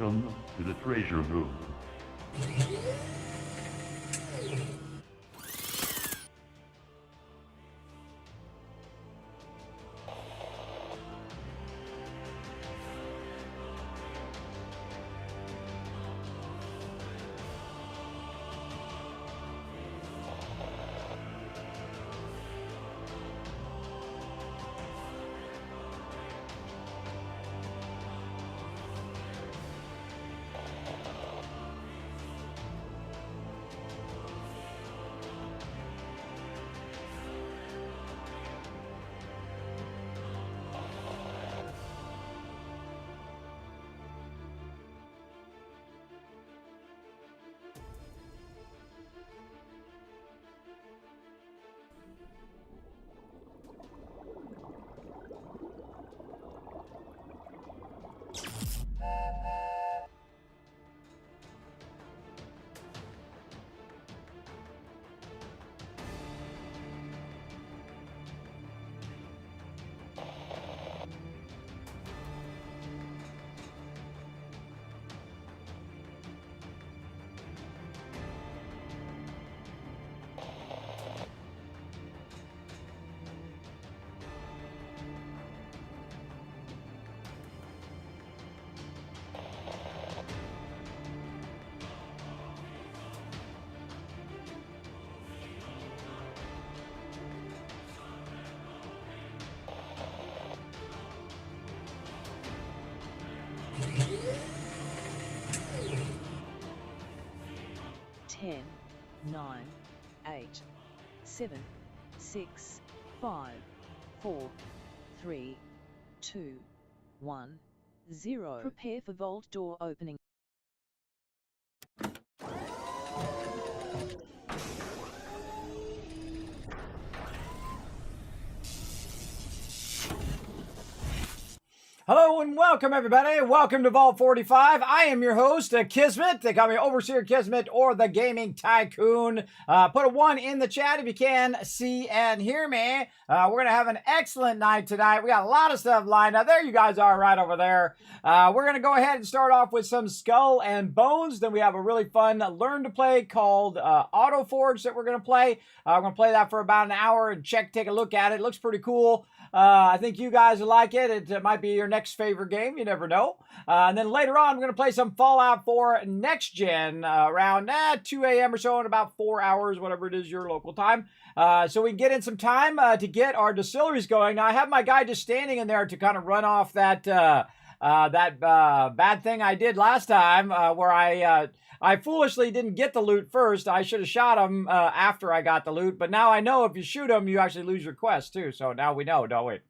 Welcome to the treasure room. Ten, 9, 8, 7, 6, 5, 4, 3, 2, 1, 0. Prepare for vault door opening. Hello and welcome everybody. Welcome to Vault 45. I am your host, Kismet. They call me Overseer Kismet or the Gaming Tycoon. Put a 1 in the chat if you can see and hear me. We're going to have an excellent night tonight. We got a lot of stuff lined up. There you guys are right over there. We're going to go ahead and start off with some Skull and Bones. Then we have a really fun Learn to Play called Auto Forge that we're going to play. I'm going to play that for about an hour and take a look at it. It looks pretty cool. I think you guys will like it. It might be your next favorite game. You never know. And then later on, I'm going to play some Fallout 4 Next Gen around 2 a.m. or so in about 4 hours, whatever it is your local time. So we can get in some time to get our distilleries going. Now, I have my guy just standing in there to kind of run off that bad thing I did last time where I foolishly didn't get the loot first. I should have shot him after I got the loot. But now I know if you shoot him, you actually lose your quest too. So now we know, don't we?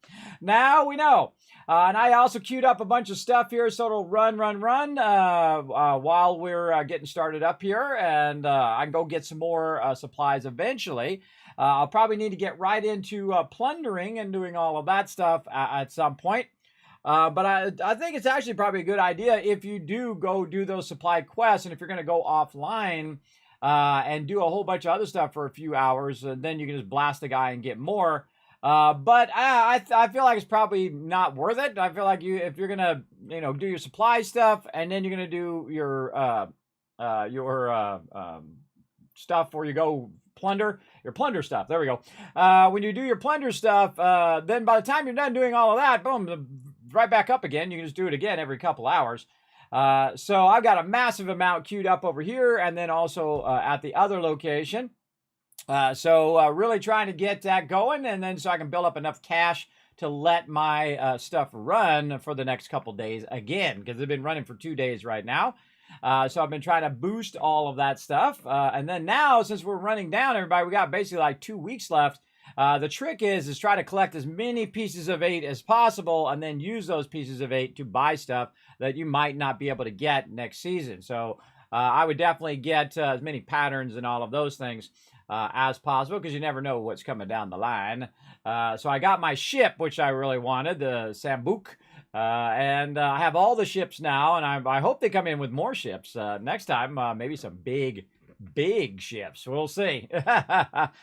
Now we know. And I also queued up a bunch of stuff here so it'll run while we're getting started up here. And I can go get some more supplies eventually. I'll probably need to get right into plundering and doing all of that stuff at some point. But I think it's actually probably a good idea if you do go do those supply quests, and if you're going to go offline and do a whole bunch of other stuff for a few hours, then you can just blast the guy and get more. But I feel like it's probably not worth it. I feel like if you're going to do your supply stuff and then you're going to do your stuff where you go plunder your plunder stuff. There we go. When you do your plunder stuff, then by the time you're done doing all of that, boom, right back up again. You can just do it again every couple hours. So I've got a massive amount queued up over here and then also at the other location. So really trying to get that going, and then so I can build up enough cash to let my stuff run for the next couple days again, because they've been running for 2 days right now. So I've been trying to boost all of that stuff. And then now, since we're running down, everybody, we got basically like 2 weeks left. The trick is try to collect as many pieces of 8 as possible and then use those pieces of 8 to buy stuff that you might not be able to get next season. So I would definitely get as many patterns and all of those things as possible, because you never know what's coming down the line. So I got my ship, which I really wanted, the Sambuc. And I have all the ships now, and I hope they come in with more ships next time. Maybe some big ships. We'll see.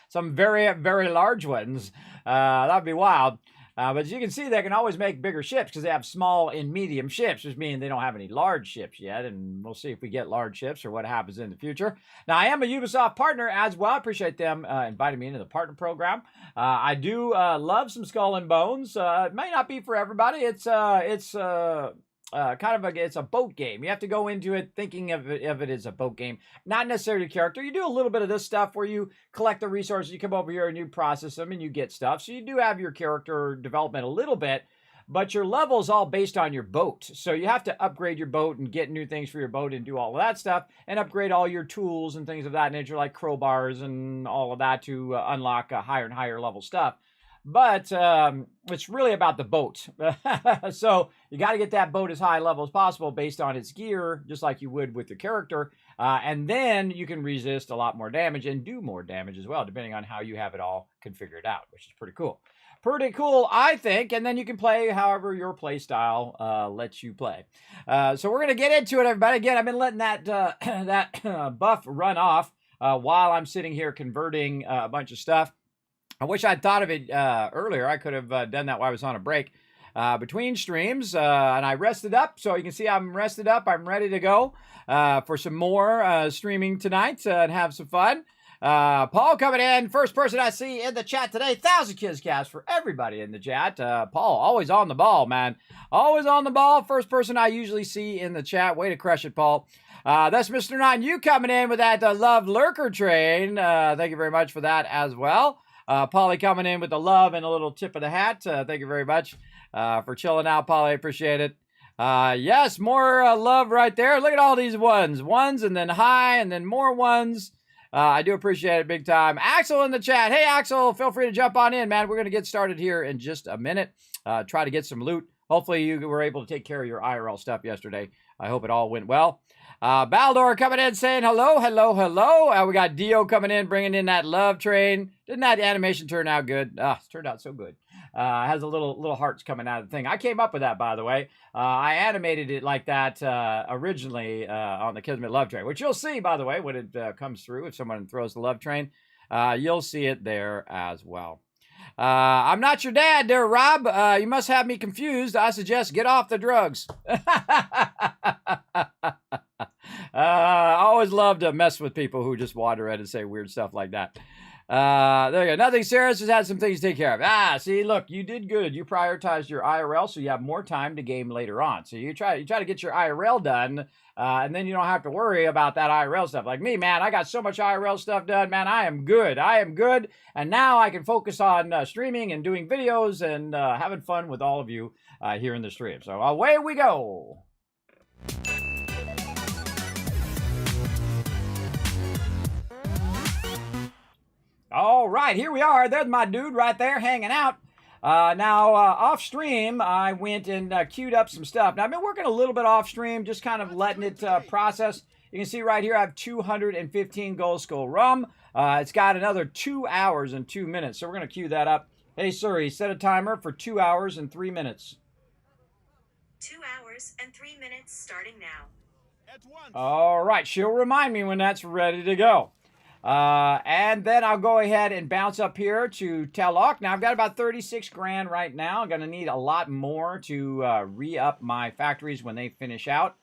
Some very, very large ones. That'd be wild. But as you can see, they can always make bigger ships because they have small and medium ships, which means they don't have any large ships yet. And we'll see if we get large ships or what happens in the future. Now, I am a Ubisoft partner as well. I appreciate them inviting me into the partner program. I do love some Skull and Bones. It may not be for everybody. It's it's a boat game. You have to go into it thinking of it as a boat game, not necessarily a character. You do a little bit of this stuff where you collect the resources, you come over here and you process them and you get stuff. So you do have your character development a little bit, but your level is all based on your boat. So you have to upgrade your boat and get new things for your boat and do all of that stuff and upgrade all your tools and things of that nature, like crowbars and all of that to unlock higher and higher level stuff. But it's really about the boat. So you got to get that boat as high level as possible based on its gear, just like you would with your character. And then you can resist a lot more damage and do more damage as well, depending on how you have it all configured out, which is pretty cool. Pretty cool, I think. And then you can play however your play style lets you play. So we're going to get into it, everybody. Again, I've been letting that buff run off while I'm sitting here converting a bunch of stuff. I wish I'd thought of it earlier. I could have done that while I was on a break between streams. And I rested up. So you can see I'm rested up. I'm ready to go for some more streaming tonight and have some fun. Paul coming in. First person I see in the chat today. 1,000 Kids Cast for everybody in the chat. Paul, always on the ball, man. Always on the ball. First person I usually see in the chat. Way to crush it, Paul. That's Mr. 9. You coming in with that Love Lurker train. Thank you very much for that as well. Polly coming in with the love and a little tip of the hat. Thank you very much for chilling out, Polly. Appreciate it. Yes, more love right there. Look at all these ones. Ones and then high and then more ones. I do appreciate it big time. Axel in the chat. Hey, Axel, feel free to jump on in, man. We're going to get started here in just a minute. Try to get some loot. Hopefully you were able to take care of your IRL stuff yesterday. I hope it all went well. Baldor coming in saying hello, hello, hello. We got Dio coming in, bringing in that love train. Didn't that animation turn out good? It's turned out so good. Has a little hearts coming out of the thing. I came up with that, by the way. I animated it like that originally on the Kismet love train, which you'll see, by the way, when it comes through. If someone throws the love train, you'll see it there as well. I'm not your dad there, Rob. You must have me confused. I suggest get off the drugs. I always love to mess with people who just wander in and say weird stuff like that. There you go. Nothing serious. Just had some things to take care of. See, look, you did good. You prioritized your IRL, so you have more time to game later on. So you try to get your IRL done, and then you don't have to worry about that IRL stuff. Like me, man, I got so much IRL stuff done, man. I am good. I am good. And now I can focus on streaming and doing videos and having fun with all of you here in the stream. So away we go. All right, here we are. There's my dude right there hanging out. Now, off stream, I went and queued up some stuff. Now, I've been working a little bit off stream, just kind of letting it process. You can see right here, I have 215 Gold Skull rum. It's got another 2 hours and 2 minutes, so we're going to queue that up. Hey, Suri, set a timer for 2 hours and 3 minutes. 2 hours and 3 minutes starting now. At once. All right, she'll remind me when that's ready to go. And then I'll go ahead and bounce up here to Telok. Now, I've got about 36 grand right now. I'm going to need a lot more to re-up my factories when they finish out.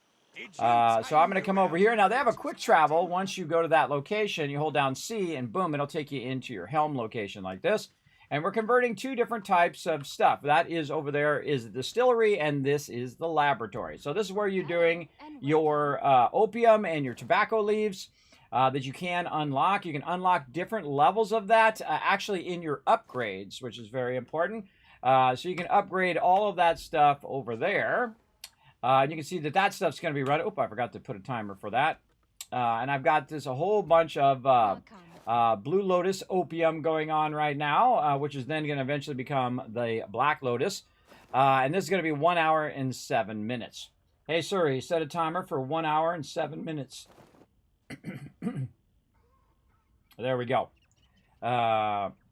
So I'm going to come over here. Now, they have a quick travel. Once you go to that location, you hold down C, and boom, it'll take you into your helm location like this. And we're converting two different types of stuff. That is over there is the distillery, and this is the laboratory. So this is where you're doing your opium and your tobacco leaves. That you can unlock. You can unlock different levels of that actually in your upgrades, which is very important. So you can upgrade all of that stuff over there. And you can see that that stuff's going to be running. Oh, I forgot to put a timer for that. And I've got a whole bunch of Blue Lotus opium going on right now, which is then going to eventually become the Black Lotus. And this is going to be 1 hour and 7 minutes. Hey, Suri, set a timer for 1 hour and 7 minutes. There we go.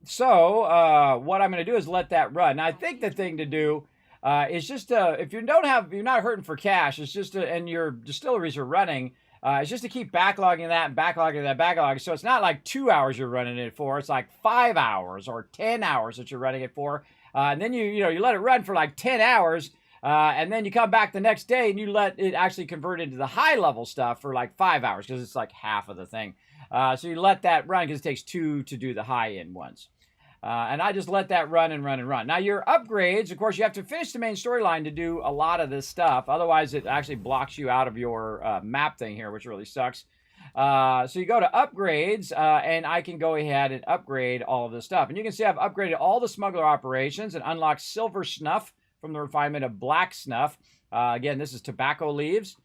So what I'm going to do is let that run. Now, I think the thing to do is just if you're not hurting for cash, it's just and your distilleries are running. It's just to keep backlogging that and backlogging that backlog. So it's not like 2 hours you're running it for. It's like 5 hours or 10 hours that you're running it for. And then you let it run for like 10 hours, and then you come back the next day and you let it actually convert into the high level stuff for like 5 hours because it's like half of the thing. So you let that run because it takes 2 to do the high end ones. And I just let that run and run and run. Now your upgrades, of course, you have to finish the main storyline to do a lot of this stuff. Otherwise, it actually blocks you out of your map thing here, which really sucks. So you go to upgrades, and I can go ahead and upgrade all of this stuff. And you can see I've upgraded all the smuggler operations and unlocked silver snuff from the refinement of black snuff. Again, this is tobacco leaves.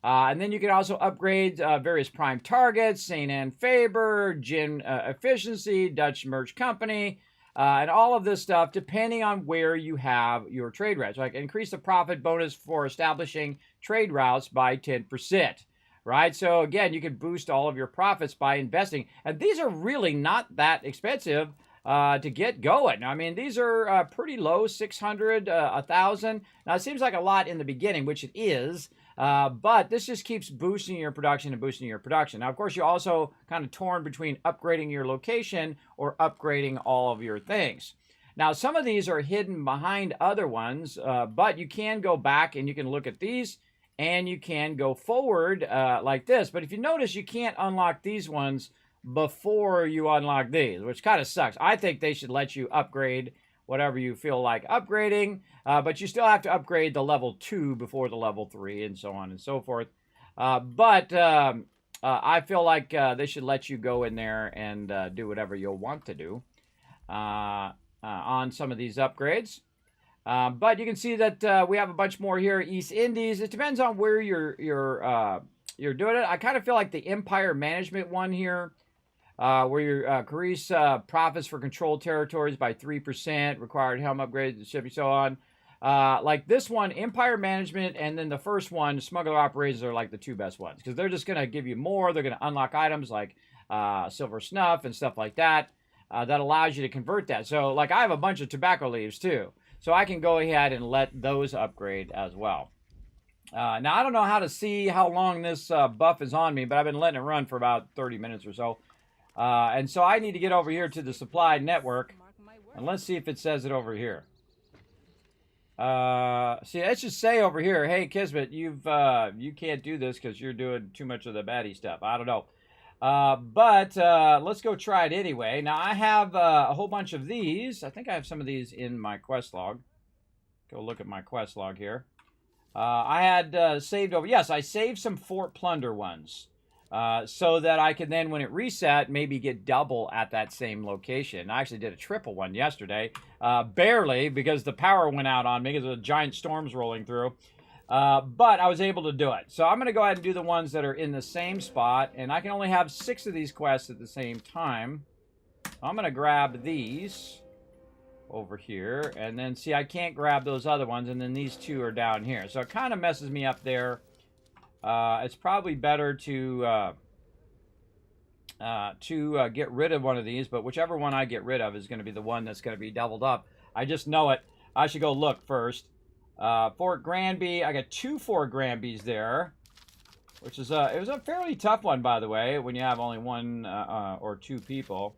And then you can also upgrade various prime targets, St. Anne Faber, gin efficiency, Dutch Merch Company, and all of this stuff depending on where you have your trade routes. So I can increase the profit bonus for establishing trade routes by 10%. Right? So again, you can boost all of your profits by investing. And these are really not that expensive to get going. I mean, these are pretty low, 600, 1,000. Now, it seems like a lot in the beginning, which it is. But this just keeps boosting your production and boosting your production. Now, of course, you're also kind of torn between upgrading your location or upgrading all of your things. Now, some of these are hidden behind other ones, but you can go back and you can look at these and you can go forward like this. But if you notice, you can't unlock these ones before you unlock these, which kind of sucks. I think they should let you upgrade whatever you feel like upgrading, but you still have to upgrade the level 2 before the level 3 and so on and so forth. But I feel like they should let you go in there and do whatever you'll want to do on some of these upgrades. But you can see that we have a bunch more here. East Indies. It depends on where you're doing it. I kind of feel like the Empire Management one here, where your increase profits for controlled territories by 3%, required helm upgrades, shipping, so on. Like this one, Empire Management, and then the first one, Smuggler Operations, are like the 2 best ones because they're just going to give you more. They're going to unlock items like silver snuff and stuff like that. That allows you to convert that. So, like, I have a bunch of tobacco leaves too. So I can go ahead and let those upgrade as well. Now, I don't know how to see how long this buff is on me, but I've been letting it run for about 30 minutes or so. And so I need to get over here to the supply network. And let's see if it says it over here. See, let's just say over here, hey, Kismet, you can't do this because you're doing too much of the baddie stuff. I don't know. But let's go try it anyway. Now, I have a whole bunch of these. I think I have some of these in my quest log. Go look at my quest log here. I had saved over... Yes, I saved some Fort Plunder ones. So that I can then, when it reset, maybe get double at that same location. I actually did a triple one yesterday. Barely, because the power went out on me because of the giant storms rolling through. But I was able to do it. So I'm going to go ahead and do the ones that are in the same spot. And I can only have 6 of these quests at the same time. I'm going to grab these over here. And then, see, I can't grab those other ones. And then these 2 are down here. So it kind of messes me up there. It's probably better to get rid of one of these. But whichever one I get rid of is going to be the one that's going to be doubled up. I just know it. I should go look first. Fort Granby, I got 2 Fort Granbys there, which is it was a fairly tough one, by the way, when you have only 1 or 2 people.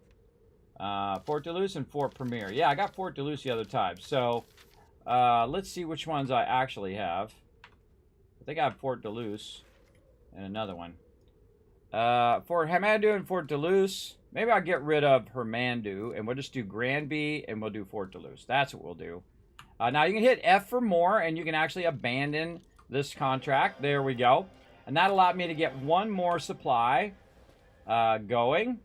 Fort Duluth and Fort Premier. Yeah, I got Fort Duluth the other time. So let's see which ones I actually have. I think I have Fort Duluth and another one. Fort Hermandu and Fort Duluth. Maybe I'll get rid of Hermandu and we'll just do Granby and we'll do Fort Duluth. That's what we'll do. Now, you can hit F for more, and you can actually abandon this contract. There we go. And that allowed me to get 1 more supply going.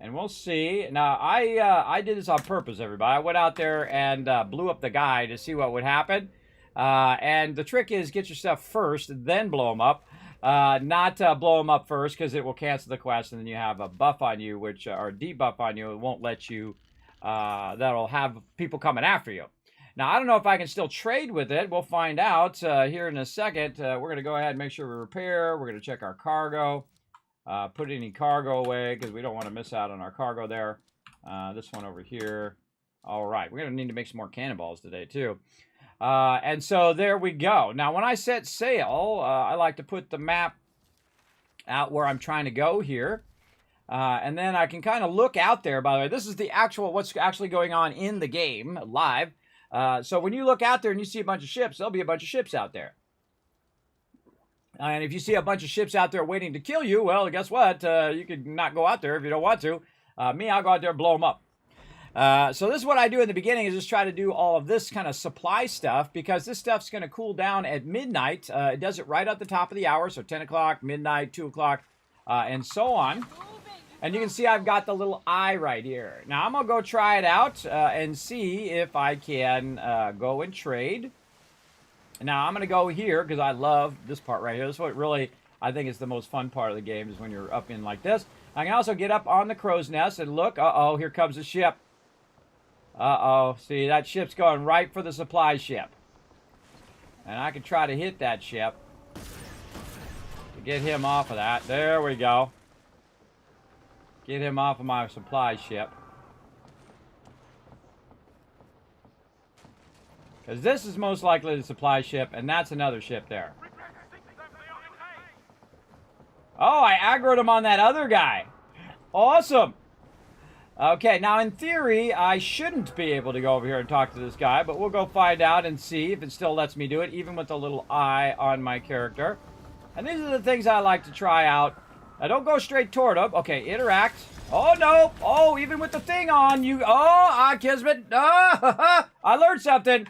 And we'll see. Now, I did this on purpose, everybody. I went out there and blew up the guy to see what would happen. And the trick is get your stuff first, then blow them up. Not blow them up first, because it will cancel the quest, and then you have a buff on you, which or debuff on you. It won't let you, that'll have people coming after you. Now, I don't know if I can still trade with it. We'll find out here in a second. We're going to go ahead and make sure we repair. We're going to check our cargo. Put any cargo away because we don't want to miss out on our cargo there. This one over here. All right. We're going to need to make some more cannonballs today, too. And so there we go. Now, when I set sail, I like to put the map out where I'm trying to go here. And then I can kind of look out there. By the way, this is the actual what's actually going on in the game live. So when you look out there and you see a bunch of ships, there'll be a bunch of ships out there. And if you see a bunch of ships out there waiting to kill you, well, guess what? You could not go out there if you don't want to. Me, I'll go out there and blow them up. So this is what I do in the beginning, is just try to do all of this kind of supply stuff, because this stuff's going to cool down at midnight. It does it right at the top of the hour, so 10 o'clock, midnight, 2 o'clock, and so on. And you can see I've got the little eye right here. Now I'm going to go try it out and see if I can go and trade. Now I'm going to go here because I love this part right here. This is what really I think is the most fun part of the game, is when you're up in like this. I can also get up on the crow's nest and look. Uh-oh, here comes a ship. Uh-oh, see, that ship's going right for the supply ship. And I can try to hit that ship to get him off of that. There we go. Get him off of my supply ship. Because this is most likely the supply ship, and that's another ship there. Oh, I aggroed him on that other guy. Awesome. Okay, now in theory, I shouldn't be able to go over here and talk to this guy, but we'll go find out and see if it still lets me do it, even with the little eye on my character. And these are the things I like to try out. Now, don't go straight toward him. Okay, interact. Oh, no. Oh, even with the thing on, you... Oh, Kismet. I learned something.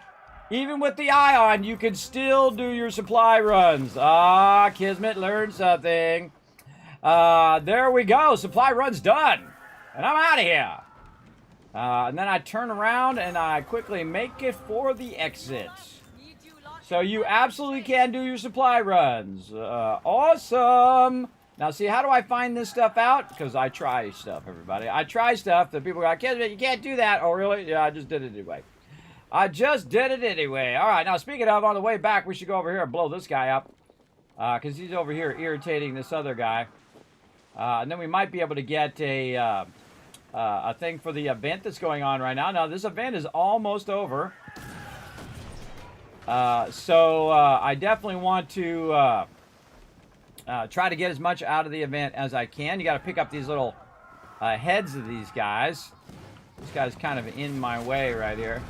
Even with the eye on, you can still do your supply runs. Kismet learned something. There we go. Supply run's done. And I'm out of here. And then I turn around and I quickly make it for the exit. So you absolutely can do your supply runs. Awesome. Now, see, how do I find this stuff out? Because I try stuff, everybody. I try stuff that people go, you can't do that. Oh, really? Yeah, I just did it anyway. I just did it anyway. All right, now, speaking of, on the way back, we should go over here and blow this guy up. Because he's over here irritating this other guy. And then we might be able to get a thing for the event that's going on right now. Now, this event is almost over. So I definitely want to try to get as much out of the event as I can. You got to pick up these little heads of these guys. This guy's kind of in my way right here.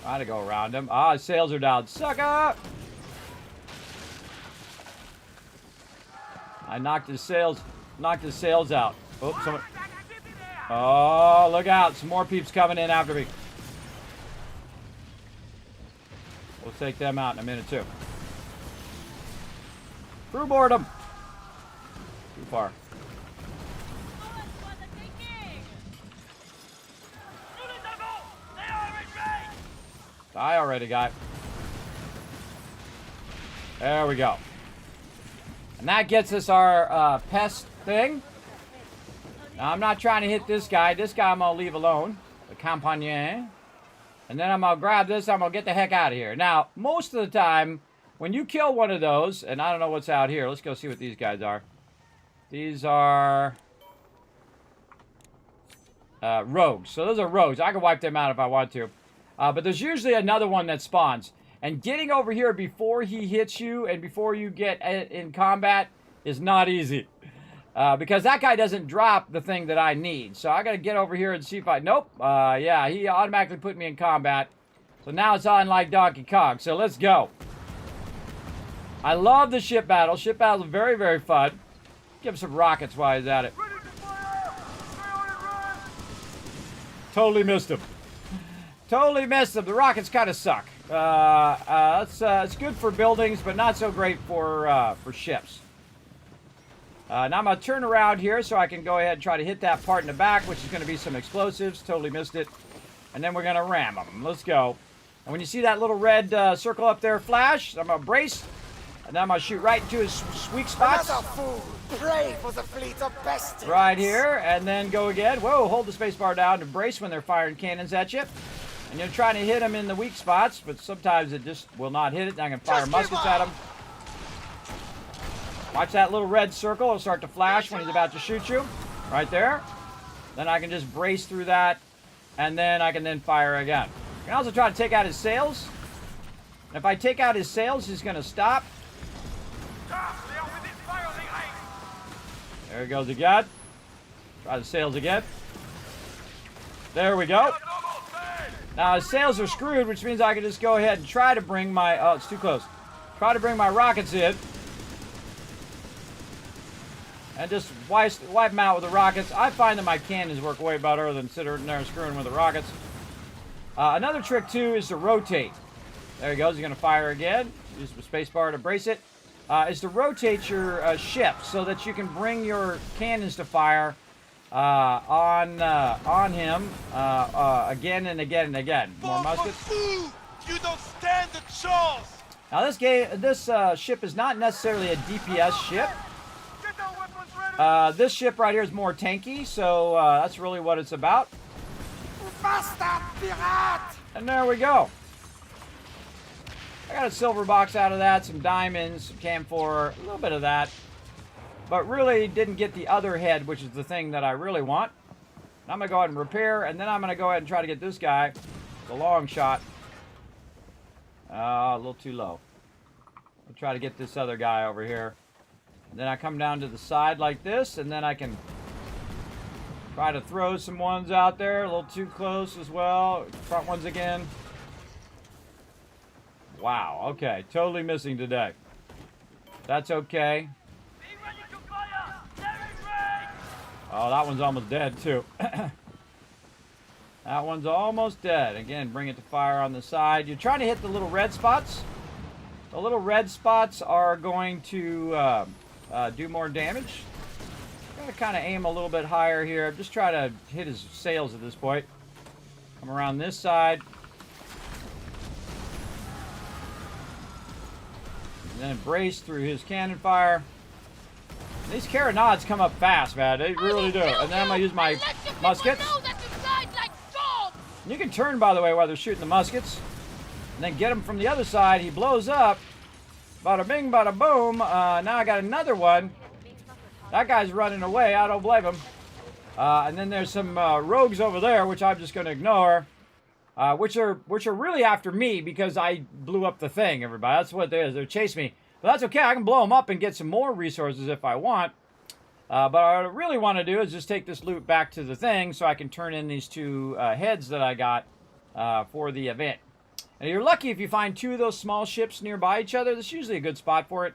Try to go around him. His sails are down. Sucker! I knocked his sails out. Oops, someone. Oh, look out. Some more peeps coming in after me. We'll take them out in a minute, too. Crew board them. Too far. Die already, guy. There we go. And that gets us our pest thing. Now, I'm not trying to hit this guy. This guy I'm going to leave alone. The compagnon. And then I'm going to grab this. I'm going to get the heck out of here. Now, most of the time, when you kill one of those, and I don't know what's out here. Let's go see what these guys are. These are rogues. So those are rogues. I can wipe them out if I want to. But there's usually another one that spawns. And getting over here before he hits you and before you get in combat is not easy. Because that guy doesn't drop the thing that I need. So I got to get over here and see if I... Nope. Yeah, he automatically put me in combat. So now it's on like Donkey Kong. So let's go. I love the ship battle. Ship battles are very, very fun. Give him some rockets while he's at it. Totally missed him. Totally missed him. The rockets kind of suck. It's good for buildings, but not so great for ships. Now I'm going to turn around here so I can go ahead and try to hit that part in the back, which is going to be some explosives. Totally missed it. And then we're going to ram them. Let's go. And when you see that little red circle up there flash, I'm going to brace. And then I'm going to shoot right into his weak spots. Another fool. Pray for the fleet of bestials. Right here. And then go again. Whoa, hold the space bar down to brace when they're firing cannons at you. And you're trying to hit them in the weak spots, but sometimes it just will not hit it. I can fire muskets at them. Watch that little red circle. It'll start to flash when he's about to shoot you. Right there. Then I can just brace through that. And then I can then fire again. I can also try to take out his sails. And if I take out his sails, he's going to stop. There it goes again. Try the sails again. There we go. Now, his sails are screwed, which means I can just go ahead and try to bring my... Oh, it's too close. Try to bring my rockets in. And just wipe them out with the rockets. I find that my cannons work way better than sitting there screwing with the rockets. Another trick, too, is to rotate. There he goes. He's going to fire again. Use the spacebar to brace it. Is to rotate your ship so that you can bring your cannons to fire on him again and again and again. More muskets. You don't stand a chance. Now this ship is not necessarily a DPS ship. This ship right here is more tanky, so that's really what it's about. Faster, pirate! And there we go. I got a silver box out of that, some diamonds, some camphor, a little bit of that. But really didn't get the other head, which is the thing that I really want. I'm going to go ahead and repair, and then I'm going to go ahead and try to get this guy. The long shot. A little too low. I'll try to get this other guy over here. And then I come down to the side like this, and then I can try to throw some ones out there. A little too close as well. Front ones again. Wow, okay. Totally missing today. That's okay. Oh, that one's almost dead, too. That one's almost dead. Again, bring it to fire on the side. You're trying to hit the little red spots. The little red spots are going to do more damage. I'm going to kind of aim a little bit higher here. Just try to hit his sails at this point. Come around this side. And then brace through his cannon fire. These carronades come up fast, man. They really do. And then I'm going to use my muskets. You can turn, by the way, while they're shooting the muskets. And then get him from the other side. He blows up. Bada bing, bada boom. Now I got another one. That guy's running away. I don't blame him. And then there's some rogues over there, which I'm just going to ignore. Which are really after me because I blew up the thing, everybody. That's what they is. They're chasing me. But that's okay. I can blow them up and get some more resources if I want. But what I really want to do is just take this loot back to the thing so I can turn in these two heads that I got for the event. And you're lucky if you find two of those small ships nearby each other. That's usually a good spot for it.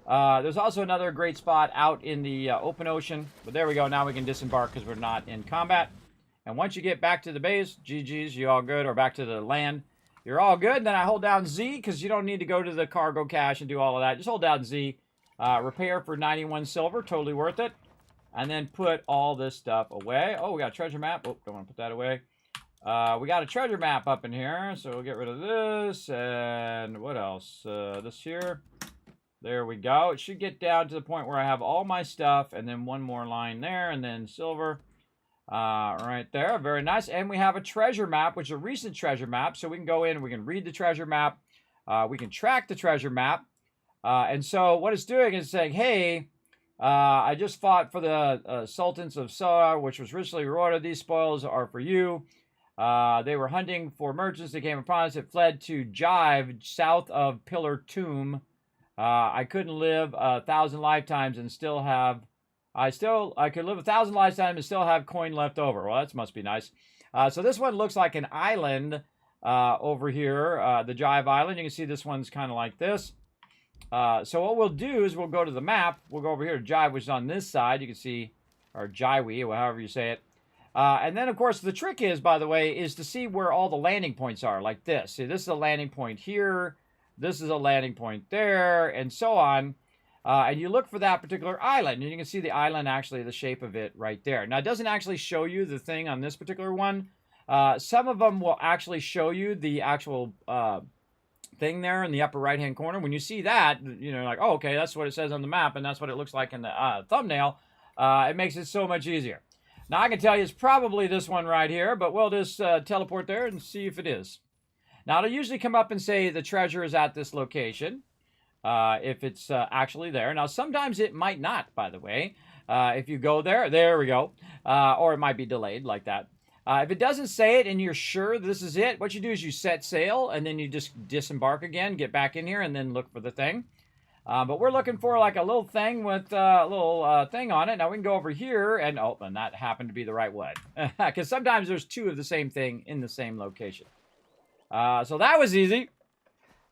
There's also another great spot out in the open ocean. But there we go. Now we can disembark because we're not in combat. And once you get back to the base, GG's, you all good, or back to the land, you're all good. Then I hold down Z because you don't need to go to the cargo cache and do all of that. Just hold down Z. Repair for 91 silver, totally worth it. And then put all this stuff away. Oh, we got a treasure map. Oh, don't want to put that away. We got a treasure map up in here, so we'll get rid of this. And what else? This here. There we go. It should get down to the point where I have all my stuff, and then one more line there, and then silver. Right there. Very nice. And we have a treasure map, which is a recent treasure map. So we can go in and we can read the treasure map. We can track the treasure map. And so what it's doing is saying, hey, I just fought for the Sultans of Soa, which was richly rewarded. These spoils are for you. They were hunting for merchants that came upon us. It fled to Jive, south of Pillar Tomb. I couldn't live 1,000 lifetimes and still have... I could live 1,000 lifetimes and still have coin left over. Well, that must be nice. So this one looks like an island over here, the Jive Island. You can see this one's kind of like this. So what we'll do is we'll go to the map. We'll go over here to Jive, which is on this side. You can see, or Jiwe, or however you say it. And then, of course, the trick is, by the way, is to see where all the landing points are, like this. See, this is a landing point here. This is a landing point there, and so on. And you look for that particular island, and you can see the island, actually, the shape of it right there. Now, it doesn't actually show you the thing on this particular one. Some of them will actually show you the actual thing there in the upper right-hand corner. When you see that, you know, like, oh, okay, that's what it says on the map, and that's what it looks like in the thumbnail. It makes it so much easier. Now, I can tell you it's probably this one right here, but we'll just teleport there and see if it is. Now, it'll usually come up and say the treasure is at this location. If it's actually there. Now, sometimes it might not, by the way. If you go there we go. Or it might be delayed like that. If it doesn't say it and you're sure this is it, what you do is you set sail and then you just disembark again, get back in here, and then look for the thing. But we're looking for like a little thing with a little thing on it. Now we can go over here and, oh, and that happened to be the right one. Because sometimes there's two of the same thing in the same location. So that was easy.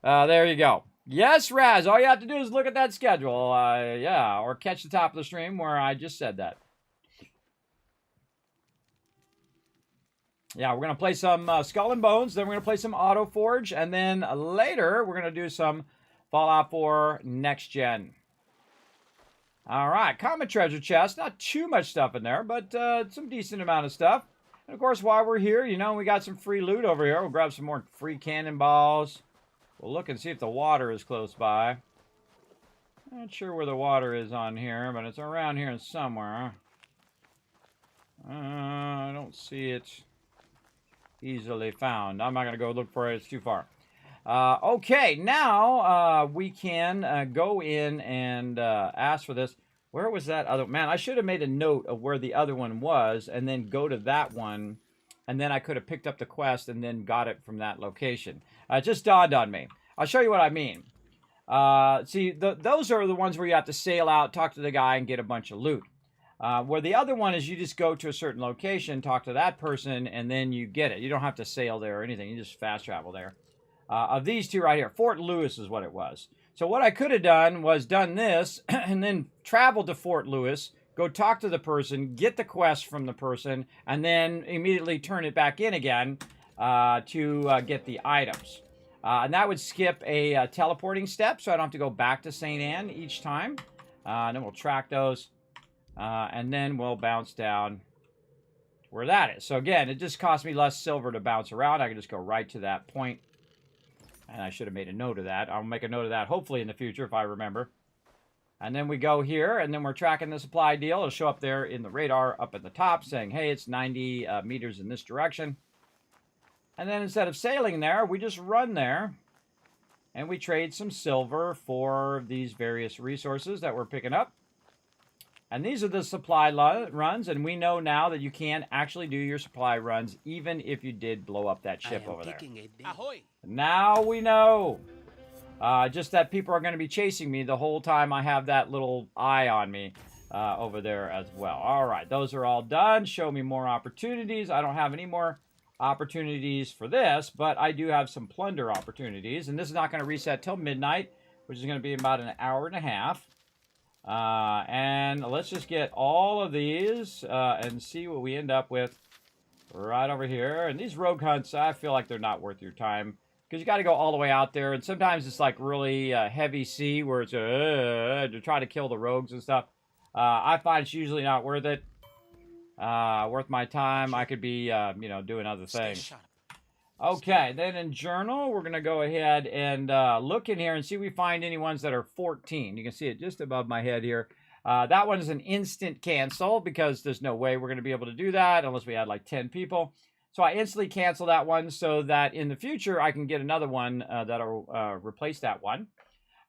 There you go. Yes, Raz, all you have to do is look at that schedule. Yeah, or catch the top of the stream where I just said that. Yeah, we're going to play some Skull and Bones, then we're going to play some Auto Forge, and then later we're going to do some Fallout 4 Next Gen. All right, Common Treasure Chest. Not too much stuff in there, but some decent amount of stuff. And of course, while we're here, you know, we got some free loot over here. We'll grab some more free cannonballs. We'll look and see if the water is close by. Not sure where the water is on here, but it's around here somewhere. I don't see it easily found. I'm not going to go look for it. It's too far. Okay, now we can go in and ask for this. Where was that other? Man, I should have made a note of where the other one was and then go to that one. And then I could have picked up the quest and then got it from that location. It just dawned on me. I'll show you what I mean. See, those are the ones where you have to sail out, talk to the guy, and get a bunch of loot. Where the other one is you just go to a certain location, talk to that person, and then you get it. You don't have to sail there or anything. You just fast travel there. Of these two right here, Fort Lewis is what it was. So what I could have done was done this and then traveled to Fort Lewis, go talk to the person, get the quest from the person, and then immediately turn it back in again to get the items. And that would skip a teleporting step, so I don't have to go back to St. Anne each time. And then we'll track those. And then we'll bounce down to where that is. So again, it just cost me less silver to bounce around. I can just go right to that point. And I should have made a note of that. I'll make a note of that hopefully in the future if I remember. And then we go here, and then we're tracking the supply deal. It'll show up there in the radar up at the top saying, hey, it's 90 meters in this direction. And then instead of sailing there, we just run there. And we trade some silver for these various resources that we're picking up. And these are the supply runs, and we know now that you can actually do your supply runs even if you did blow up that ship over there. Ahoy! Now we know. Just that people are going to be chasing me the whole time I have that little eye on me over there as well. All right, those are all done. Show me more opportunities. I don't have any more opportunities for this, but I do have some plunder opportunities, and this is not going to reset till midnight, which is going to be about an hour and a half. And let's just get all of these and see what we end up with right over here. And these rogue hunts, I feel like they're not worth your time because you got to go all the way out there. And sometimes it's like really heavy sea where it's to try to kill the rogues and stuff. I find it's usually not worth it. Worth my time. I could be, you know, doing other things. Okay, then in journal, we're going to go ahead and look in here and see if we find any ones that are 14. You can see it just above my head here. That one is an instant cancel because there's no way we're going to be able to do that unless we had like 10 people. So I instantly cancel that one so that in the future I can get another one that'll replace that one.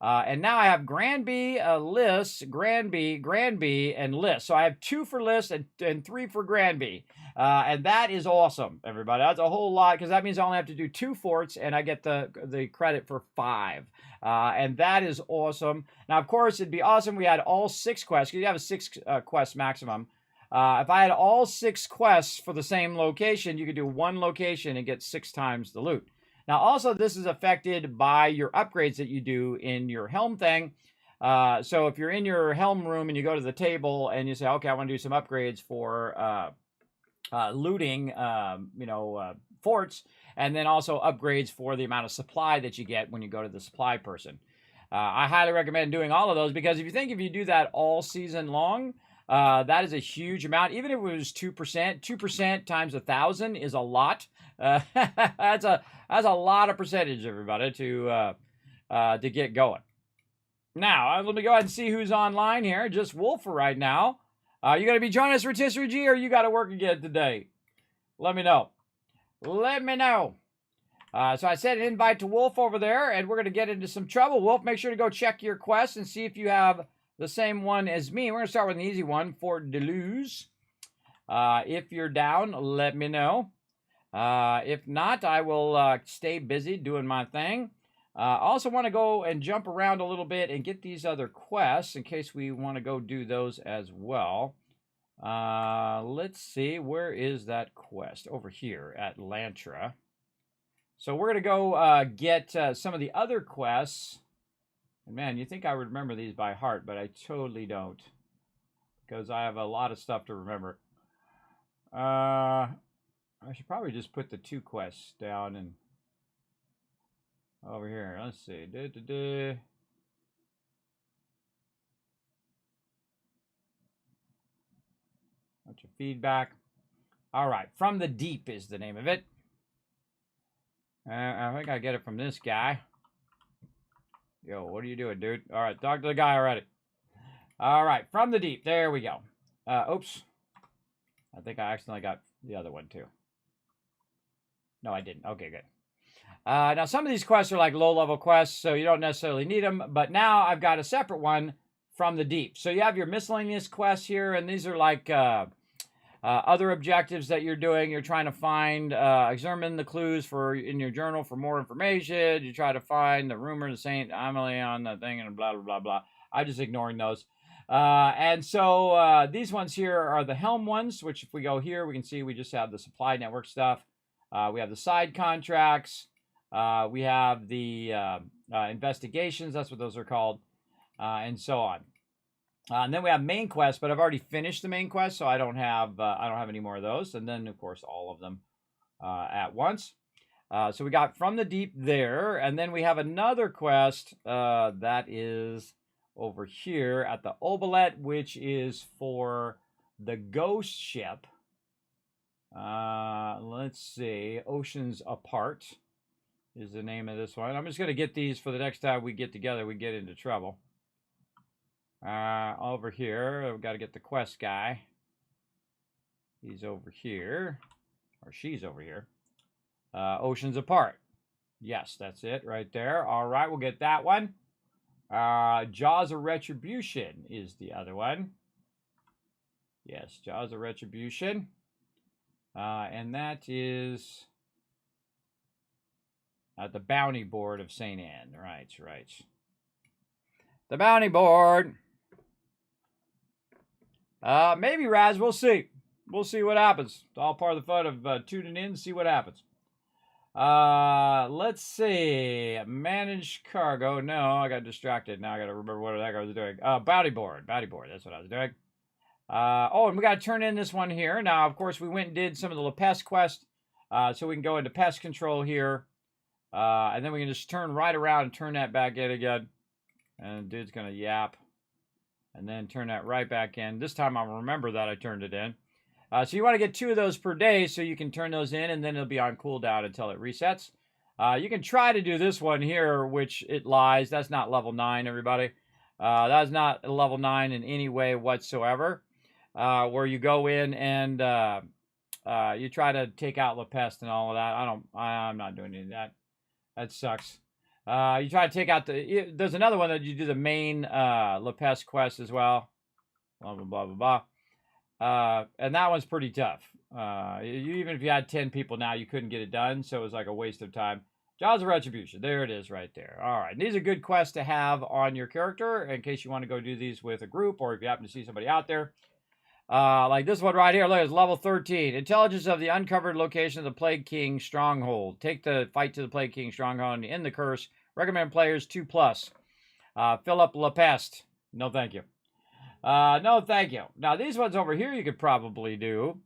And now I have Granby, List, Granby, and List. So I have 2 for List and 3 for Granby. And that is awesome, everybody. That's a whole lot because that means I only have to do 2 forts and I get the credit for 5. And that is awesome. Now, of course, it'd be awesome if we had all 6 quests because you have a 6 quest maximum. If I had all 6 quests for the same location, you could do 1 location and get 6 times the loot. Now, also, this is affected by your upgrades that you do in your helm thing. So if you're in your helm room and you go to the table and you say, okay, I want to do some upgrades for looting, forts, and then also upgrades for the amount of supply that you get when you go to the supply person. I highly recommend doing all of those because if you do that all season long, that is a huge amount. Even if it was 2%, 2% times 1,000 is a lot. That's a lot of percentage, everybody, to get going. Now, let me go ahead and see who's online here. Just Wolf for right now. You going to be joining us, Rotisserie G, or you got to work again today? Let me know. Let me know. So I sent an invite to Wolf over there, and we're going to get into some trouble. Wolf, make sure to go check your quest and see if you have the same one as me. We're going to start with an easy one, Fort Deleuze. If you're down, let me know. If not, I will stay busy doing my thing. Also want to go and jump around a little bit and get these other quests in case we want to go do those as well. Let's see, where is that quest? Over here at Lantra. So we're going to go get some of the other quests. And man, you think I would remember these by heart, but I totally don't. Because I have a lot of stuff to remember. I should probably just put the 2 quests down and over here. Let's see. Bunch of feedback. All right. From the Deep is the name of it. I think I get it from this guy. Yo, what are you doing, dude? All right. Talk to the guy already. All right. From the Deep. There we go. Oops. I think I accidentally got the other one, too. No, I didn't. Okay, good. Now, some of these quests are like low-level quests, so you don't necessarily need them. But now I've got a separate one from the Deep. So you have your miscellaneous quests here, and these are like other objectives that you're doing. You're trying to find, examine the clues in your journal for more information. You try to find the rumor, the Saint Amelie on the thing, and blah, blah, blah, blah. I'm just ignoring those. And so these ones here are the Helm ones, which if we go here, we can see we just have the supply network stuff. We have the side contracts. We have the investigations. That's what those are called. And so on. And then we have main quests, but I've already finished the main quest, so I don't have any more of those. And then, of course, all of them at once. So we got From the Deep there. And then we have another quest that is over here at the Obelet, which is for the ghost ship. Let's see. Oceans Apart is the name of this one. I'm just going to get these for the next time we get together, we get into trouble. Over here, we've got to get the quest guy. He's over here. Or she's over here. Oceans Apart. Yes, that's it right there. All right, we'll get that one. Jaws of Retribution is the other one. Yes, Jaws of Retribution. And that is at the Bounty Board of St. Anne. Right, right. The Bounty Board. Maybe, Raz. We'll see. We'll see what happens. It's all part of the fun of tuning in, see what happens. Let's see. Manage cargo. No, I got distracted. Now I got to remember what the heck I was doing. Bounty Board. Bounty Board. That's what I was doing. Oh, and we got to turn in this one here. Now, of course, we went and did some of the La Pest quest. So we can go into pest control here. And then we can just turn right around and turn that back in again. And the dude's going to yap. And then turn that right back in. This time I'll remember that I turned it in. So you want to get 2 of those per day so you can turn those in. And then it'll be on cooldown until it resets. You can try to do this one here, which it lies. That's not level 9, everybody. That's not level 9 in any way whatsoever. Where you go in and you try to take out La Peste and all of that. I'm not doing any of that. That sucks. You try to take out there's another one that you do the main La Peste quest as well. Blah, blah, blah, blah, blah. And that one's pretty tough. Even if you had 10 people now, you couldn't get it done. So it was like a waste of time. Jaws of Retribution. There it is right there. All right. And these are good quests to have on your character in case you want to go do these with a group or if you happen to see somebody out there. Like this one right here. Look, it's level 13. Intelligence of the uncovered location of the Plague King stronghold. Take the fight to the Plague King stronghold and end the curse. Recommend players 2+. Fill up La Peste. No, thank you. No, thank you. Now, these ones over here you could probably do.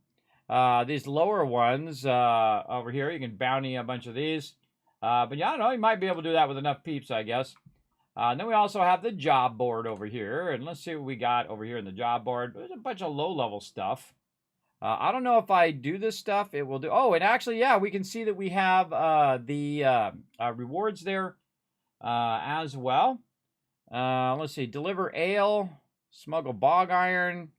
These lower ones over here, you can bounty a bunch of these. But yeah, I don't know. You might be able to do that with enough peeps, I guess. And then we also have the job board over here. And let's see what we got over here in the job board. There's a bunch of low-level stuff. I don't know if I do this stuff, it will do. Oh, and actually, yeah, we can see that we have the rewards there as well. Let's see. Deliver ale, smuggle bog iron,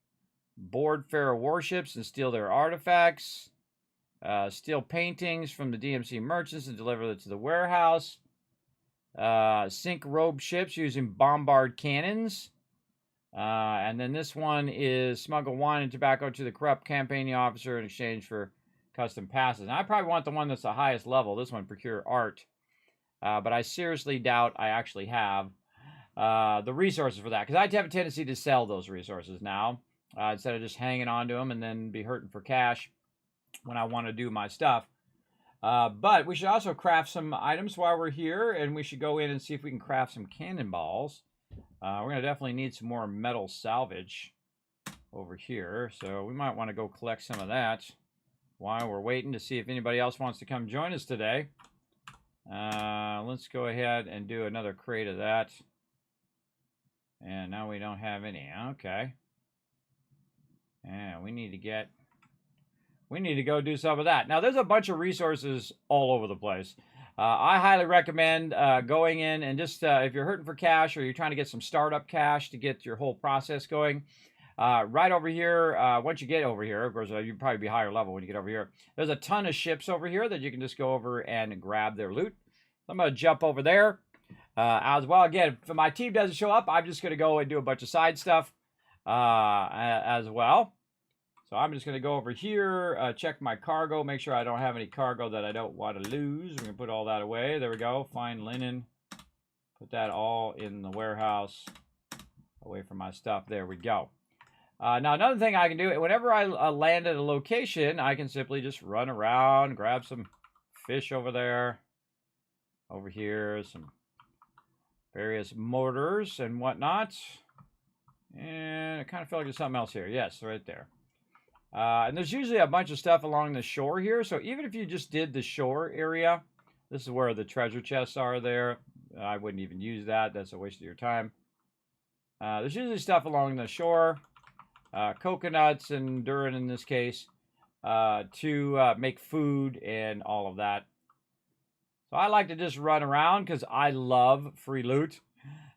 board Pharaoh warships and steal their artifacts. Steal paintings from the DMC merchants and deliver them to the warehouse. Sink robe ships using bombard cannons. And then this one is smuggle wine and tobacco to the corrupt campaigning officer in exchange for custom passes. And I probably want the one that's the highest level. This one, procure art. But I seriously doubt I actually have the resources for that, because I have a tendency to sell those resources now instead of just hanging on to them and then be hurting for cash when I want to do my stuff. But we should also craft some items while we're here, and we should go in and see if we can craft some cannonballs. We're going to definitely need some more metal salvage over here, so we might want to go collect some of that while we're waiting to see if anybody else wants to come join us today. Let's go ahead and do another crate of that. And now we don't have any. Okay. And we need to go do some of that. Now, there's a bunch of resources all over the place. I highly recommend going in and just, if you're hurting for cash or you're trying to get some startup cash to get your whole process going, right over here, once you get over here, of course, you'd probably be higher level when you get over here. There's a ton of ships over here that you can just go over and grab their loot. I'm going to jump over there as well. Again, if my team doesn't show up, I'm just going to go and do a bunch of side stuff as well. So I'm just going to go over here, check my cargo, make sure I don't have any cargo that I don't want to lose. We're going to put all that away. There we go. Fine linen. Put that all in the warehouse away from my stuff. There we go. Now, another thing I can do, whenever I land at a location, I can simply just run around, grab some fish over there. Over here, some various mortars and whatnot. And I kind of feel like there's something else here. Yes, right there. And there's usually a bunch of stuff along the shore here. So even if you just did the shore area, this is where the treasure chests are there. I wouldn't even use that. That's a waste of your time. There's usually stuff along the shore. Coconuts and Durin in this case. To make food and all of that. So I like to just run around because I love free loot.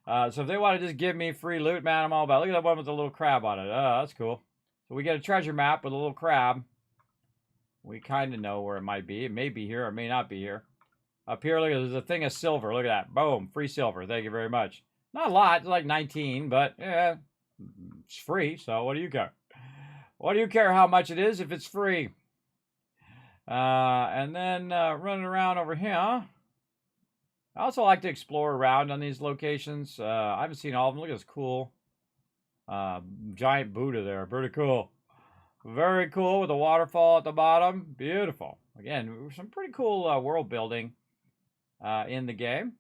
So if they want to just give me free loot, man, I'm all about it. Look at that one with the little crab on it. Oh, that's cool. So we get a treasure map with a little crab. We kind of know where it might be. It may be here or it may not be here. Up here, look, there's a thing of silver. Look at that. Boom. Free silver. Thank you very much. Not a lot. It's like 19, but yeah, it's free. So what do you care? What do you care how much it is if it's free? And then running around over here. I also like to explore around on these locations. I haven't seen all of them. Look at this cool giant Buddha there. Pretty cool. Very cool with a waterfall at the bottom. Beautiful. Again, some pretty cool world building in the game.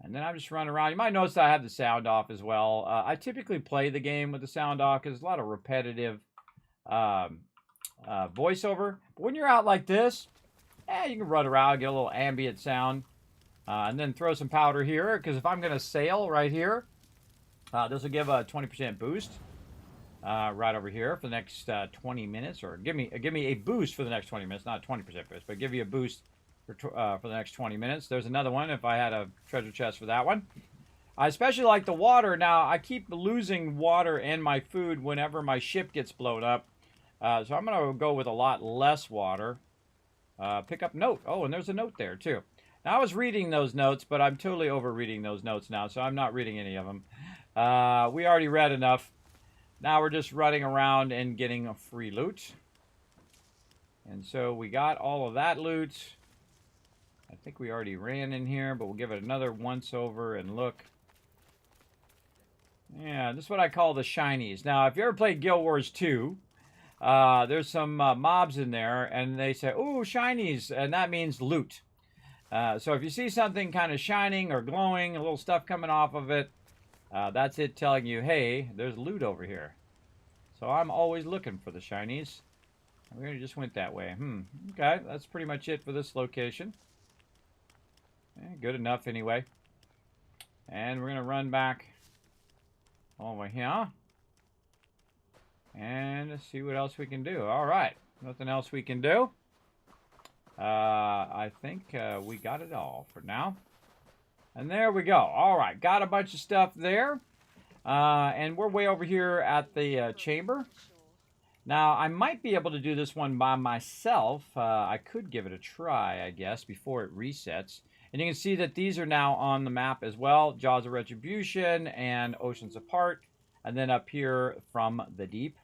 And then I'm just running around. You might notice that I have the sound off as well. I typically play the game with the sound off because there's a lot of repetitive voiceover. But when you're out like this, you can run around, get a little ambient sound. And then throw some powder here, because if I'm going to sail right here, this will give a 20% boost right over here for the next 20 minutes. Or give me a boost for the next 20 minutes, not a 20% boost, but give you a boost for the next 20 minutes. There's another one if I had a treasure chest for that one. I especially like the water. Now, I keep losing water and my food whenever my ship gets blown up. So I'm going to go with a lot less water. Pick up note. Oh, and there's a note there, too. Now, I was reading those notes, but I'm totally over-reading those notes now, so I'm not reading any of them. We already read enough. Now we're just running around and getting a free loot. And so we got all of that loot. I think we already ran in here, but we'll give it another once-over and look. Yeah, this is what I call the shinies. Now, if you ever played Guild Wars 2, there's some mobs in there, and they say, ooh, shinies, and that means loot. So if you see something kind of shining or glowing, a little stuff coming off of it, that's it telling you, hey, there's loot over here. So I'm always looking for the shinies. We just went that way. Okay, that's pretty much it for this location. Good enough anyway. And we're going to run back over here. And see what else we can do. All right, nothing else we can do. I think we got it all for now. And there we go. All right, got a bunch of stuff there. And we're way over here at the chamber. Now, I might be able to do this one by myself. I could give it a try, I guess, before it resets. And you can see that these are now on the map as well. Jaws of Retribution and Oceans Apart. And then up here, From the Deep.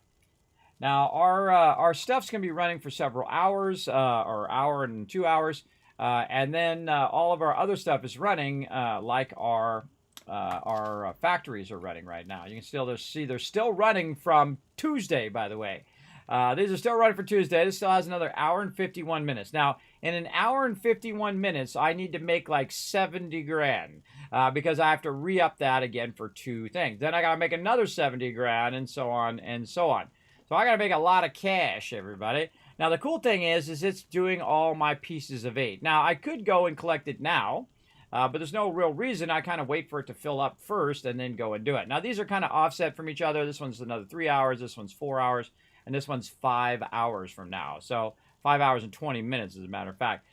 Now, our stuff's going to be running for several hours, or hour and 2 hours. And then all of our other stuff is running, like our factories are running right now. You can still see they're still running from Tuesday, by the way. These are still running for Tuesday. This still has another hour and 51 minutes. Now, in an hour and 51 minutes, I need to make like 70 grand because I have to re-up that again for 2 things. Then I got to make another 70 grand and so on and so on. So I got to make a lot of cash, everybody. Now, the cool thing is it's doing all my pieces of 8. Now, I could go and collect it now. But there's no real reason. I kind of wait for it to fill up first and then go and do it. Now, these are kind of offset from each other. This one's another 3 hours. This one's 4 hours. And this one's 5 hours from now. So 5 hours and 20 minutes, as a matter of fact.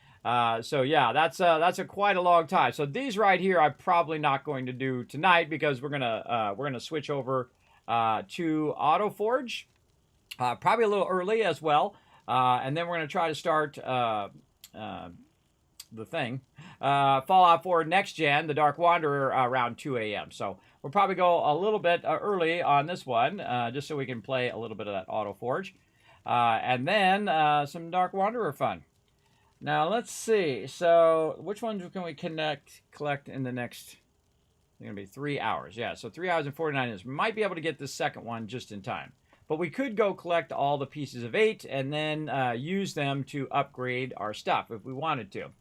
So yeah, that's quite a long time. So these right here, I'm probably not going to do tonight because we're gonna switch over to AutoForge, probably a little early as well. And then we're gonna try to start the thing, Fallout 4 Next Gen, the Dark Wanderer, around 2 a.m. So we'll probably go a little bit early on this one, just so we can play a little bit of that AutoForge. And then some Dark Wanderer fun. Now, let's see. So which ones can we collect in the next, it's going to be 3 hours. Yeah, so 3 hours and 49 minutes. We might be able to get the second one just in time. But we could go collect all the pieces of 8 and then use them to upgrade our stuff if we wanted to.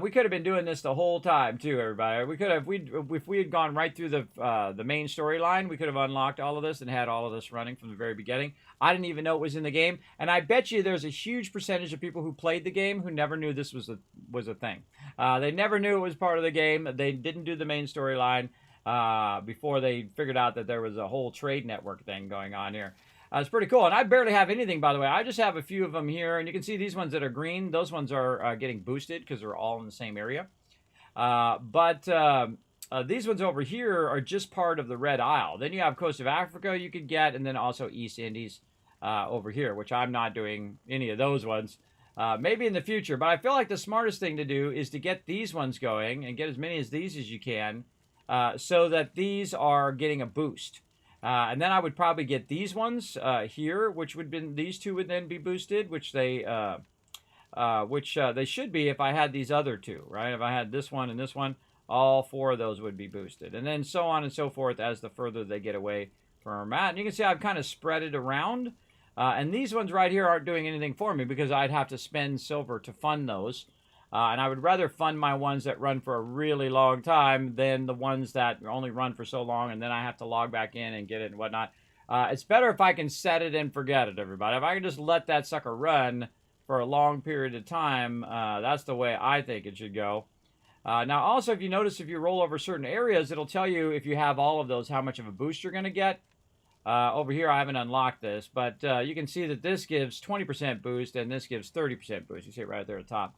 We could have been doing this the whole time too, everybody. We could have, if we had gone right through the main storyline, we could have unlocked all of this and had all of this running from the very beginning. I didn't even know it was in the game, and I bet you there's a huge percentage of people who played the game who never knew this was a thing. They never knew it was part of the game. They didn't do the main storyline before they figured out that there was a whole trade network thing going on here. It's pretty cool. And I barely have anything, by the way. I just have a few of them here. And you can see these ones that are green. Those ones are getting boosted because they're all in the same area. But these ones over here are just part of the Red Isle. Then you have Coast of Africa you could get, and then also East Indies over here, which I'm not doing any of those ones. Maybe in the future. But I feel like the smartest thing to do is to get these ones going and get as many as these as you can so that these are getting a boost. And then I would probably get these ones here, which would be, these two would then be boosted, which they should be if I had these other two, right? If I had this one and this one, all 4 of those would be boosted. And then so on and so forth as the further they get away from our mat. And you can see I've kind of spread it around. And these ones right here aren't doing anything for me because I'd have to spend silver to fund those. And I would rather fund my ones that run for a really long time than the ones that only run for so long and then I have to log back in and get it and whatnot. It's better if I can set it and forget it, everybody. If I can just let that sucker run for a long period of time, that's the way I think it should go. Now, also, if you notice, if you roll over certain areas, it'll tell you if you have all of those, how much of a boost you're going to get. Over here, I haven't unlocked this, but you can see that this gives 20% boost and this gives 30% boost. You see it right there at the top.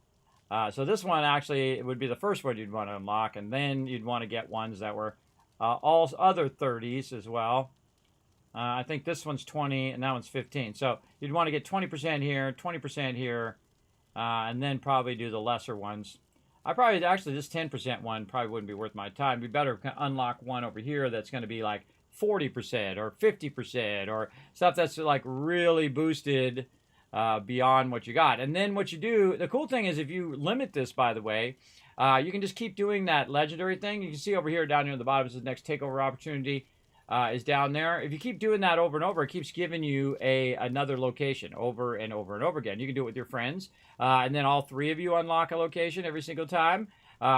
So this one actually would be the first one you'd want to unlock, and then you'd want to get ones that were all other 30s as well. I think this one's 20 and that one's 15. So you'd want to get 20% here, 20% here, and then probably do the lesser ones. I probably, actually, this 10% one probably wouldn't be worth my time. It'd be better to unlock one over here that's going to be like 40% or 50% or stuff that's like really boosted beyond what you got. And then what you do, the cool thing is if you limit this, by the way, you can just keep doing that legendary thing. You can see over here, down here at the bottom, is the next takeover opportunity is down there. If you keep doing that over and over, it keeps giving you another location over and over and over again. You can do it with your friends. And then all 3 of you unlock a location every single time,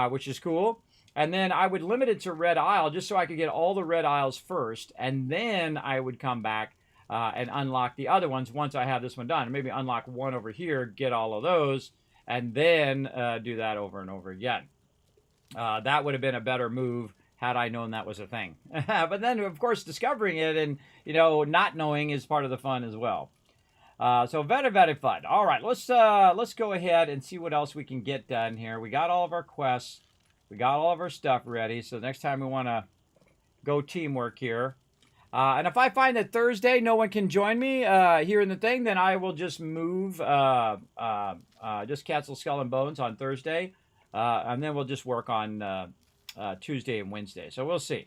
which is cool. And then I would limit it to Red Isle just so I could get all the Red Isles first. And then I would come back and unlock the other ones once I have this one done. Maybe unlock one over here, get all of those, and then do that over and over again. That would have been a better move had I known that was a thing. But then, of course, discovering it and, not knowing is part of the fun as well. So very, very fun. All right, let's go ahead and see what else we can get done here. We got all of our quests. We got all of our stuff ready. So next time we want to go teamwork here. And if I find that Thursday no one can join me here in the thing, then I will just move, just cancel Skull and Bones on Thursday. And then we'll just work on Tuesday and Wednesday. So we'll see.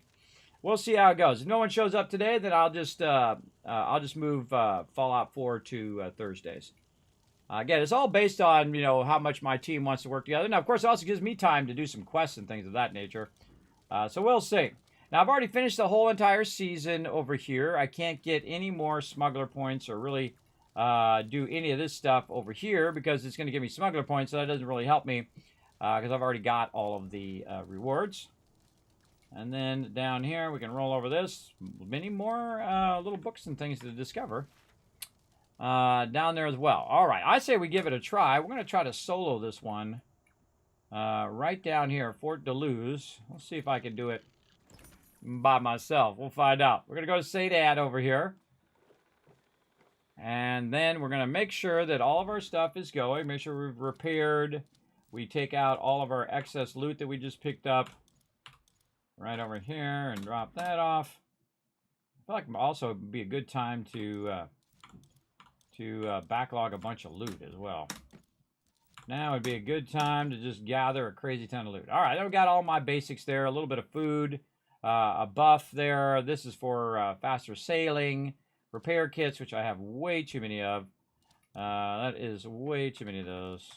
We'll see how it goes. If no one shows up today, then I'll just move Fallout 4 to Thursdays. Again, it's all based on, you know, how much my team wants to work together. Now, of course, it also gives me time to do some quests and things of that nature. So we'll see. Now, I've already finished the whole entire season over here. I can't get any more smuggler points or really do any of this stuff over here because it's going to give me smuggler points, so that doesn't really help me because I've already got all of the rewards. And then down here, we can roll over this. Many more little books and things to discover down there as well. All right, I say we give it a try. We're going to try to solo this one right down here, Fort Deleuze. Let's see if I can do it by myself. We'll find out. We're going to go to Sadad over here. And then we're going to make sure that all of our stuff is going. Make sure we've repaired. We take out all of our excess loot that we just picked up right over here and drop that off. I feel like it also would be a good time to backlog a bunch of loot as well. Now would be a good time to just gather a crazy ton of loot. All right, I've got all my basics there. A little bit of food, a buff there. This is for faster sailing. Repair kits, which I have way too many of. That is way too many of those.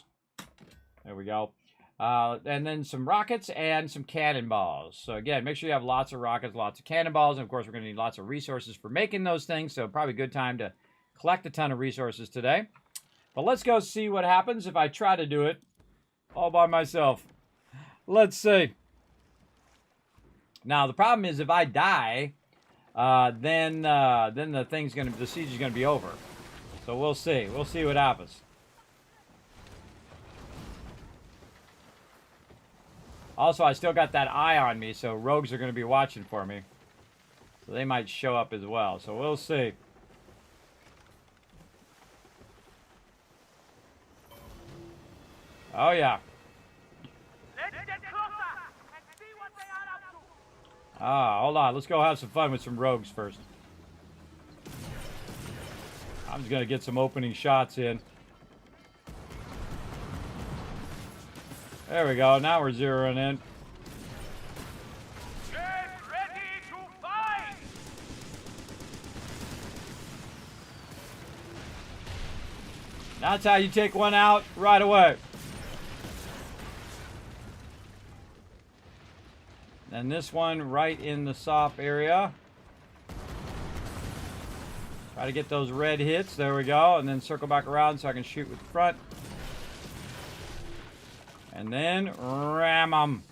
There we go. And then some rockets and some cannonballs. So again, make sure you have lots of rockets, lots of cannonballs. And of course, we're going to need lots of resources for making those things. So probably a good time to collect a ton of resources today. But let's go see what happens if I try to do it all by myself. Let's see. Now, the problem is if I die, then the siege is gonna be over. So we'll see. We'll see what happens. Also, I still got that eye on me, so rogues are gonna be watching for me. So they might show up as well. So we'll see. Oh yeah. Let's get closer and see what they are up to. Ah, hold on. Let's go have some fun with some rogues first. I'm just gonna get some opening shots in. There we go. Now we're zeroing in. Get ready to fight! That's how you take one out right away. And this one right in the soft area. Try to get those red hits. There we go. And then circle back around so I can shoot with the front. And then ram them.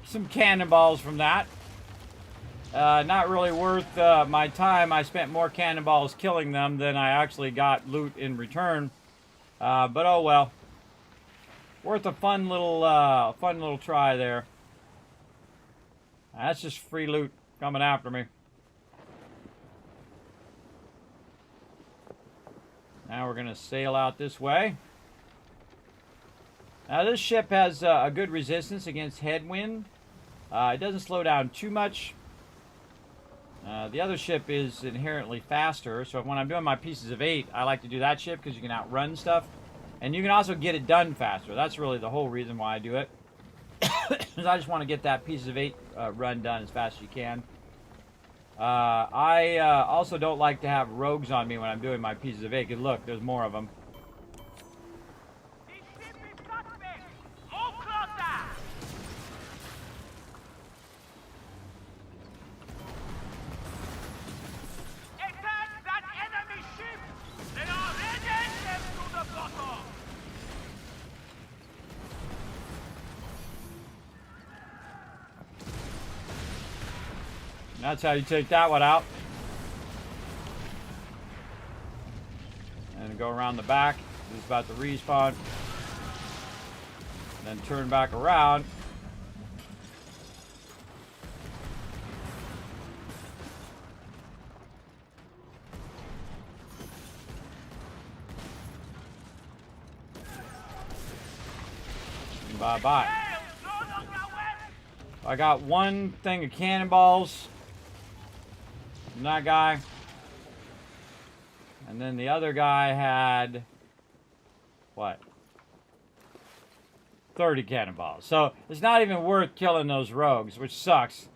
Some cannonballs from that. Not really worth my time. I spent more cannonballs killing them than I actually got loot in return. But oh well. Worth a fun little try there. That's just free loot coming after me. Now we're gonna sail out this way. Now this ship has a good resistance against headwind. It doesn't slow down too much. The other ship is inherently faster, so when I'm doing my pieces of 8, I like to do that ship because you can outrun stuff. And you can also get it done faster. That's really the whole reason why I do it. Because I just want to get that pieces of 8 run done as fast as you can. I also don't like to have rogues on me when I'm doing my pieces of 8, because look, there's more of them. This ship is suspect! Move closer! Attack that enemy ship! They are ready them to the bottom! That's how you take that one out. And go around the back. He's about to respawn. And then turn back around. Bye-bye. I got one thing of cannonballs. And that guy. And then the other guy had... what? 30 cannonballs. So it's not even worth killing those rogues, which sucks.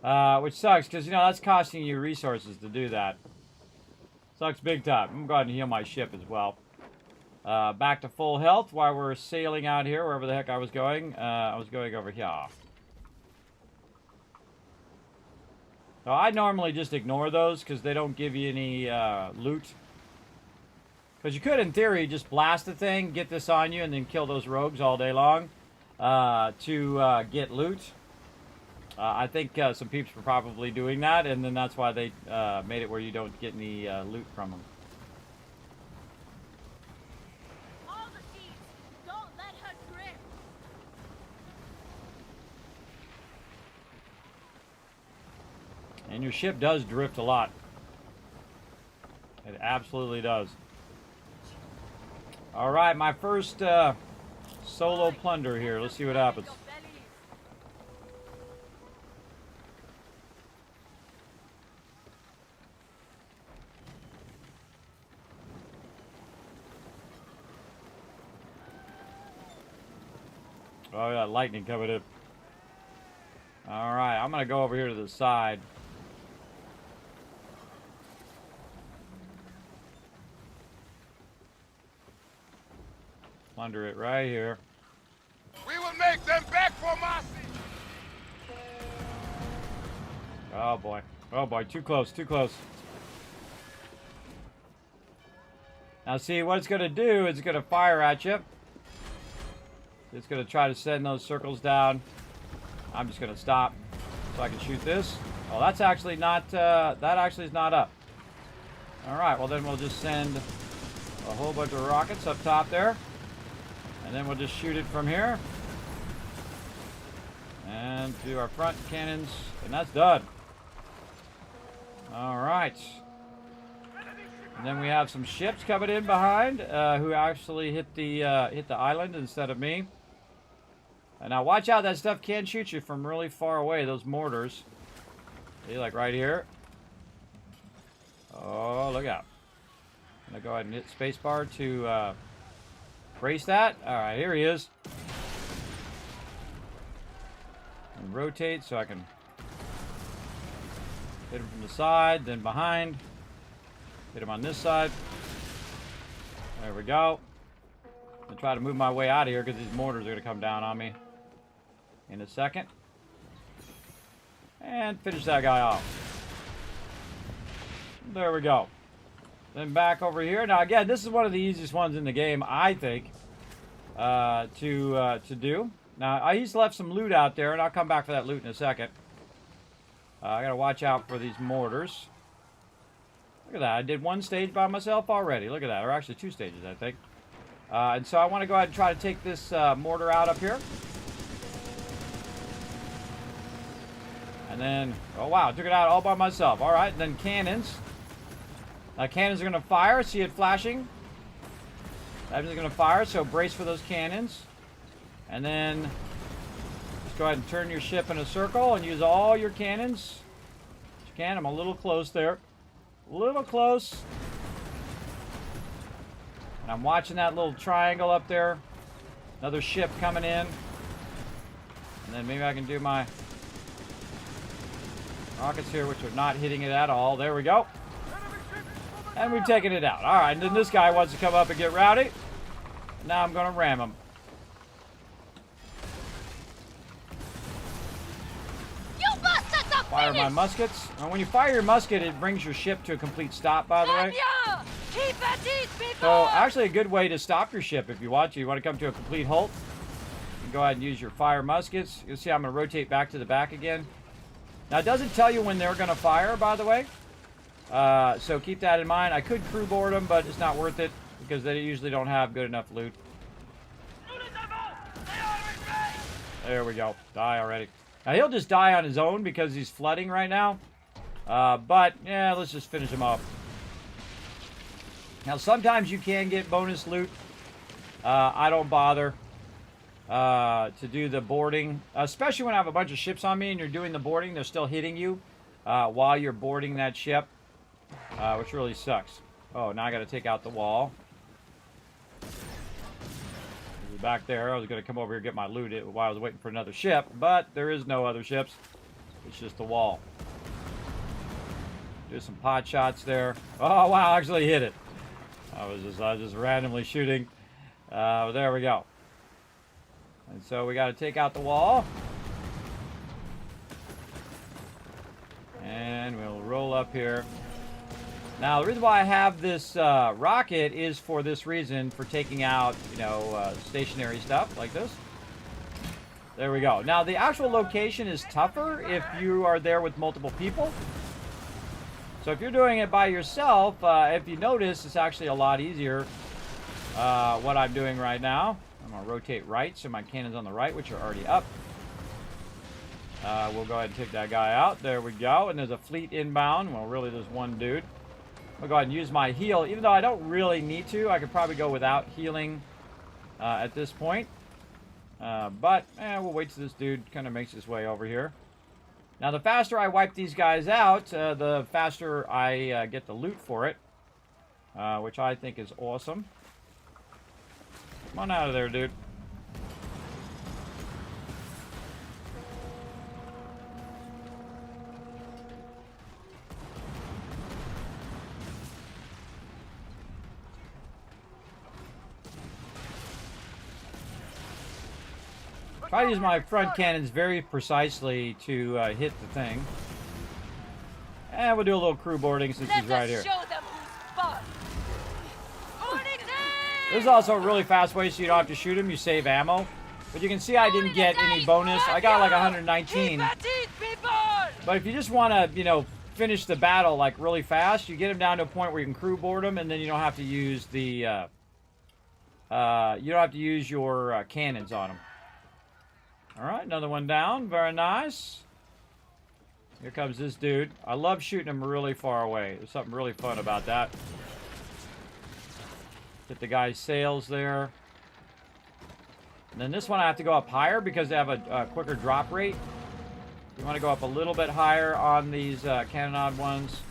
Which sucks because, you know, that's costing you resources to do that. Sucks big time. I'm going to go ahead and heal my ship as well. Back to full health while we're sailing out here, wherever the heck I was going. I was going over here. So I normally just ignore those because they don't give you any loot. Because you could, in theory, just blast the thing, get this on you, and then kill those rogues all day long to get loot. I think some peeps were probably doing that, and then that's why they made it where you don't get any loot from them. All the seeds, don't let her drift. And your ship does drift a lot. It absolutely does. Alright, my first solo plunder here. Let's see what happens. Oh, yeah, lightning coming in. Alright, I'm going to go over here to the side. Plunder it right here. We will make them beg for mercy. Oh boy. Oh boy, too close, too close. Now see, what it's going to do is it's going to fire at you. It's going to try to send those circles down. I'm just going to stop so I can shoot this. Oh, that's actually not, that actually is not up. Alright, well then we'll just send a whole bunch of rockets up top there. And then we'll just shoot it from here. And do our front cannons. And that's done. Alright. And then we have some ships coming in behind who actually hit the island instead of me. And now watch out, that stuff can shoot you from really far away, those mortars. See, like right here. Oh, look out. I'm going to go ahead and hit spacebar to brace that. Alright, here he is. And rotate so I can hit him from the side, then behind. Hit him on this side. There we go. I'm going to try to move my way out of here because these mortars are going to come down on me in a second. And finish that guy off. There we go. Then back over here. Now again, this is one of the easiest ones in the game, I think, to do. Now he's left some loot out there, and I'll come back for that loot in a second. I gotta watch out for these mortars. Look at that, I did one stage by myself already. Look at that, or actually two stages, I think. And so I want to go ahead and try to take this mortar out up here. And then, oh wow, took it out all by myself. All right, and then cannons. Cannons are going to fire. See it flashing? That is going to fire, so brace for those cannons. And then just go ahead and turn your ship in a circle and use all your cannons. If you can, I'm a little close there. A little close. And I'm watching that little triangle up there. Another ship coming in. And then maybe I can do my rockets here, which are not hitting it at all. There we go. And we've taken it out. Alright, and then this guy wants to come up and get rowdy. Now I'm going to ram him. You bastards are Fire my finished! muskets. And when you fire your musket, it brings your ship to a complete stop, by the way. Senya! Keep at it before! So, actually a good way to stop your ship if you want to. You want to come to a complete halt. You can go ahead and use your fire muskets. You'll see I'm going to rotate back to the back again. Now, it doesn't tell you when they're going to fire, by the way. So keep that in mind. I could crew board them, but it's not worth it because they usually don't have good enough loot. There we go. Die already. Now, he'll just die on his own because he's flooding right now. But, yeah, let's just finish him off. Now, sometimes you can get bonus loot. I don't bother to do the boarding. Especially when I have a bunch of ships on me and you're doing the boarding. They're still hitting you while you're boarding that ship. Which really sucks. Oh, now I got to take out the wall. We're back there. I was going to come over here and get my loot while I was waiting for another ship, but there is no other ships. It's just the wall. Do some pot shots there. Oh, wow, I actually hit it. I was just randomly shooting. There we go. And so we got to take out the wall. And we'll roll up here. Now, the reason why I have this rocket is for this reason, for taking out, you know, stationary stuff like this. There we go. Now, the actual location is tougher if you are there with multiple people. So if you're doing it by yourself, if you notice, it's actually a lot easier what I'm doing right now. I'm going to rotate right, so my cannon's on the right, which are already up. We'll go ahead and take that guy out. There we go. And there's a fleet inbound. Well, really, there's one dude. I'll go ahead and use my heal. Even though I don't really need to, I could probably go without healing at this point. But we'll wait till this dude kind of makes his way over here. Now, the faster I wipe these guys out, the faster I get the loot for it, which I think is awesome. Come on out of there, dude. Try to use my front cannons very precisely to hit the thing. And we'll do a little crew boarding since he's right here. Show them who's boss. There's also a really fast way so you don't have to shoot him. You save ammo. But you can see I didn't get any bonus. I got like 119. But if you just want to, you know, finish the battle like really fast, you get him down to a point where you can crew board him, and then you don't have to use the you don't have to use your cannons on him. All right, another one down. Very nice. Here comes this dude. I love shooting him really far away. There's something really fun about that. Hit the guy's sails there. And then this one I have to go up higher because they have a quicker drop rate. You want to go up a little bit higher on these cannonade ones.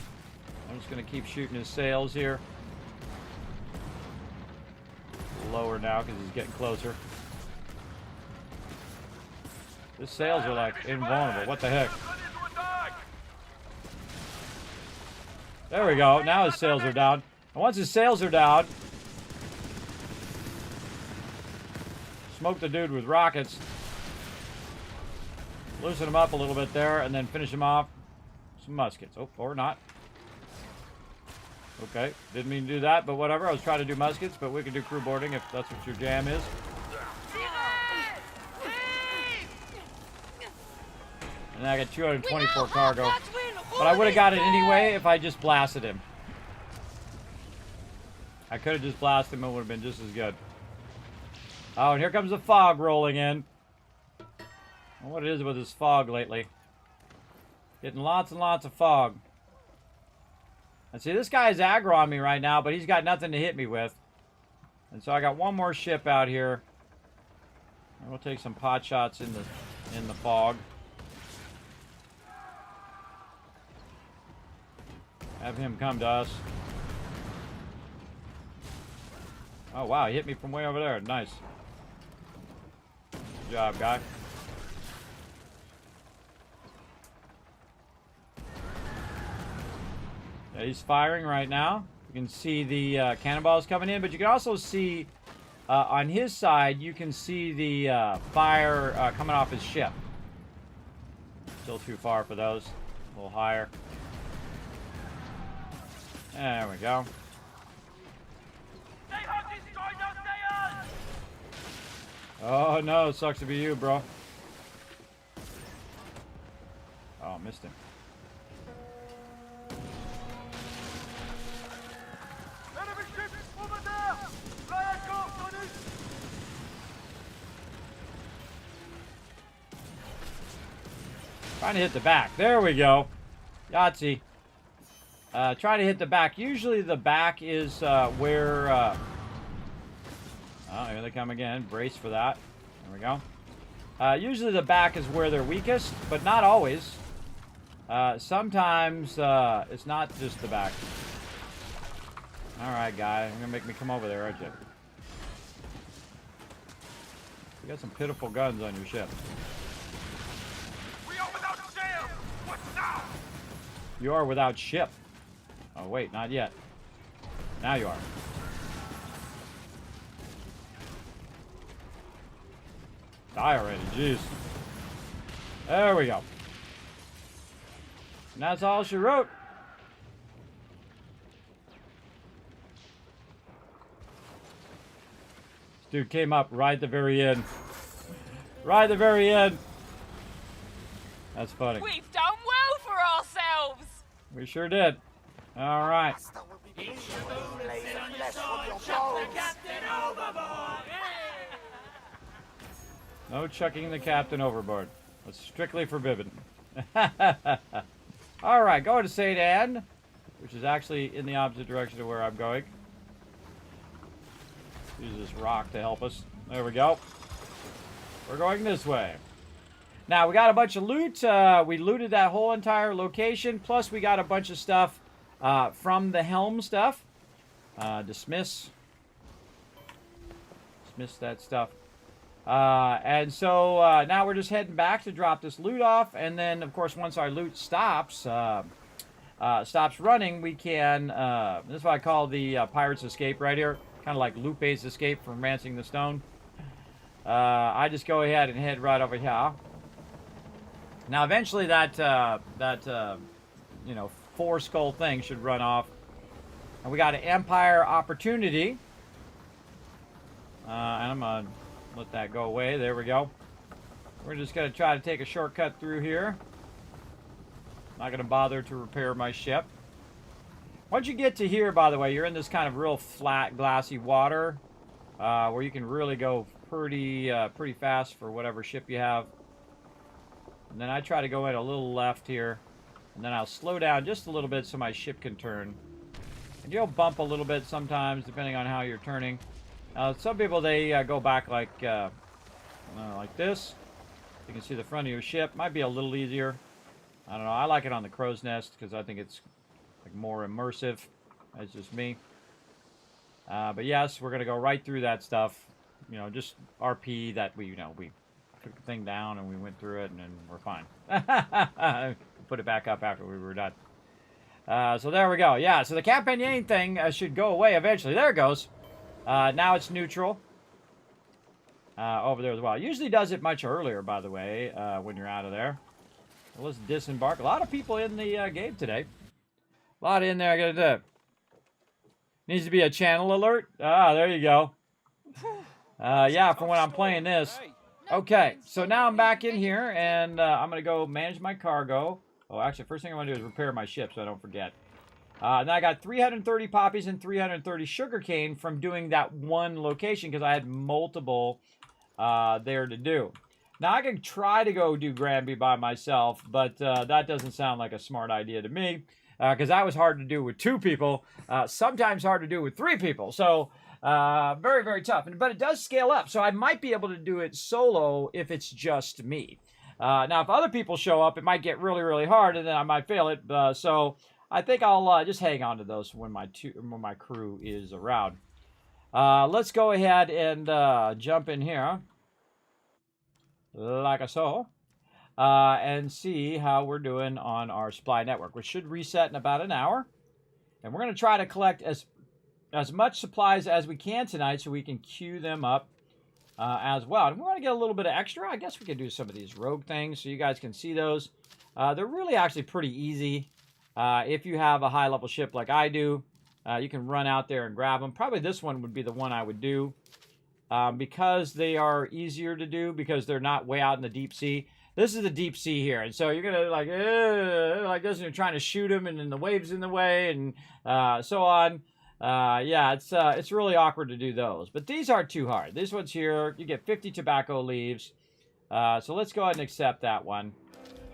I'm just going to keep shooting his sails here. Lower now because he's getting closer. His sails are like invulnerable. What the heck? There we go. Now his sails are down. And once his sails are down, smoke the dude with rockets. Loosen him up a little bit there, and then finish him off. Some muskets. Oh, or not. Okay, didn't mean to do that, but whatever. I was trying to do muskets, but we can do crew boarding if that's what your jam is. And I got 224 cargo. But I would have got it anyway if I just blasted him. I could have just blasted him, it would have been just as good. Oh, and here comes the fog rolling in. I don't know what it is with this fog lately. Getting lots and lots of fog. And see, this guy is aggro on me right now, but he's got nothing to hit me with. And so I got one more ship out here. And we'll take some pot shots in the fog. Have him come to us. Oh, wow, he hit me from way over there. Nice. Good job, guy. Yeah, he's firing right now. You can see the cannonballs coming in, but you can also see on his side, you can see the fire coming off his ship. Still too far for those. A little higher. There we go. Oh no, it sucks to be you, bro. Oh, missed him. Trying to hit the back. There we go. Yahtzee. Try to hit the back. Usually the back is where... oh, here they come again. Brace for that. There we go. Usually the back is where they're weakest, but not always. Sometimes it's not just the back. Alright, guy. You're going to make me come over there, aren't you? You got some pitiful guns on your ship. We are without sail! What now? You are without ship. Oh, wait, not yet. Now you are. Die already, jeez. There we go. And that's all she wrote. This dude came up right at the very end. Right at the very end. That's funny. We've done well for ourselves. We sure did. All right. No chucking the captain overboard. That's strictly forbidden. All right, go to St. Anne, which is actually in the opposite direction of where I'm going. Use this rock to help us. There we go. We're going this way. Now, we got a bunch of loot. We looted that whole entire location. Plus, we got a bunch of stuff from the helm stuff. Dismiss that stuff. And so now we're just heading back to drop this loot off. And then, of course, once our loot stops running, we can... this is what I call the Pirate's Escape right here. Kind of like Lupe's escape from Ransing the Stone. I just go ahead and head right over here. Now, eventually that you know, 4-skull thing should run off. And we got an Empire opportunity. And I'm going to let that go away. There we go. We're just going to try to take a shortcut through here. Not going to bother to repair my ship. Once you get to here, by the way, you're in this kind of real flat, glassy water. Where you can really go pretty fast for whatever ship you have. And then I try to go in a little left here. And then I'll slow down just a little bit so my ship can turn. And you'll bump a little bit sometimes, depending on how you're turning. Some people, they go back like this. You can see the front of your ship. Might be a little easier. I don't know. I like it on the crow's nest because I think it's like more immersive. That's just me. But yes, we're going to go right through that stuff. You know, just RP that we took the thing down and we went through it and then we're fine. Put it back up after we were done. So there we go. Yeah, so the Campaign thing should go away eventually. There it goes. Now it's neutral. Over there as well. It usually does it much earlier, by the way, when you're out of there. Well, let's disembark. A lot of people in the game today. A lot in there. I gotta do. Needs to be a channel alert. Ah, there you go. Yeah, for when I'm playing this. Okay, so now I'm back in here, and I'm going to go manage my cargo. Oh, actually, first thing I want to do is repair my ship so I don't forget. And I got 330 poppies and 330 sugarcane from doing that one location because I had multiple there to do. Now, I can try to go do Granby by myself, but that doesn't sound like a smart idea to me because that was hard to do with 2 people, sometimes hard to do with 3 people. So... very, very tough. But it does scale up, so I might be able to do it solo if it's just me. Now, if other people show up, it might get really, really hard, and then I might fail it. So I think I'll just hang on to those when my crew is around. Let's go ahead and jump in here, like so, and see how we're doing on our supply network, which should reset in about an hour. And we're going to try to collect as much supplies as we can tonight so we can queue them up as well. And we want to get a little bit of extra. I guess we could do some of these rogue things so you guys can see those. They're really actually pretty easy. If you have a high-level ship like I do, you can run out there and grab them. Probably this one would be the one I would do because they are easier to do because they're not way out in the deep sea. This is the deep sea here, and so you're gonna like this, and you're trying to shoot them, and then the waves in the way, and so on. Yeah, it's really awkward to do those. But these aren't too hard. This one's here. You get 50 tobacco leaves. So let's go ahead and accept that one.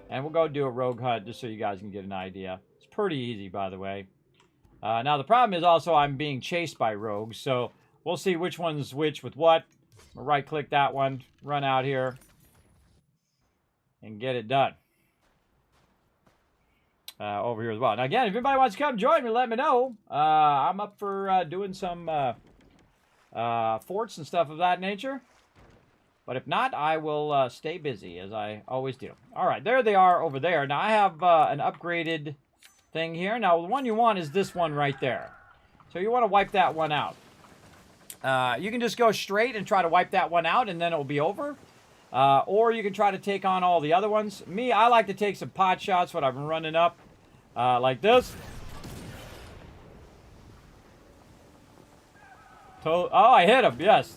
And we'll go do a rogue hunt just so you guys can get an idea. It's pretty easy, by the way. Now, the problem is also I'm being chased by rogues. So we'll see which one's which with what. I'll right-click that one. Run out here. And get it done. Over here as well. Now, again, if anybody wants to come join me, let me know. I'm up for doing some forts and stuff of that nature. But if not, I will stay busy, as I always do. All right, there they are over there. Now, I have an upgraded thing here. Now, the one you want is this one right there. So you want to wipe that one out. You can just go straight and try to wipe that one out, and then it'll be over. Or you can try to take on all the other ones. Me, I like to take some pot shots when I'm running up like this. Oh, I hit him, yes.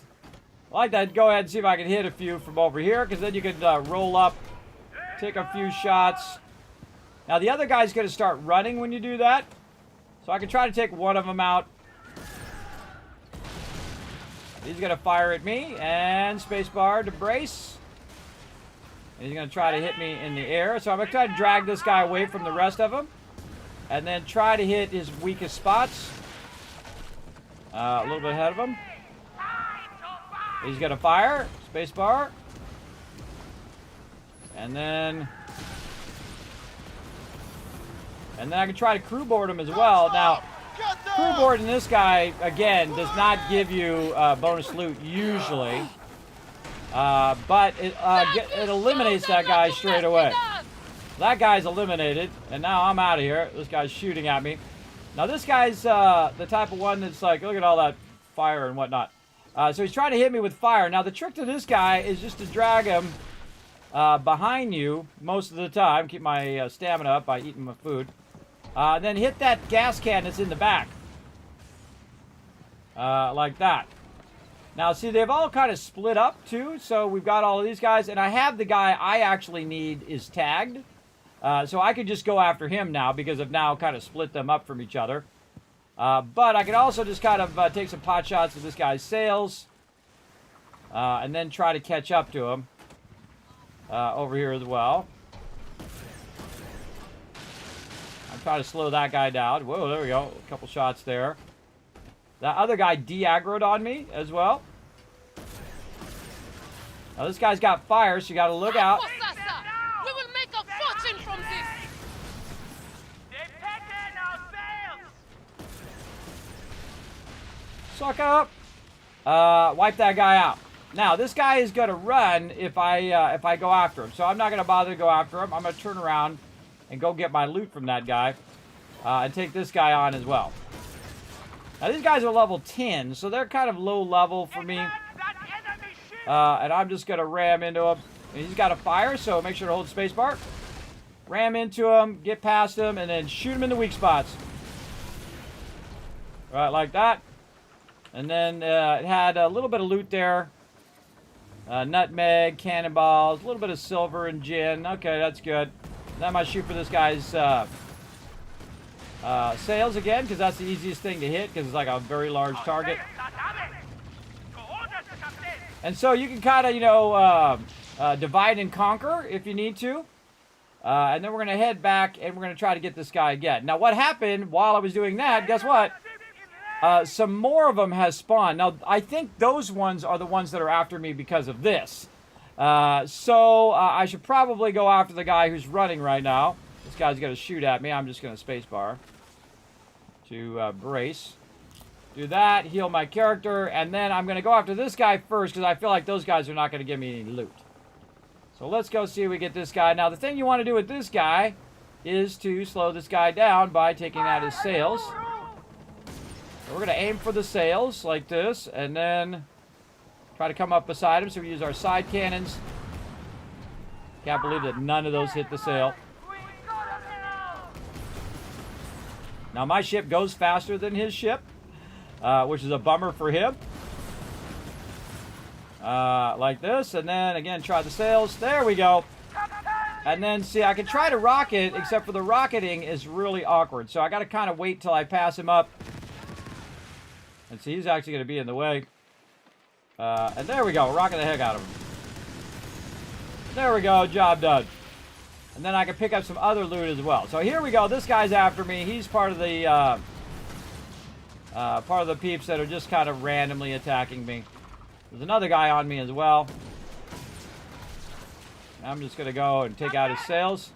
I like that. Go ahead and see if I can hit a few from over here, because then you can roll up, take a few shots. Now, the other guy's going to start running when you do that. So I can try to take one of them out. He's going to fire at me, and spacebar to brace. And he's going to try to hit me in the air. So I'm going to try to drag this guy away from the rest of them. And then try to hit his weakest spots. A little bit ahead of him. He's going to fire. Spacebar. And then I can try to crew board him as well. Now, crew boarding this guy, again, does not give you bonus loot usually. But it eliminates that guy straight away. That guy's eliminated, and now I'm out of here. This guy's shooting at me. Now, this guy's the type of one that's like, look at all that fire and whatnot. So he's trying to hit me with fire. Now, the trick to this guy is just to drag him behind you most of the time. Keep my stamina up by eating my food. Then hit that gas can that's in the back. Like that. Now, see, they've all kind of split up, too. So we've got all of these guys. And I have the guy I actually need is tagged. So I could just go after him now because I've now kind of split them up from each other. But I could also just kind of take some pot shots with this guy's sails. And then try to catch up to him. Over here as well. I'm trying to slow that guy down. Whoa, there we go. A couple shots there. That other guy de-aggroed on me as well. Now this guy's got fire, so you got to look out. We will make a fortune from this. They've taken our sails! Suck up. Wipe that guy out. Now this guy is going to run if I go after him. So I'm not going to bother to go after him. I'm going to turn around and go get my loot from that guy and take this guy on as well. Now these guys are level 10, so they're kind of low level for me. And I'm just going to ram into him. And he's got a fire, so make sure to hold spacebar. Ram into him, get past him, and then shoot him in the weak spots. Right, like that. And then it had a little bit of loot there. Nutmeg, cannonballs, a little bit of silver and gin. Okay, that's good. Then I might shoot for this guy's sails again, because that's the easiest thing to hit, because it's like a very large target. And so you can kind of, you know, divide and conquer if you need to. And then we're going to head back, and we're going to try to get this guy again. Now, what happened while I was doing that, guess what? Some more of them has spawned. Now, I think those ones are the ones that are after me because of this. So I should probably go after the guy who's running right now. This guy's going to shoot at me. I'm just going to spacebar to brace. Do that, heal my character, and then I'm going to go after this guy first because I feel like those guys are not going to give me any loot. So let's go see if we get this guy. Now, the thing you want to do with this guy is to slow this guy down by taking out his sails. So we're going to aim for the sails like this, and then try to come up beside him, so we use our side cannons. Can't believe that none of those hit the sail. Now, my ship goes faster than his ship, which is a bummer for him. Like this, and then, again, try the sails. There we go. And then, see, I can try to rocket, except for the rocketing is really awkward. So I got to kind of wait till I pass him up. And see, he's actually going to be in the way. And there we go. Rocket the heck out of him. There we go. Job done. And then I can pick up some other loot as well. So here we go. This guy's after me. He's part of the peeps that are just kind of randomly attacking me. There's another guy on me as well. I'm just going to go and take out his sails.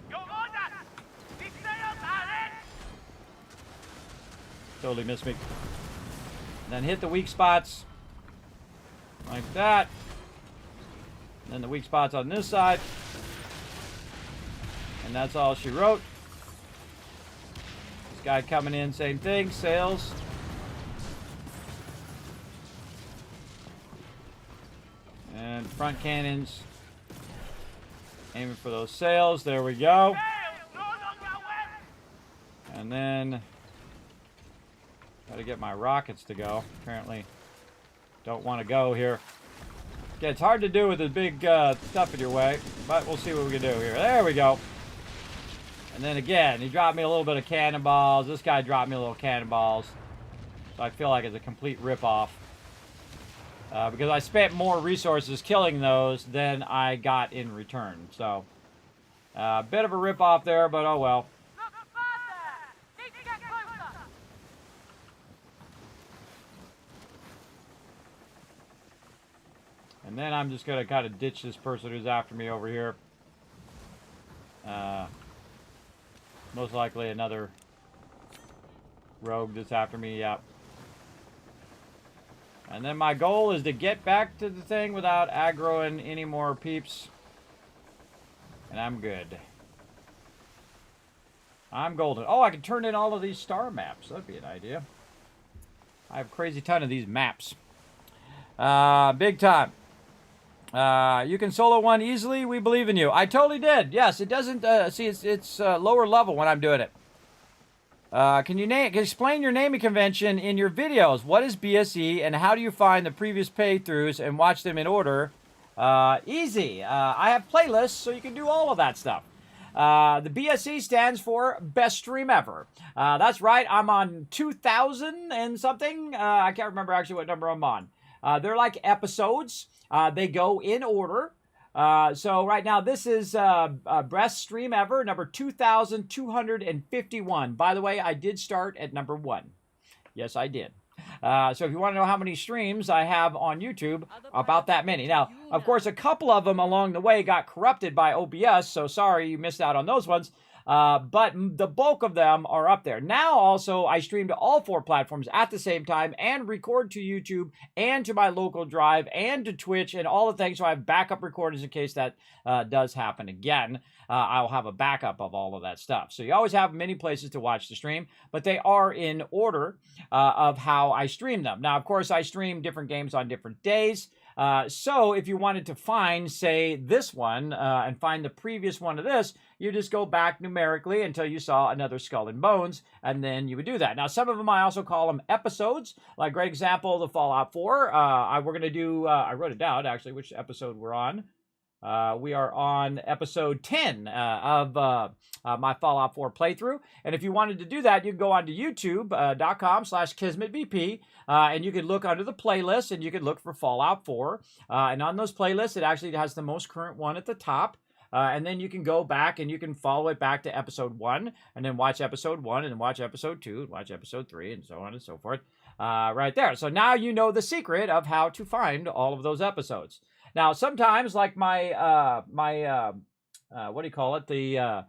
Totally missed me. And then hit the weak spots. Like that. And then the weak spots on this side. And that's all she wrote. This guy coming in, same thing, sails. And front cannons. Aiming for those sails. There we go. And then gotta get my rockets to go. Apparently don't want to go here. Yeah, it's hard to do with the big stuff in your way, but we'll see what we can do here. There we go. And then again, he dropped me a little bit of cannonballs. This guy dropped me a little cannonballs. So I feel like it's a complete ripoff. Because I spent more resources killing those than I got in return. So, a bit of a ripoff there, but oh well. And then I'm just going to kind of ditch this person who's after me over here. Most likely another rogue that's after me, yeah. And then my goal is to get back to the thing without aggroing any more peeps. And I'm good. I'm golden. Oh, I can turn in all of these star maps. That'd be an idea. I have a crazy ton of these maps. Big time. You can solo one easily. We believe in you. I totally did. Yes, it doesn't. See, it's lower level when I'm doing it. Can you explain your naming convention in your videos? What is BSE and how do you find the previous playthroughs and watch them in order? Easy. I have playlists, so you can do all of that stuff. The BSE stands for Best Stream Ever. That's right. I'm on 2000 and something. I can't remember actually what number I'm on. They're like episodes. They go in order. So right now, this is Best Stream Ever, number 2,251. By the way, I did start at number 1. Yes, I did. So if you want to know how many streams I have on YouTube, about that many. Now, of course, a couple of them along the way got corrupted by OBS, so sorry you missed out on those ones. But the bulk of them are up there. Now, also, I stream to all 4 platforms at the same time and record to YouTube and to my local drive and to Twitch and all the things. So I have backup recordings in case that does happen again. I'll have a backup of all of that stuff. So you always have many places to watch the stream, but they are in order of how I stream them. Now, of course, I stream different games on different days. So if you wanted to find, say, this one and find the previous one of this, you just go back numerically until you saw another Skull and Bones, and then you would do that. Now, some of them I also call them episodes. Like, great example, the Fallout 4. We're going to do, I wrote it down, actually, which episode we're on. We are on episode 10 of my Fallout 4 playthrough. And if you wanted to do that, you can go on to youtube.com/KismetVP, and you can look under the playlist, and you can look for Fallout 4. And on those playlists, it actually has the most current one at the top. And then you can go back and you can follow it back to episode 1, and then watch episode 1, and then watch episode 2, and watch episode 3, and so on and so forth. Right there. So now you know the secret of how to find all of those episodes. Now, sometimes, like my, what do you call it? The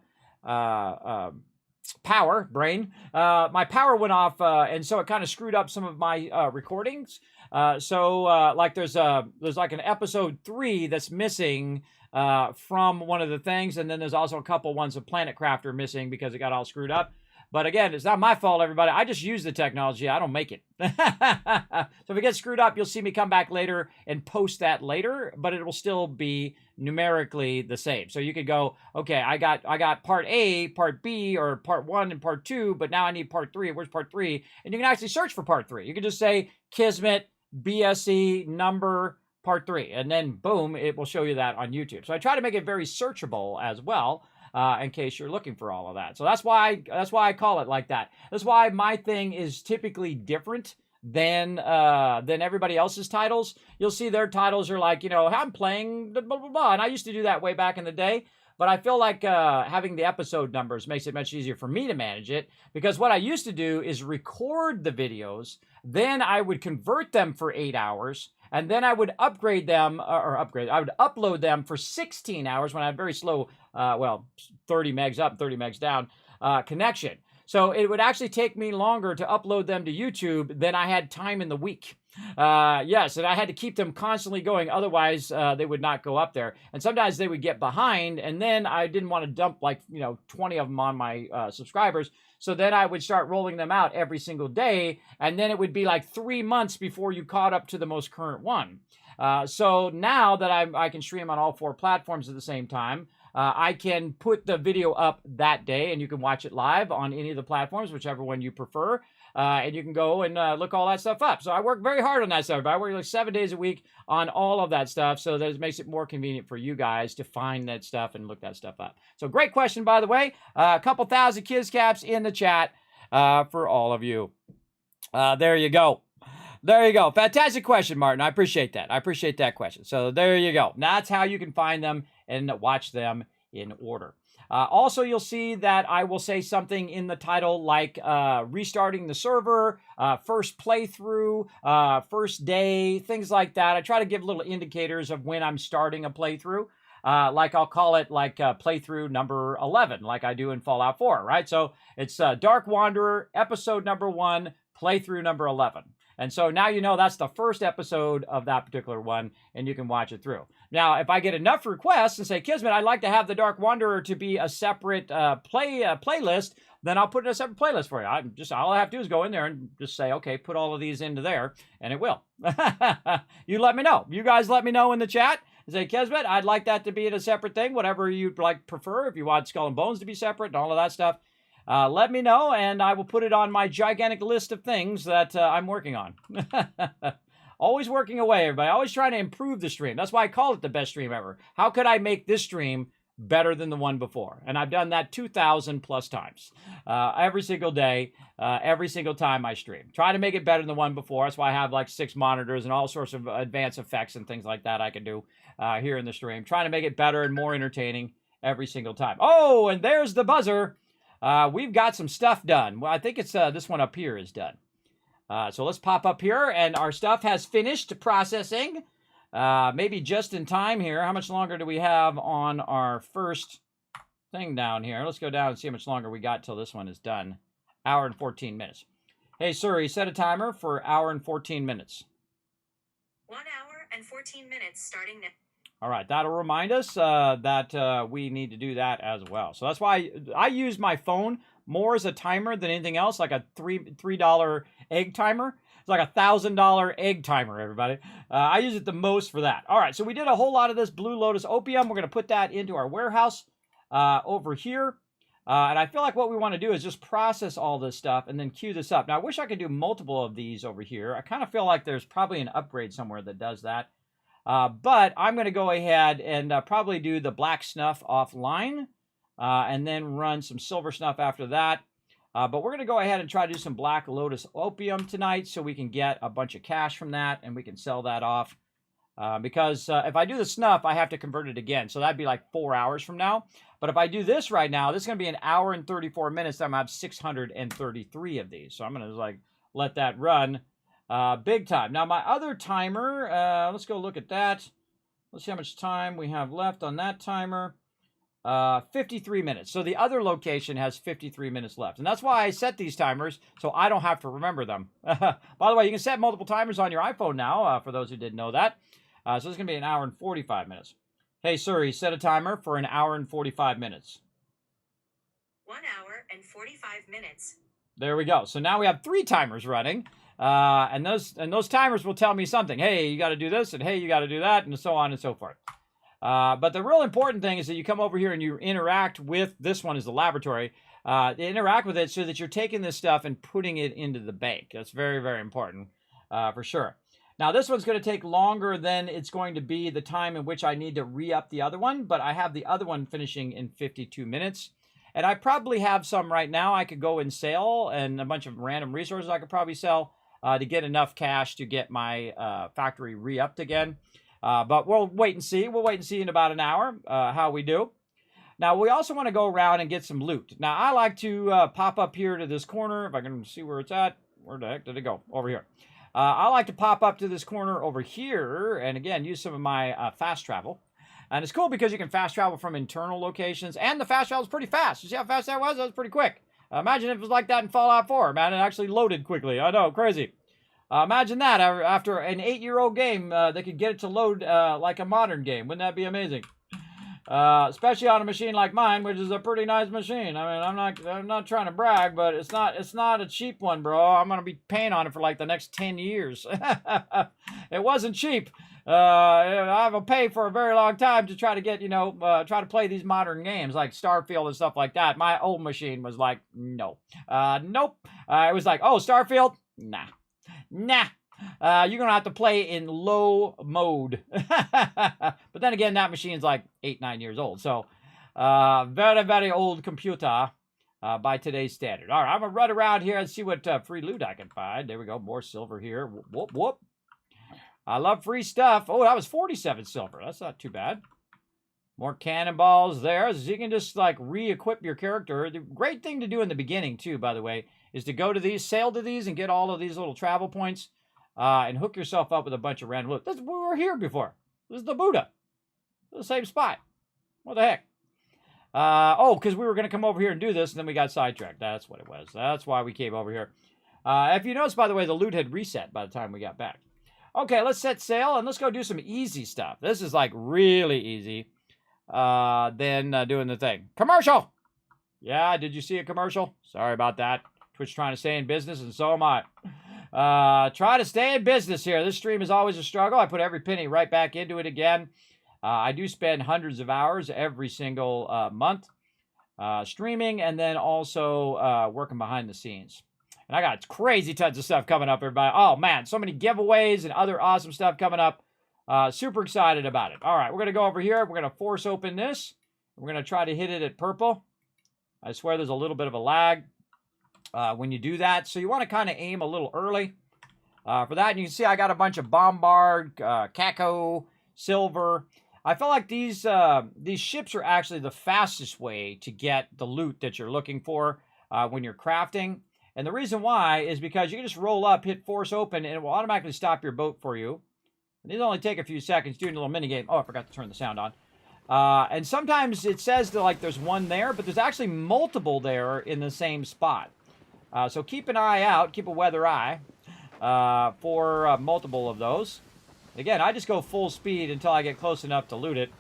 power, brain. My power went off, and so it kind of screwed up some of my recordings. Like there's like an episode 3 that's missing from one of the things, and then there's also a couple ones of Planet Crafter missing because it got all screwed up. But again, it's not my fault, everybody. I just use the technology. I don't make it. So if it gets screwed up, you'll see me come back later and post that later, but it will still be numerically the same. So you could go, okay, I got part A, part B, or part 1 and part 2, but now I need part 3. Where's part 3? And you can actually search for part 3. You can just say Kismet, BSE, number, part 3, and then boom, it will show you that on YouTube. So I try to make it very searchable as well. In case you're looking for all of that. So that's why I call it like that. That's why my thing is typically different than everybody else's titles. You'll see their titles are like, you know, I'm playing blah, blah, blah. And I used to do that way back in the day. But I feel like having the episode numbers makes it much easier for me to manage it. Because what I used to do is record the videos. Then I would convert them for 8 hours. And then I would upgrade them, I would upload them for 16 hours when I had very slow, 30 megs up, 30 megs down connection. So it would actually take me longer to upload them to YouTube than I had time in the week. Yes, and I had to keep them constantly going. Otherwise, they would not go up there. And sometimes they would get behind, and then I didn't want to dump like, 20 of them on my subscribers. So then I would start rolling them out every single day, and then it would be like 3 months before you caught up to the most current one. So now that I can stream on all 4 platforms at the same time, I can put the video up that day, and you can watch it live on any of the platforms, whichever one you prefer. And you can go and look all that stuff up. So I work very hard on that stuff. I work like 7 days a week on all of that stuff, so that it makes it more convenient for you guys to find that stuff and look that stuff up. So great question, by the way. A couple thousand kids caps in the chat for all of you. There you go. There you go. Fantastic question, Martin. I appreciate that. I appreciate that question. So there you go. That's how you can find them and watch them in order. Also, you'll see that I will say something in the title like restarting the server, first playthrough, first day, things like that. I try to give little indicators of when I'm starting a playthrough. Like I'll call it like playthrough number 11, like I do in Fallout 4, right? So it's Dark Wanderer, episode number 1, playthrough number 11. And so now you know that's the first episode of that particular one, and you can watch it through. Now, if I get enough requests and say, Kismet, I'd like to have the Dark Wanderer to be a separate playlist, then I'll put it in a separate playlist for you. All I have to do is go in there and just say, okay, put all of these into there, and it will. You let me know. You guys let me know in the chat. Say, Kismet, I'd like that to be in a separate thing, whatever you'd like prefer. If you want Skull and Bones to be separate and all of that stuff, let me know, and I will put it on my gigantic list of things that I'm working on. Always working away, everybody. Always trying to improve the stream. That's why I call it the best stream ever. How could I make this stream better than the one before? And I've done that 2,000 plus times. Every single day, every single time I stream. Try to make it better than the one before. That's why I have like 6 monitors and all sorts of advanced effects and things like that I can do here in the stream. Trying to make it better and more entertaining every single time. Oh, and there's the buzzer. We've got some stuff done. Well, I think it's this one up here is done. So let's pop up here, and our stuff has finished processing. Maybe just in time here. How much longer do we have on our first thing down here? Let's go down and see how much longer we got till this one is done. Hour and 14 minutes. Hey, Suri, set a timer for hour and 14 minutes. 1 hour and 14 minutes starting now. All right, that'll remind us that we need to do that as well. So that's why I use my phone more as a timer than anything else, like a $3 egg timer. It's like a $1,000 egg timer, everybody. I use it the most for that. All right, so we did a whole lot of this Blue Lotus opium. We're going to put that into our warehouse over here. And I feel like what we want to do is just process all this stuff and then queue this up. Now, I wish I could do multiple of these over here. I kind of feel like there's probably an upgrade somewhere that does that. But I'm going to go ahead and probably do the black snuff offline and then run some silver snuff after that. But we're going to go ahead and try to do some Black Lotus opium tonight so we can get a bunch of cash from that and we can sell that off. Because if I do the snuff, I have to convert it again. So that'd be like 4 hours from now. But if I do this right now, this is going to be an hour and 34 minutes. I'm going to have 633 of these. So I'm going to like let that run. Big time. Now, my other timer, let's go look at that. Let's see how much time we have left on that timer. 53 minutes. So the other location has 53 minutes left. And that's why I set these timers, so I don't have to remember them. By the way, you can set multiple timers on your iPhone now, for those who didn't know that. So it's going to be an hour and 45 minutes. Hey, Suri, set a timer for an hour and 45 minutes. 1 hour and 45 minutes. There we go. So now we have 3 timers running. And those timers will tell me something. Hey, you got to do this, and hey, you got to do that, and so on and so forth. But the real important thing is that you come over here and you interact with, this one is the laboratory, interact with it so that you're taking this stuff and putting it into the bank. That's very, very important for sure. Now, this one's going to take longer than it's going to be the time in which I need to re-up the other one, but I have the other one finishing in 52 minutes. And I probably have some right now I could go and sell, and a bunch of random resources I could probably sell to get enough cash to get my factory re-upped again. But we'll wait and see. We'll wait and see in about an hour how we do. Now, we also want to go around and get some loot. Now, I like to pop up here to this corner. If I can see where it's at. Where the heck did it go? Over here. I like to pop up to this corner over here. And again, use some of my fast travel. And it's cool because you can fast travel from internal locations. And the fast travel is pretty fast. You see how fast that was? That was pretty quick. Imagine if it was like that in Fallout 4. Man, it actually loaded quickly. I know, crazy. Imagine that. After an 8-year-old game, they could get it to load like a modern game. Wouldn't that be amazing? Especially on a machine like mine, which is a pretty nice machine. I mean, I'm not trying to brag, but it's not a cheap one, bro. I'm gonna be paying on it for like the next 10 years. It wasn't cheap. I will pay for a very long time to try to get, try to play these modern games like Starfield and stuff like that. My old machine was like, no, nope. It was like, oh, Starfield, nah. You're going to have to play in low mode. But then again, that machine's like 8-9 years old. So, very, very old computer by today's standard. All right, I'm going to run around here and see what free loot I can find. There we go. More silver here. Whoop, whoop. I love free stuff. Oh, that was 47 silver. That's not too bad. More cannonballs there. So you can just like re-equip your character. The great thing to do in the beginning, too, by the way, is to go to these, sail to these, and get all of these little travel points, and hook yourself up with a bunch of random loot. We were here before. This is the Buddha. The same spot. What the heck? Oh, because we were going to come over here and do this, and then we got sidetracked. That's what it was. That's why we came over here. If you notice, by the way, the loot had reset by the time we got back. Okay, let's set sail, and let's go do some easy stuff. This is like really easy. Then doing the thing. Commercial! Yeah, did you see a commercial? Sorry about that. Twitch trying to stay in business, and so am I. Try to stay in business here. This stream is always a struggle. I put every penny right back into it again. I do spend hundreds of hours every single month streaming, and then also working behind the scenes. And I got crazy tons of stuff coming up, everybody. Oh, man, so many giveaways and other awesome stuff coming up. Super excited about it. All right, we're going to go over here. We're going to force open this. We're going to try to hit it at purple. I swear there's a little bit of a lag when you do that. So you want to kind of aim a little early for that. And you can see I got a bunch of Bombard, Caco, Silver. I feel like these ships are actually the fastest way to get the loot that you're looking for when you're crafting. And the reason why is because you can just roll up, hit force open, and it will automatically stop your boat for you. And these only take a few seconds doing a little mini game. Oh, I forgot to turn the sound on. And sometimes it says that like there's one there, but there's actually multiple there in the same spot. So keep an eye out, keep a weather eye for multiple of those. Again, I just go full speed until I get close enough to loot it.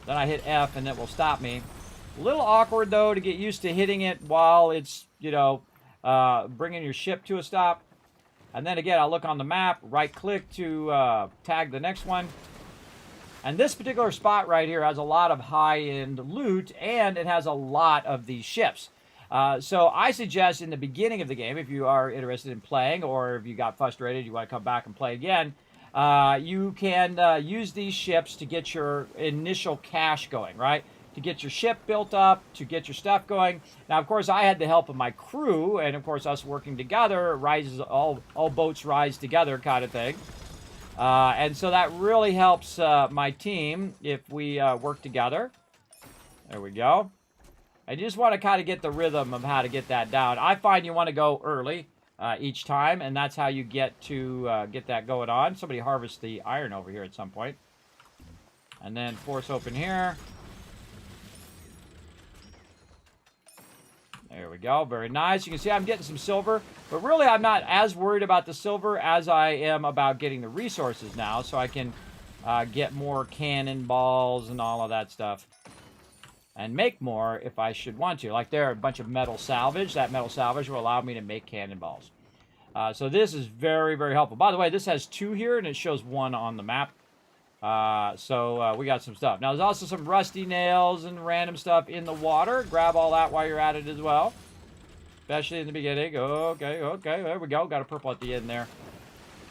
Then I hit F and it will stop me. A little awkward though to get used to hitting it while it's, bringing your ship to a stop. And then again, I'll look on the map, right click to tag the next one. And this particular spot right here has a lot of high-end loot, and it has a lot of these ships. So I suggest in the beginning of the game, if you are interested in playing, or if you got frustrated, you want to come back and play again, you can use these ships to get your initial cash going, right? To get your ship built up, to get your stuff going. Now, of course, I had the help of my crew, and of course, us working together rises all boats rise together kind of thing. And so that really helps my team if we work together. There we go. I just want to kind of get the rhythm of how to get that down. I find you want to go early each time, and that's how you get to get that going on. Somebody harvest the iron over here at some point. And then force open here. There we go. Very nice. You can see I'm getting some silver. But really, I'm not as worried about the silver as I am about getting the resources now. So I can get more cannonballs and all of that stuff. And make more if I should want to. Like there are a bunch of metal salvage. That metal salvage will allow me to make cannonballs. So this is very, very helpful. By the way, this has 2 here, and it shows 1 on the map. So we got some stuff. Now, there's also some rusty nails and random stuff in the water. Grab all that while you're at it as well. Especially in the beginning. Okay. There we go. Got a purple at the end there.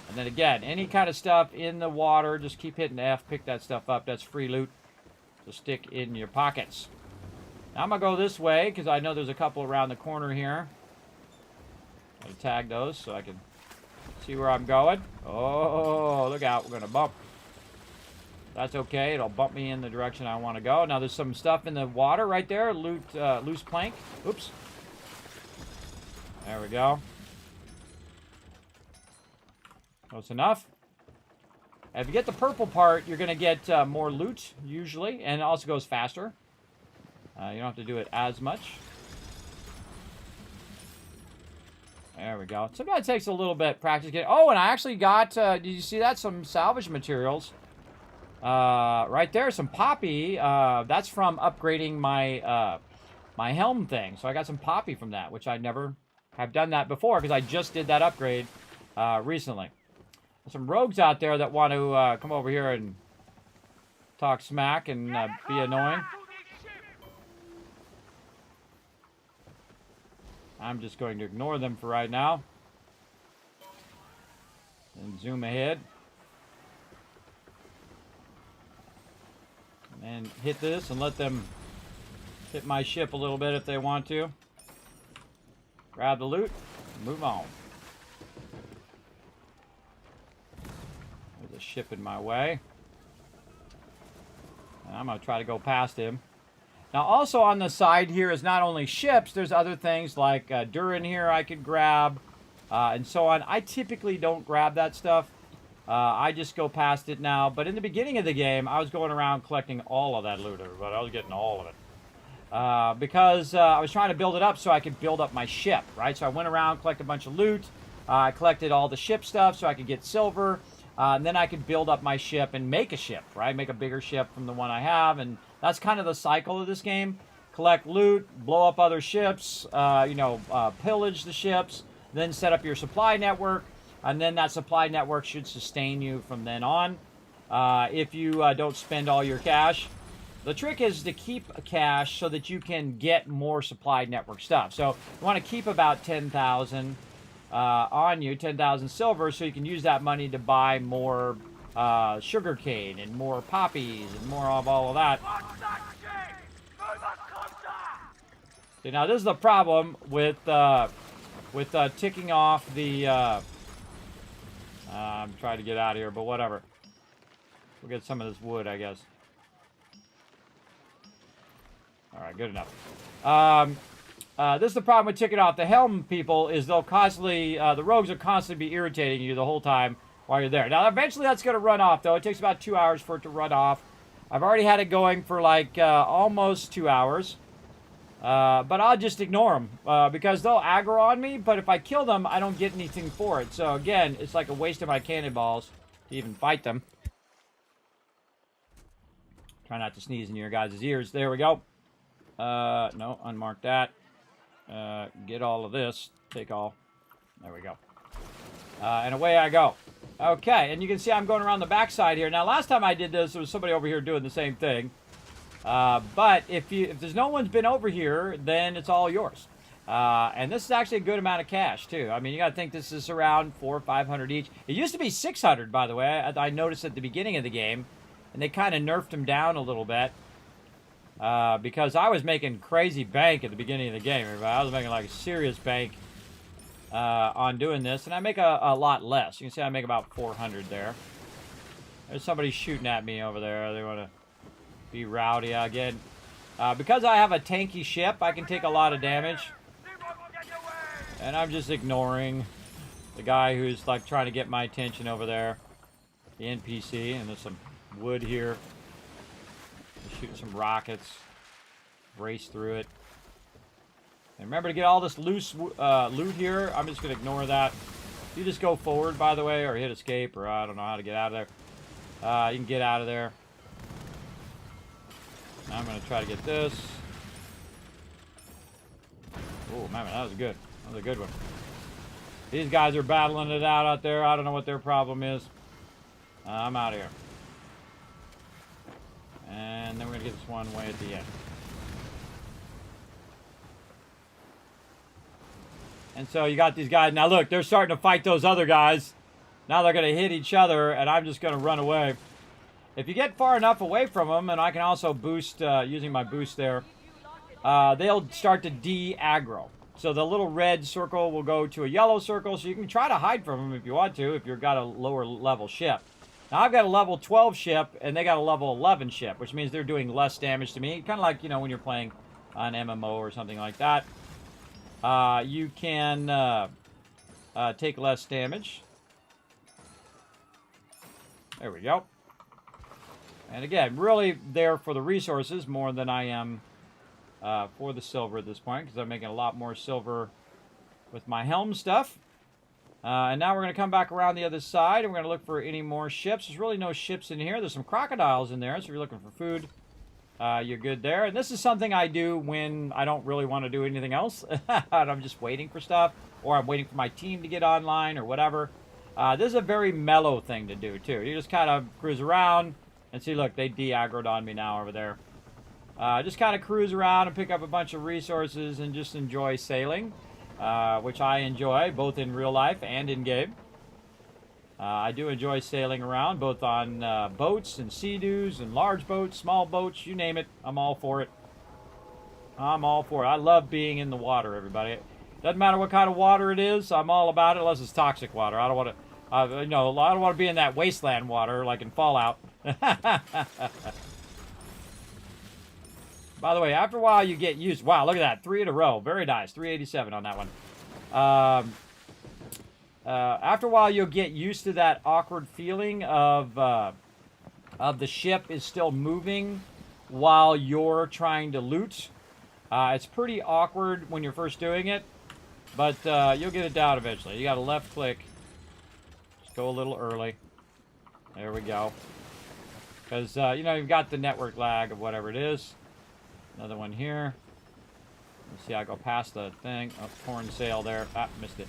And then again, any kind of stuff in the water, just keep hitting F. Pick that stuff up. That's free loot to stick in your pockets. Now, I'm going to go this way because I know there's a couple around the corner here. I'm going to tag those so I can see where I'm going. Oh, look out. We're going to bump. That's okay. It'll bump me in the direction I want to go. Now, there's some stuff in the water right there. Loose plank. Oops. There we go. Close enough. If you get the purple part, you're going to get more loot, usually. And it also goes faster. You don't have to do it as much. There There we go. Sometimes it takes a little bit practice. Oh, and I actually got, did you see that? Some salvage materials. Right there, some poppy. That's from upgrading my, my helm thing. So I got some poppy from that, which I never have done that before because I just did that upgrade recently. There's some rogues out there that want to come over here and talk smack and be annoying. I'm just going to ignore them for right now. And zoom ahead. And hit this and let them hit my ship a little bit if they want to. Grab the loot and move on. There's a ship in my way. And I'm going to try to go past him. Now, also on the side here is not only ships, there's other things like Durin here I could grab, and so on. I typically don't grab that stuff. I just go past it now. But in the beginning of the game, I was going around collecting all of that loot, everybody. I was getting all of it. Because I was trying to build it up so I could build up my ship, right? So I went around, collected a bunch of loot. I collected all the ship stuff so I could get silver. And then I could build up my ship and make a ship, right? Make a bigger ship from the one I have. And that's kind of the cycle of this game. Collect loot, blow up other ships, pillage the ships, then set up your supply network. And then that supply network should sustain you from then on if you don't spend all your cash. The trick is to keep cash so that you can get more supply network stuff. So you want to keep about 10,000 on you, 10,000 silver, so you can use that money to buy more sugar cane and more poppies and more of all of that. See, now this is the problem with ticking off the. I'm trying to get out of here, but whatever. We'll get some of this wood, I guess. All right, good enough. This is the problem with ticking off the helm people is they'll constantly, the rogues will constantly be irritating you the whole time while you're there. Now, eventually that's going to run off, though. It takes about 2 hours for it to run off. I've already had it going for like almost 2 hours. But I'll just ignore them because they'll aggro on me. But if I kill them, I don't get anything for it. So again, it's like a waste of my cannonballs to even fight them. Try not to sneeze in your guys' ears. There we go. No, unmark that. Get all of this. Take all. There we go. And away I go. Okay, and you can see I'm going around the backside here. Now, last time I did this, there was somebody over here doing the same thing. But if there's no one's been over here, then it's all yours. And this is actually a good amount of cash, too. I mean, you got to think this is around 400 or 500 each. It used to be 600, by the way. I noticed at the beginning of the game. And they kind of nerfed them down a little bit. Because I was making crazy bank at the beginning of the game. I was making like a serious bank on doing this. And I make a lot less. You can see I make about 400 there. There's somebody shooting at me over there. They want to be rowdy again. Because I have a tanky ship, I can take a lot of damage. And I'm just ignoring the guy who's like trying to get my attention over there. The NPC. And there's some wood here. Shooting some rockets. Race through it. And remember to get all this loose loot here. I'm just going to ignore that. You just go forward, by the way, or hit escape, or I don't know how to get out of there. You can get out of there. Now I'm going to try to get this. Oh, man, that was good. That was a good one. These guys are battling it out there. I don't know what their problem is. I'm out of here. And then we're going to get this one way at the end. And so you got these guys. Now look, they're starting to fight those other guys. Now they're going to hit each other, and I'm just going to run away. If you get far enough away from them, and I can also boost, using my boost there, they'll start to de-aggro. So the little red circle will go to a yellow circle, so you can try to hide from them if you want to, if you've got a lower level ship. Now I've got a level 12 ship, and they got a level 11 ship, which means they're doing less damage to me. Kind of like, you know, when you're playing an MMO or something like that. You can take less damage. There we go. And again, really there for the resources more than I am for the silver at this point, because I'm making a lot more silver with my helm stuff. And now we're going to come back around the other side, and we're going to look for any more ships. There's really no ships in here. There's some crocodiles in there, so if you're looking for food, you're good there. And this is something I do when I don't really want to do anything else. And I'm just waiting for stuff, or I'm waiting for my team to get online, or whatever. This is a very mellow thing to do, too. You just kind of cruise around, and see, look, they de-aggroed on me now over there. Just kind of cruise around and pick up a bunch of resources and just enjoy sailing. Which I enjoy, both in real life and in game. I do enjoy sailing around, both on boats and sea-doos and large boats, small boats, you name it. I'm all for it. I'm all for it. I love being in the water, everybody. Doesn't matter what kind of water it is. I'm all about it, unless it's toxic water. I don't want to, I don't want to be in that wasteland water like in Fallout. By the way, after a while, you get used. Wow, look at that. 3 in a row. Very nice. 387 on that one. After a while, you'll get used to that awkward feeling of the ship is still moving while you're trying to loot. It's pretty awkward when you're first doing it, but you'll get it down eventually. You got to left click. Just go a little early. There we go. Because, you've got the network lag of whatever it is. Another one here. Let's see, I go past the thing. Oh, torn sail there. Ah, missed it.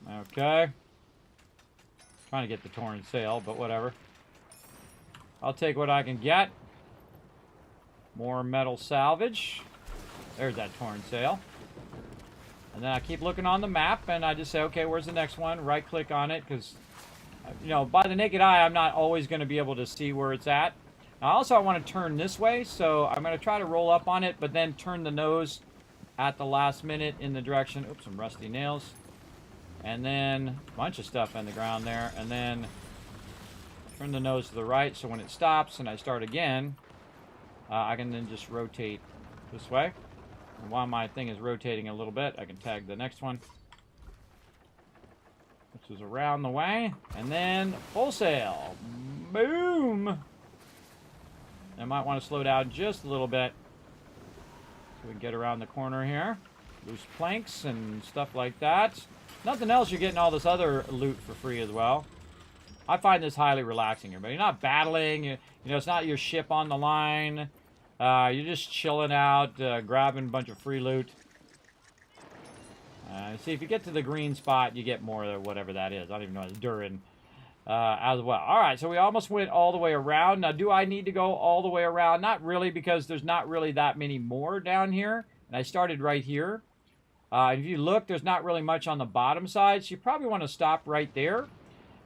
Okay. Trying to get the torn sail, but whatever. I'll take what I can get. More metal salvage. There's that torn sail. And then I keep looking on the map, and I just say, okay, where's the next one? Right-click on it, because... by the naked eye, I'm not always going to be able to see where it's at. Now, also, I want to turn this way, so I'm going to try to roll up on it, but then turn the nose at the last minute in the direction. Oops, some rusty nails. And then a bunch of stuff in the ground there. And then turn the nose to the right, so when it stops and I start again, I can then just rotate this way. And while my thing is rotating a little bit, I can tag the next one, which is around the way, and then full sail. Boom! I might want to slow down just a little bit so we can get around the corner here. Loose planks and stuff like that. Nothing else, you're getting all this other loot for free as well. I find this highly relaxing here, but you're not battling. It's not your ship on the line. You're just chilling out, grabbing a bunch of free loot. See, if you get to the green spot, you get more of whatever that is. I don't even know. It's Durin as well. All right, so we almost went all the way around. Now, do I need to go all the way around? Not really, because there's not really that many more down here. And I started right here. If you look, there's not really much on the bottom side, so you probably want to stop right there.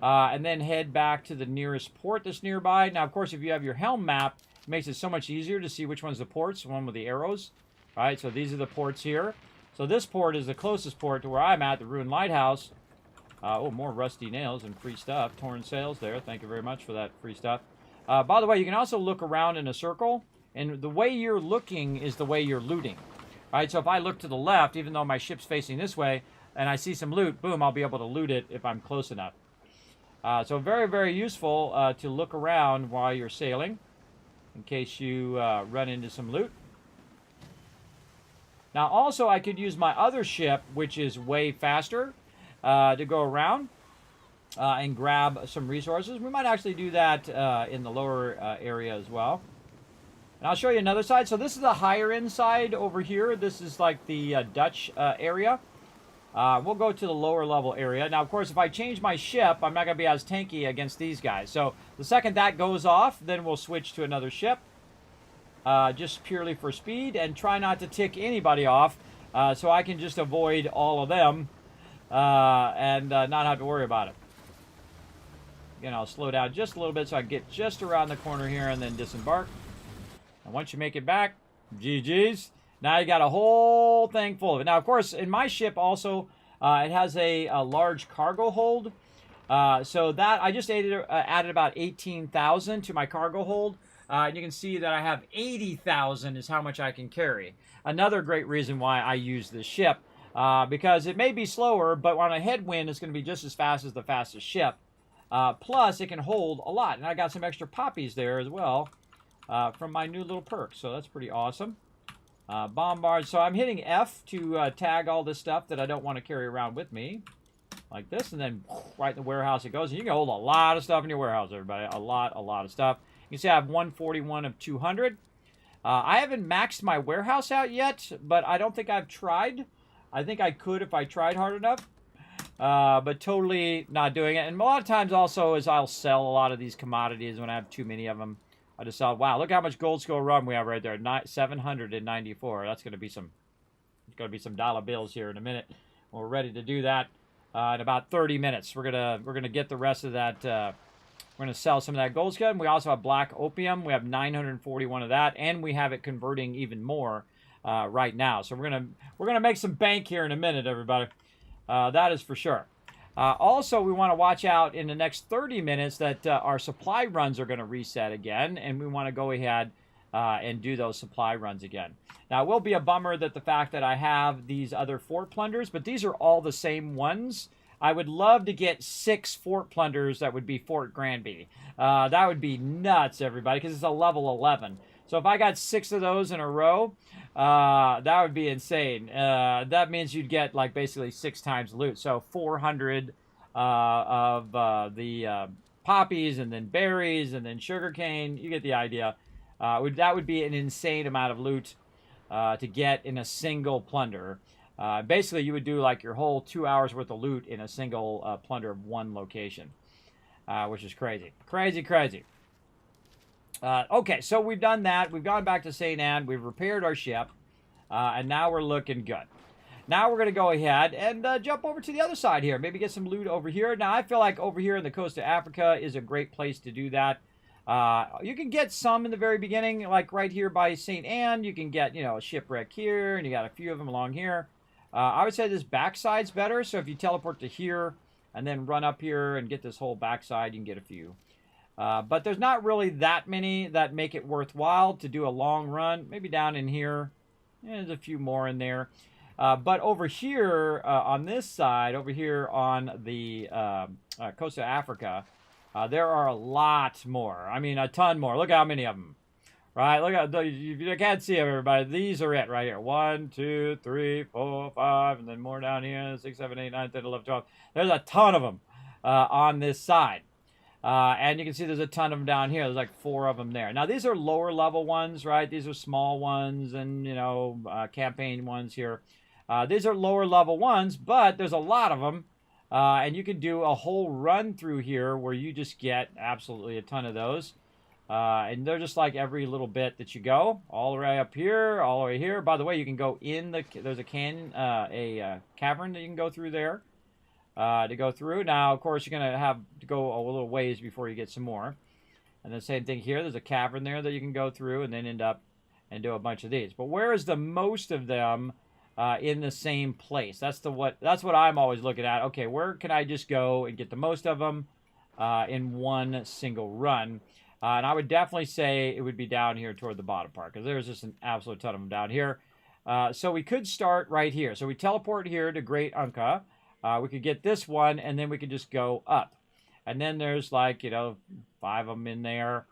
And then head back to the nearest port that's nearby. Now, of course, if you have your helm map, it makes it so much easier to see which one's the ports, the one with the arrows. All right, so these are the ports here. So this port is the closest port to where I'm at, the Ruined Lighthouse. More rusty nails and free stuff. Torn sails there. Thank you very much for that free stuff. By the way, you can also look around in a circle, and the way you're looking is the way you're looting. All right, so if I look to the left, even though my ship's facing this way, and I see some loot, boom, I'll be able to loot it if I'm close enough. So very, very useful to look around while you're sailing, in case you run into some loot. Now, also, I could use my other ship, which is way faster, to go around and grab some resources. We might actually do that in the lower area as well. And I'll show you another side. So this is the higher end side over here. This is like the Dutch area. We'll go to the lower level area. Now, of course, if I change my ship, I'm not going to be as tanky against these guys. So the second that goes off, then we'll switch to another ship. Just purely for speed, and try not to tick anybody off, so I can just avoid all of them and not have to worry about it. Again, I'll slow down just a little bit so I get just around the corner here and then disembark. And once you make it back, GG's. Now you got a whole thing full of it. Now, of course, in my ship also, it has a large cargo hold. So that I just added about 18,000 to my cargo hold. And you can see that I have 80,000 is how much I can carry. Another great reason why I use this ship, because it may be slower, but on a headwind, it's going to be just as fast as the fastest ship. Plus, it can hold a lot. And I got some extra poppies there as well from my new little perk. So that's pretty awesome. Bombard. So I'm hitting F to tag all this stuff that I don't want to carry around with me. Like this, and then right in the warehouse it goes. And you can hold a lot of stuff in your warehouse, everybody. A lot of stuff. You can see I have 141 of 200. I haven't maxed my warehouse out yet, but I don't think I've tried. I think I could if I tried hard enough. But totally not doing it. And a lot of times also is I'll sell a lot of these commodities when I have too many of them. I just saw, wow, look how much gold score run we have right there. 794. That's going to be some dollar bills here in a minute. We're ready to do that. In about 30 minutes, we're gonna get the rest of that. We're gonna sell some of that gold scud. We also have black opium. We have 941 of that, and we have it converting even more right now. So we're gonna make some bank here in a minute, everybody. That is for sure. Also, we want to watch out in the next 30 minutes that our supply runs are going to reset again, and we want to go ahead and do those supply runs again. Now, it will be a bummer that the fact that I have these other fort plunders, but these are all the same ones. I would love to get 6 fort plunders that would be Fort Granby. That would be nuts, everybody, because it's a level 11. So if I got 6 of those in a row, that would be insane. That means you'd get like basically 6 times loot. So 400 of the poppies, and then berries, and then sugarcane. You get the idea. That would be an insane amount of loot to get in a single plunder. Basically, you would do like your whole 2 hours worth of loot in a single plunder of one location, which is crazy. Crazy. Okay, so we've done that. We've gone back to St. Anne. We've repaired our ship, and now we're looking good. Now we're going to go ahead and jump over to the other side here. Maybe get some loot over here. Now, I feel like over here in the coast of Africa is a great place to do that. You can get some in the very beginning, like right here by St. Anne. You can get, a shipwreck here, and you got a few of them along here. I would say this backside's better, so if you teleport to here and then run up here and get this whole backside, you can get a few. But there's not really that many that make it worthwhile to do a long run. Maybe down in here, there's a few more in there. But over here, on this side, over here on the coast of Africa, there are a lot more. I mean, a ton more. Look how many of them. Right? Look at you can't see everybody. These are it right here. 1, 2, 3, 4, 5, and then more down here. 6, 7, 8, 9, 10, 11, 12. There's a ton of them on this side. And you can see there's a ton of them down here. There's like 4 of them there. Now, these are lower level ones, right? These are small ones and, campaign ones here. These are lower level ones, but there's a lot of them. And you can do a whole run through here where you just get absolutely a ton of those. And they're just like every little bit that you go, all the way up here, all the way here. By the way, you can go in there's a cavern that you can go through there to go through. Now, of course, you're going to have to go a little ways before you get some more. And the same thing here. There's a cavern there that you can go through and then end up and do a bunch of these. But where is the most of them in the same place? That's what I'm always looking at. Okay, where can I just go and get the most of them in one single run? And I would definitely say it would be down here toward the bottom part, because there's just an absolute ton of them down here. So we could start right here. So we teleport here to Great Unka. We could get this one, and then we could just go up. And then there's like, 5 of them in there.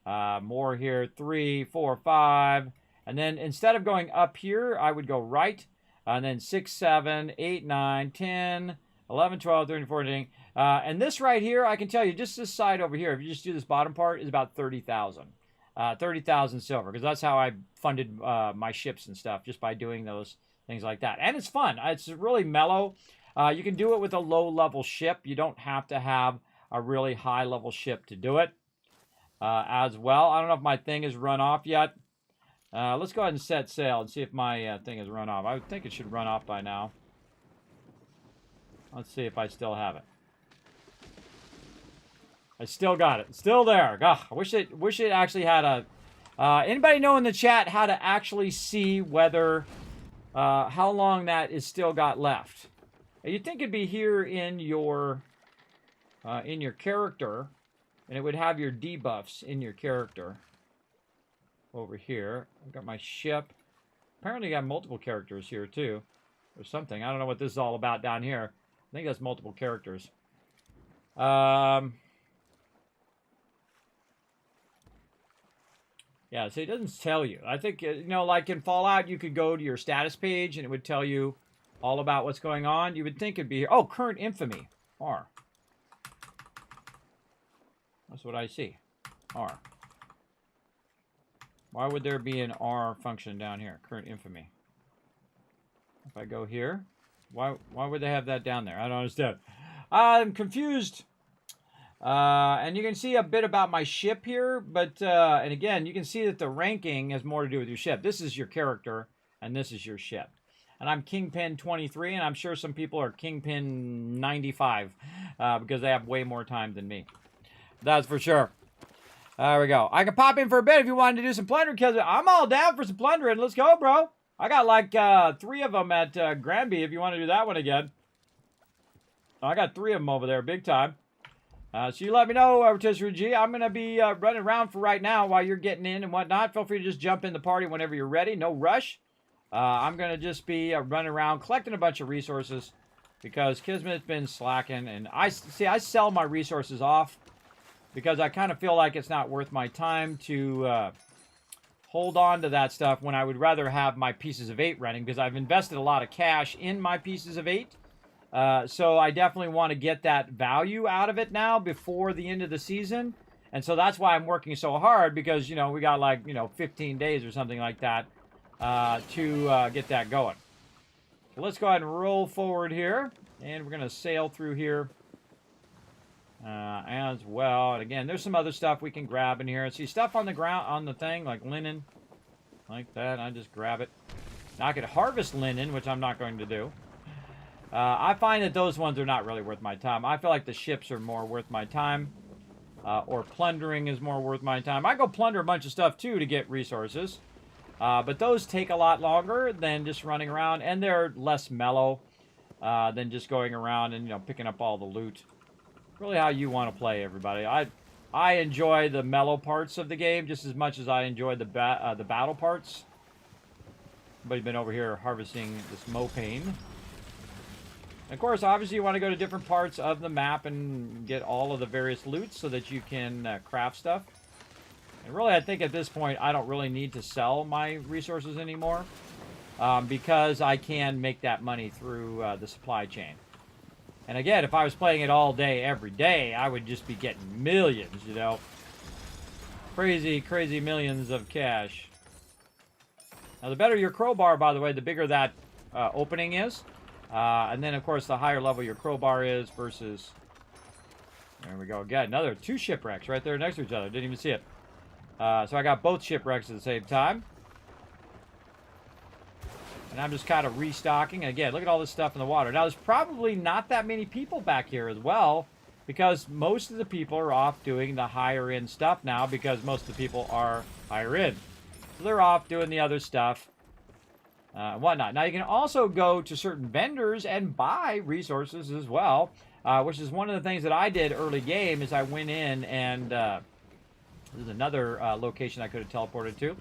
More here, 3, 4, 5. And then instead of going up here, I would go right. And then 6, 7, 8, 9, 10, 11, 12, 13, 14. And this right here, I can tell you, just this side over here, if you just do this bottom part, is about 30,000. 30,000 silver, because that's how I funded my ships and stuff, just by doing those things like that. And it's fun. It's really mellow. You can do it with a low-level ship. You don't have to have a really high-level ship to do it as well. I don't know if my thing has run off yet. Let's go ahead and set sail and see if my thing has run off. I would think it should run off by now. Let's see if I still have it. I still got it. Still there. God, I wish it actually had a... anybody know in the chat how to actually see whether... how long that is still got left? You'd think it'd be here in your character, and it would have your debuffs in your character. Over here. I've got my ship. Apparently got multiple characters here too. Or something. I don't know what this is all about down here. I think that's multiple characters. Yeah, so it doesn't tell you. I think, you know, like in Fallout, you could go to your status page and it would tell you all about what's going on. You would think it'd be here. Oh, current infamy. R. That's what I see. R. Why would there be an R function down here? Current infamy. If I go here, why would they have that down there? I don't understand. I'm confused. And you can see a bit about my ship here, but and again, you can see that the ranking has more to do with your ship. This is your character, and this is your ship. And I'm Kingpin 23, and I'm sure some people are Kingpin 95 because they have way more time than me. That's for sure. There we go. I can pop in for a bit if you wanted to do some plundering, because I'm all down for some plundering. Let's go, bro. I got like 3 of them at Granby if you want to do that one again. I got 3 of them over there, big time. So you let me know, Rotisserie G. I'm going to be running around for right now while you're getting in and whatnot. Feel free to just jump in the party whenever you're ready. No rush. I'm going to just be running around collecting a bunch of resources because Kismet's been slacking. And I sell my resources off because I kind of feel like it's not worth my time to hold on to that stuff when I would rather have my pieces of 8 running, because I've invested a lot of cash in my pieces of 8. So I definitely want to get that value out of it now before the end of the season. And so that's why I'm working so hard, because, you know, we got like, you know, 15 days or something like that to get that going. So let's go ahead and roll forward here. And we're going to sail through here as well. And again, there's some other stuff we can grab in here. See, stuff on the ground, on the thing, like linen, like that. I just grab it. Now I could harvest linen, which I'm not going to do. I find that those ones are not really worth my time. I feel like the ships are more worth my time. Or plundering is more worth my time. I go plunder a bunch of stuff, too, to get resources. But those take a lot longer than just running around. And they're less mellow than just going around and, you know, picking up all the loot. Really how you want to play, everybody. I enjoy the mellow parts of the game just as much as I enjoy the battle parts. Somebody's been over here harvesting this mopane. Of course, obviously, you want to go to different parts of the map and get all of the various loots so that you can craft stuff. And really, I think at this point, I don't really need to sell my resources anymore because I can make that money through the supply chain. And again, if I was playing it all day, every day, I would just be getting millions, you know. Crazy, crazy millions of cash. Now, the better your crowbar, by the way, the bigger that opening is. And then, of course, the higher level your crowbar is versus... There we go. Again, another 2 shipwrecks right there next to each other. Didn't even see it. So I got both shipwrecks at the same time. And I'm just kind of restocking. And again, look at all this stuff in the water. Now, there's probably not that many people back here as well, because most of the people are off doing the higher-end stuff now, because most of the people are higher-end. So they're off doing the other stuff. Whatnot. Now, you can also go to certain vendors and buy resources as well, which is one of the things that I did early game, is I went in and there's another location I could have teleported to.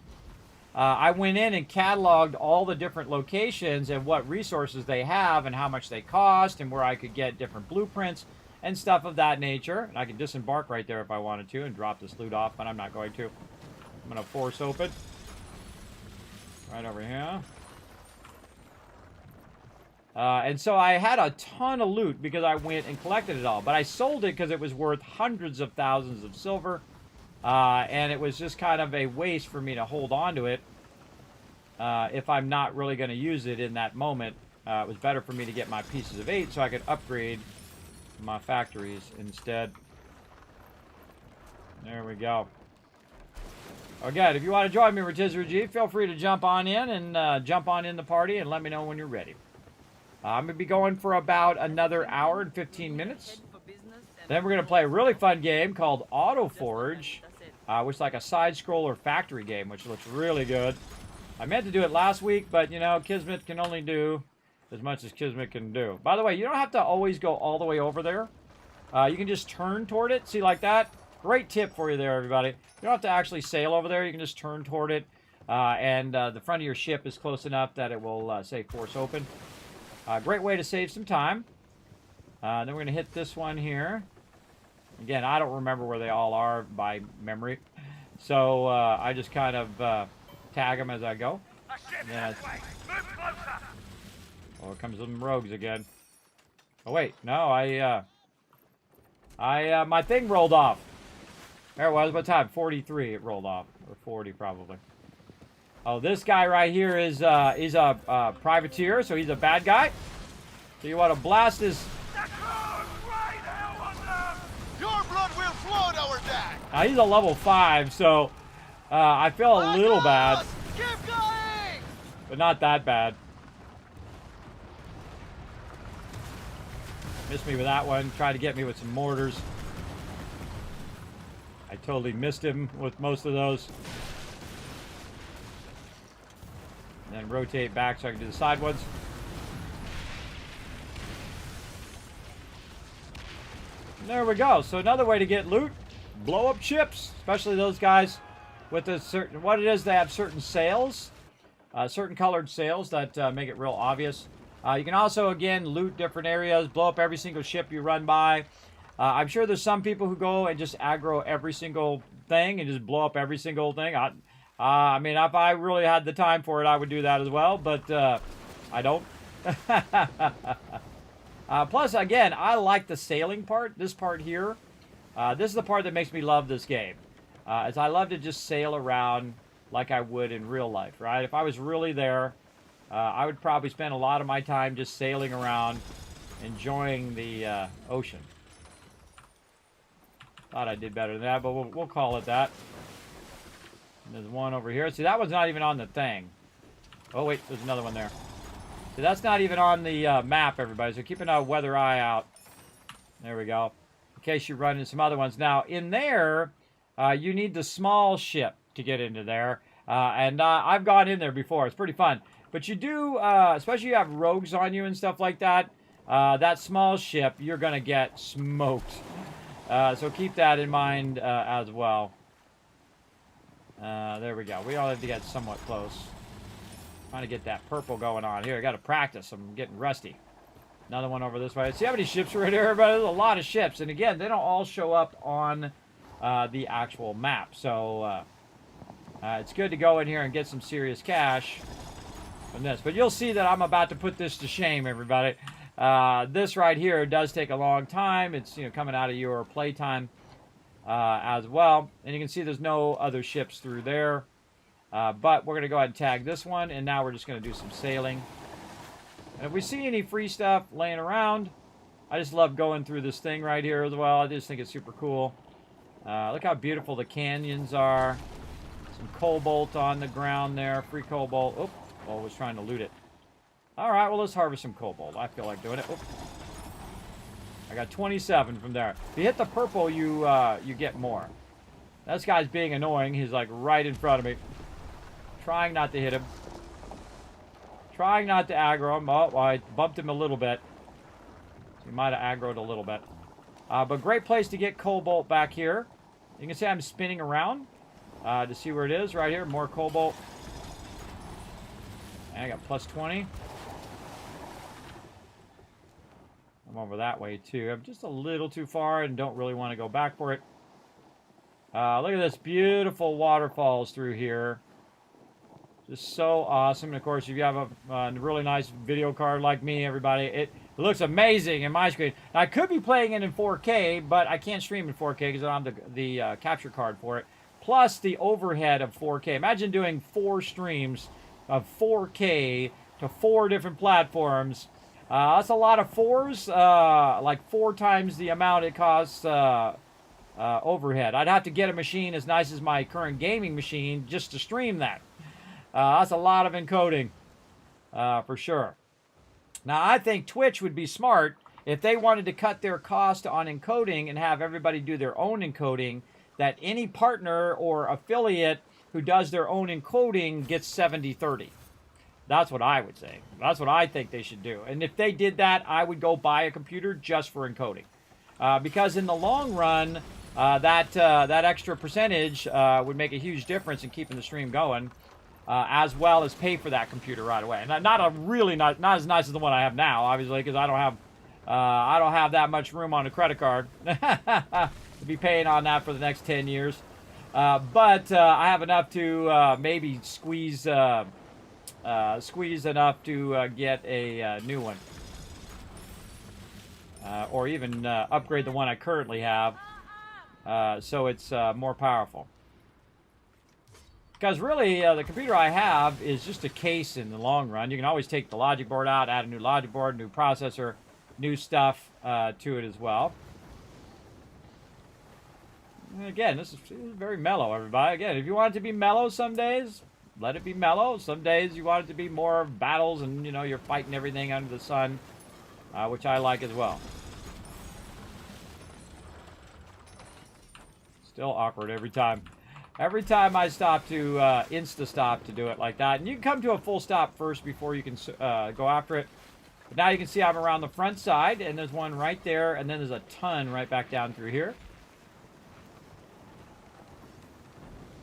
I went in and cataloged all the different locations and what resources they have and how much they cost and where I could get different blueprints and stuff of that nature. And I could disembark right there if I wanted to and drop this loot off, but I'm not going to. I'm going to force open. Right over here. And so I had a ton of loot because I went and collected it all. But I sold it because it was worth hundreds of thousands of silver. And it was just kind of a waste for me to hold on to it if I'm not really going to use it in that moment. It was better for me to get my pieces of 8 so I could upgrade my factories instead. There we go. Again, if you want to join me, Rotisserie G, feel free to jump on in and jump on in the party and let me know when you're ready. I'm going to be going for about another hour and 15 minutes. Then we're going to play a really fun game called Auto Forge, which is like a side-scroller factory game, which looks really good. I meant to do it last week, but, you know, Kismet can only do as much as Kismet can do. By the way, you don't have to always go all the way over there. You can just turn toward it. See, like that? Great tip for you there, everybody. You don't have to actually sail over there. You can just turn toward it. And the front of your ship is close enough that it will say force open. Great way to save some time. Then we're going to hit this one here. Again, I don't remember where they all are by memory. So I just kind of tag them as I go. A ship Yeah. that way. Move closer. Oh, here comes some rogues again. Oh wait, no, my thing rolled off. There it was. What time? 43. It rolled off, or 40 probably. Oh, this guy right here is he's a privateer, so he's a bad guy. So you want to blast his. The crew! Right hell on them! Your blood will flow at our deck! He's a level 5, so I feel a little bad, Keep going! but not that bad. Missed me with that one. Tried to get me with some mortars. I totally missed him with most of those. And then rotate back so I can do the side ones. And there we go. So another way to get loot, blow up ships, especially those guys with a certain, what it is, they have certain sails, certain colored sails that make it real obvious. You can also, again, loot different areas, blow up every single ship you run by. I'm sure there's some people who go and just aggro every single thing and just blow up every single thing. I mean, if I really had the time for it, I would do that as well, but I don't. Plus, again, I like the sailing part, this part here. This is the part that makes me love this game. Is I love to just sail around like I would in real life, right? If I was really there, I would probably spend a lot of my time just sailing around, enjoying the ocean. Thought I did better than that, but we'll call it that. And there's one over here. See, that one's not even on the thing. Oh, wait, there's another one there. See, that's not even on the map, everybody, so keep a weather eye out. There we go. In case you run into some other ones. Now, in there, you need the small ship to get into there. And I've gone in there before. It's pretty fun. But you do, especially if you have rogues on you and stuff like that, that small ship, you're going to get smoked. So keep that in mind as well. There we go. We all have to get somewhat close. Trying to get that purple going on. Here, I got to practice. I'm getting rusty. Another one over this way. See how many ships are in here, everybody? There's a lot of ships. And again, they don't all show up on the actual map. So it's good to go in here and get some serious cash from this. But you'll see that I'm about to put this to shame, everybody. This right here does take a long time. It's, you know, coming out of your playtime as well. And you can see there's no other ships through there. But we're going to go ahead and tag this one. And now we're just going to do some sailing. And if we see any free stuff laying around, I just love going through this thing right here as well. I just think it's super cool. Look how beautiful the canyons are. Some cobalt on the ground there. Free cobalt. Oh, I was trying to loot it. All right, well, let's harvest some cobalt. I feel like doing it. Oop. I got 27 from there. If you hit the purple, you get more. This guy's being annoying. He's like right in front of me. Trying not to hit him. Trying not to aggro him. Oh, well, I bumped him a little bit. So he might have aggroed a little bit. But great place to get cobalt back here. You can see I'm spinning around to see where it is. Right here, more cobalt. And I got plus 20. I'm over that way too. I'm just a little too far and don't really want to go back for it. Look at this beautiful waterfalls through here. Just so awesome. And of course, if you have a really nice video card like me, everybody, it looks amazing in my screen. Now, I could be playing it in 4K, but I can't stream in 4K because I don't have the capture card for it. Plus the overhead of 4K. Imagine doing 4 streams of 4K to 4 different platforms. That's a lot of 4s, like 4 times the amount it costs overhead. I'd have to get a machine as nice as my current gaming machine just to stream that. That's a lot of encoding, for sure. Now, I think Twitch would be smart if they wanted to cut their cost on encoding and have everybody do their own encoding, that any partner or affiliate who does their own encoding gets 70-30. That's what I would say. That's what I think they should do. And if they did that, I would go buy a computer just for encoding. Because in the long run, that extra percentage would make a huge difference in keeping the stream going, as well as pay for that computer right away. And not as nice as the one I have now, obviously, because I don't have that much room on a credit card to be paying on that for the next 10 years. But I have enough to maybe squeeze enough to get a new one. Or even upgrade the one I currently have so it's more powerful. Because really, the computer I have is just a case in the long run. You can always take the logic board out, add a new logic board, new processor, new stuff to it as well. And again, this is very mellow, everybody. Again, if you want it to be mellow some days, let it be mellow. Some days you want it to be more battles and, you know, you're fighting everything under the sun, which I like as well. Still awkward every time. Every time I stop to insta-stop to do it like that. And you can come to a full stop first before you can go after it. But now you can see I'm around the front side, and there's one right there, and then there's a ton right back down through here.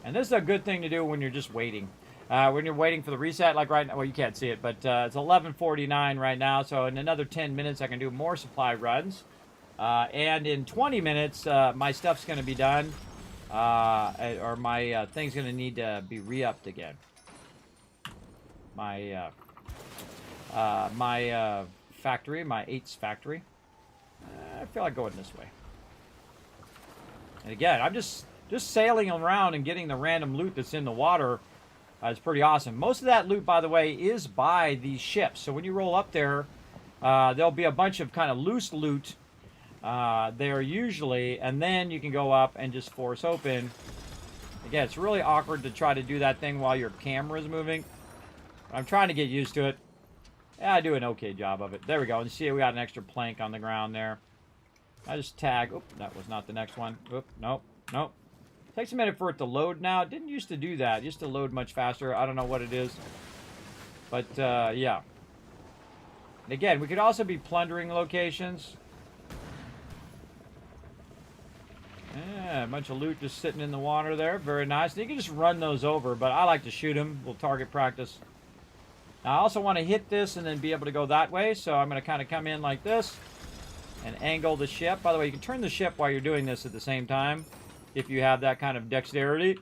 And this is a good thing to do when you're just waiting. When you're waiting for the reset, like right now, well, you can't see it, but it's 11:49 right now, so in another 10 minutes I can do more supply runs. And in 20 minutes, my stuff's going to be done. Or my thing's going to need to be re-upped again. My factory, my 8's factory. I feel like going this way. And again, I'm just sailing around and getting the random loot that's in the water. It's pretty awesome. Most of that loot, by the way, is by these ships. So when you roll up there, there'll be a bunch of kind of loose loot there usually, and then you can go up and just force open. Again, it's really awkward to try to do that thing while your camera is moving. I'm trying to get used to it. Yeah, I do an okay job of it. There we go. And you see we got an extra plank on the ground there. I just tag. Oop, that was not the next one. Oop, nope, nope. Takes a minute for it to load now. It didn't used to do that. It used to load much faster. I don't know what it is. But, yeah. And again, we could also be plundering locations. Yeah, a bunch of loot just sitting in the water there. Very nice. And you can just run those over, but I like to shoot them. We'll target practice. Now, I also want to hit this and then be able to go that way, so I'm going to kind of come in like this and angle the ship. By the way, you can turn the ship while you're doing this at the same time if you have that kind of dexterity.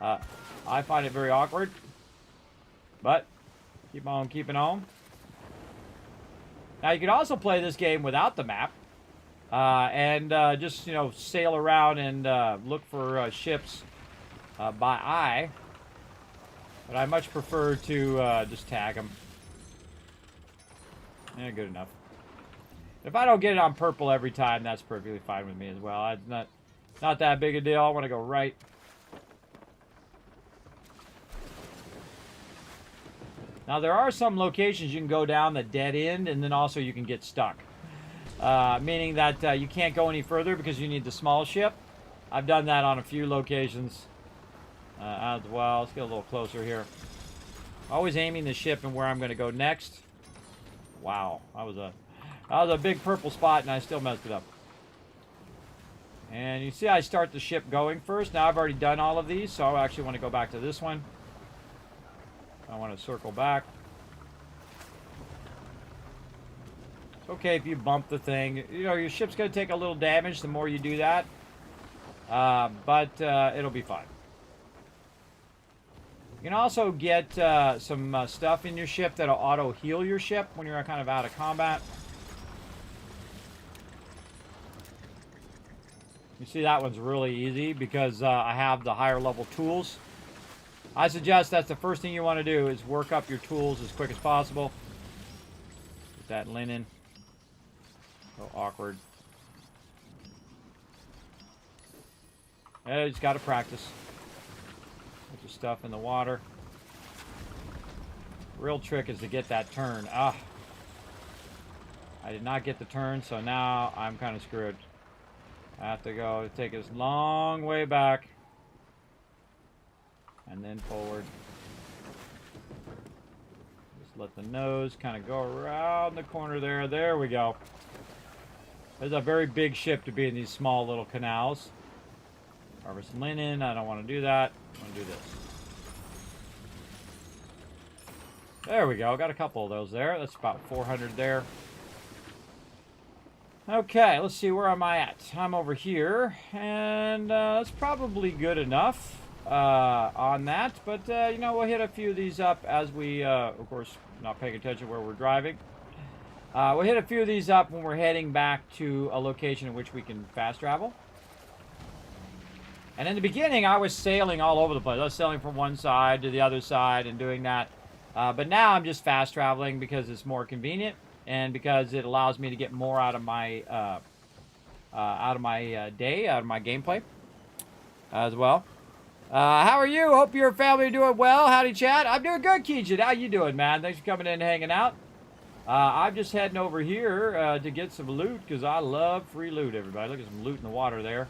I find it very awkward, but keep on keeping on. Now, you can also play this game without the map. And just, you know, sail around and look for ships by eye. But I much prefer to just tag them. Yeah, good enough. If I don't get it on purple every time, that's perfectly fine with me as well. It's not that big a deal. I want to go right. Now, there are some locations you can go down the dead end, and then also you can get stuck. Meaning that you can't go any further because you need the small ship. I've done that on a few locations as well. Let's get a little closer here. Always aiming the ship and where I'm going to go next. Wow, that was a big purple spot and I still messed it up. And you see I start the ship going first. Now I've already done all of these, so I actually want to go back to this one. I want to circle back. It's okay if you bump the thing. You know, your ship's going to take a little damage the more you do that. But it'll be fine. You can also get some stuff in your ship that'll auto-heal your ship when you're kind of out of combat. You see that one's really easy because I have the higher level tools. I suggest that's the first thing you want to do is work up your tools as quick as possible. Get that linen. So awkward. Yeah, you just got to practice. Put your stuff in the water. Real trick is to get that turn. Ah, I did not get the turn, so now I'm kind of screwed. I have to go take this long way back and then forward. Just let the nose kind of go around the corner there. There we go. There's a very big ship to be in these small little canals. Harvest linen. I don't want to do that. I want to do this. There we go. Got a couple of those there. That's about 400 there. Okay, let's see, where am I at? I'm over here, and that's probably good enough on that. But, you know, we'll hit a few of these up as we, of course, not paying attention where we're driving. We'll hit a few of these up when we're heading back to a location in which we can fast travel. And in the beginning, I was sailing all over the place. I was sailing from one side to the other side and doing that. But now I'm just fast traveling because it's more convenient. And because it allows me to get more out of my day, out of my gameplay as well. How are you? Hope your family are doing well. Howdy, chat. I'm doing good, Keijin. How you doing, man? Thanks for coming in and hanging out. I'm just heading over here to get some loot because I love free loot, everybody. Look at some loot in the water there.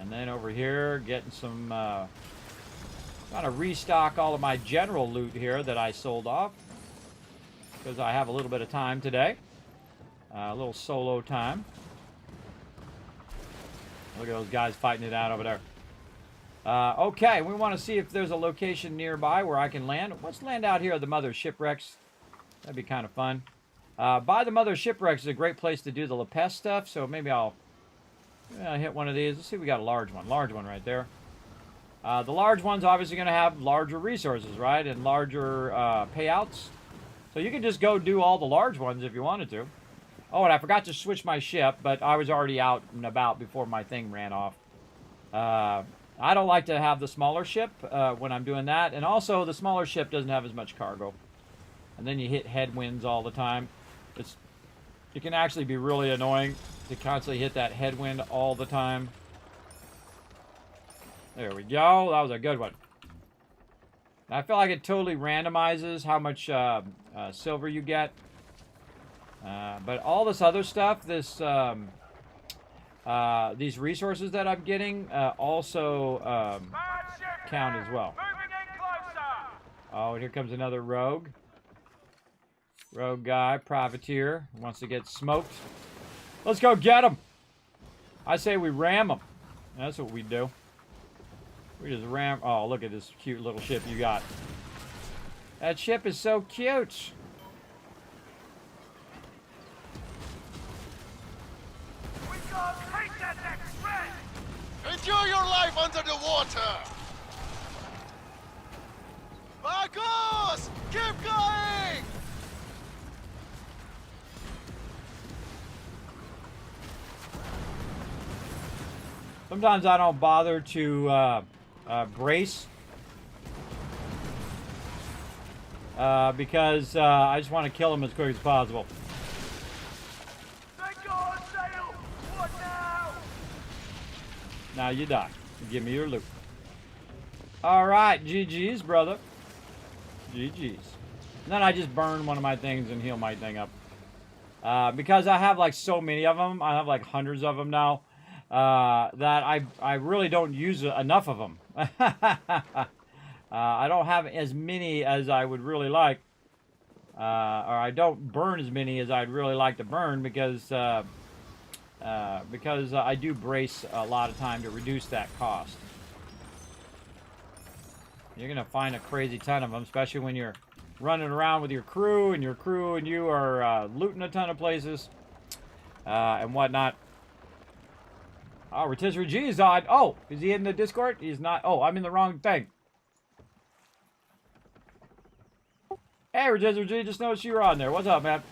And then over here, getting some... trying to restock all of my general loot here that I sold off. Because I have a little bit of time today. A little solo time. Look at those guys fighting it out over there. Okay, we want to see if there's a location nearby where I can land. Let's land out here at the Mother Shipwrecks. That'd be kind of fun. By the Mother Shipwrecks is a great place to do the Lepest stuff, so maybe I'll hit one of these. Let's see if we got a large one. Large one right there. The large one's obviously going to have larger resources, right? And larger payouts. So you can just go do all the large ones if you wanted to. Oh, and I forgot to switch my ship, but I was already out and about before my thing ran off. I don't like to have the smaller ship when I'm doing that. And also, the smaller ship doesn't have as much cargo. And then you hit headwinds all the time. It can actually be really annoying to constantly hit that headwind all the time. There we go. That was a good one. I feel like it totally randomizes how much silver you get. But all this other stuff, these resources that I'm getting also count as well. Oh, and here comes another rogue. Rogue guy, privateer, wants to get smoked. Let's go get him. I say we ram him. That's what we do. We just ram. Oh, look at this cute little ship you got. That ship is so cute. We can't take that next friend! Enjoy your life under the water! Marcos! Keep going! Sometimes I don't bother to brace because I just want to kill them as quick as possible. They go on sale! What now? Now you die. Give me your loot. Alright, GG's, brother. GG's. And then I just burn one of my things and heal my thing up. Because I have like so many of them, I have like hundreds of them now, that I really don't use enough of them. I don't have as many as I would really like. Or I don't burn as many as I'd really like to burn because I do brace a lot of time to reduce that cost. You're going to find a crazy ton of them, especially when you're running around with your crew and you are looting a ton of places and whatnot. Oh, Rotisserie G is on. Oh, is he in the Discord? He's not. Oh, I'm in the wrong thing. Hey, Rotisserie G, just noticed you were on there. What's up, man?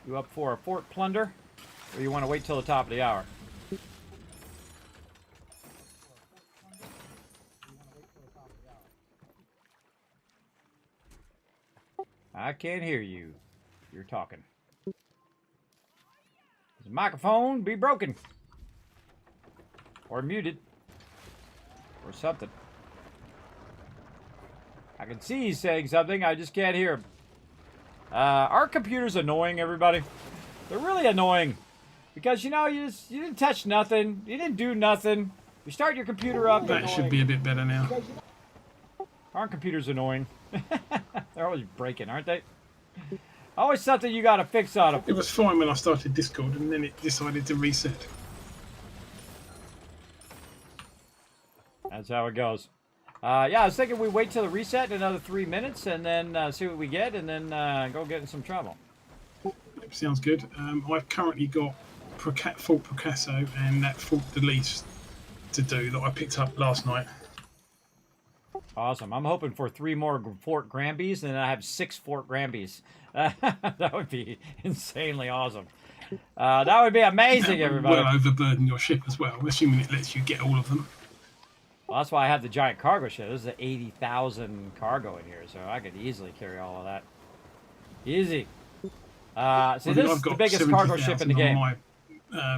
You up for a fort plunder? Or you want to wait till the top of the hour? I can't hear you. You're talking. The microphone be broken. Or muted. Or something. I can see he's saying something, I just can't hear him. Our computer's annoying, everybody. They're really annoying. Because, you know, you didn't touch nothing. You didn't do nothing. You start your computer up. That should be a bit better now. Our computer's annoying. They're always breaking, aren't they? Always something you gotta fix on them. It was fine when I started Discord and then it decided to reset. That's how it goes. Yeah, I was thinking we wait till the reset in another 3 minutes and then see what we get and then go get in some trouble. Sounds good. I've currently got Fort Picasso and that Fort Delise to do that I picked up last night. Awesome. I'm hoping for 3 more Fort Granbys, and then I have 6 Fort Granbys. That would be insanely awesome. That would be amazing, everybody. Well overburden your ship as well, assuming it lets you get all of them. Well, that's why I have the giant cargo ship. This is an 80,000 cargo in here, so I could easily carry all of that. Easy. So this is the biggest cargo ship in the game. On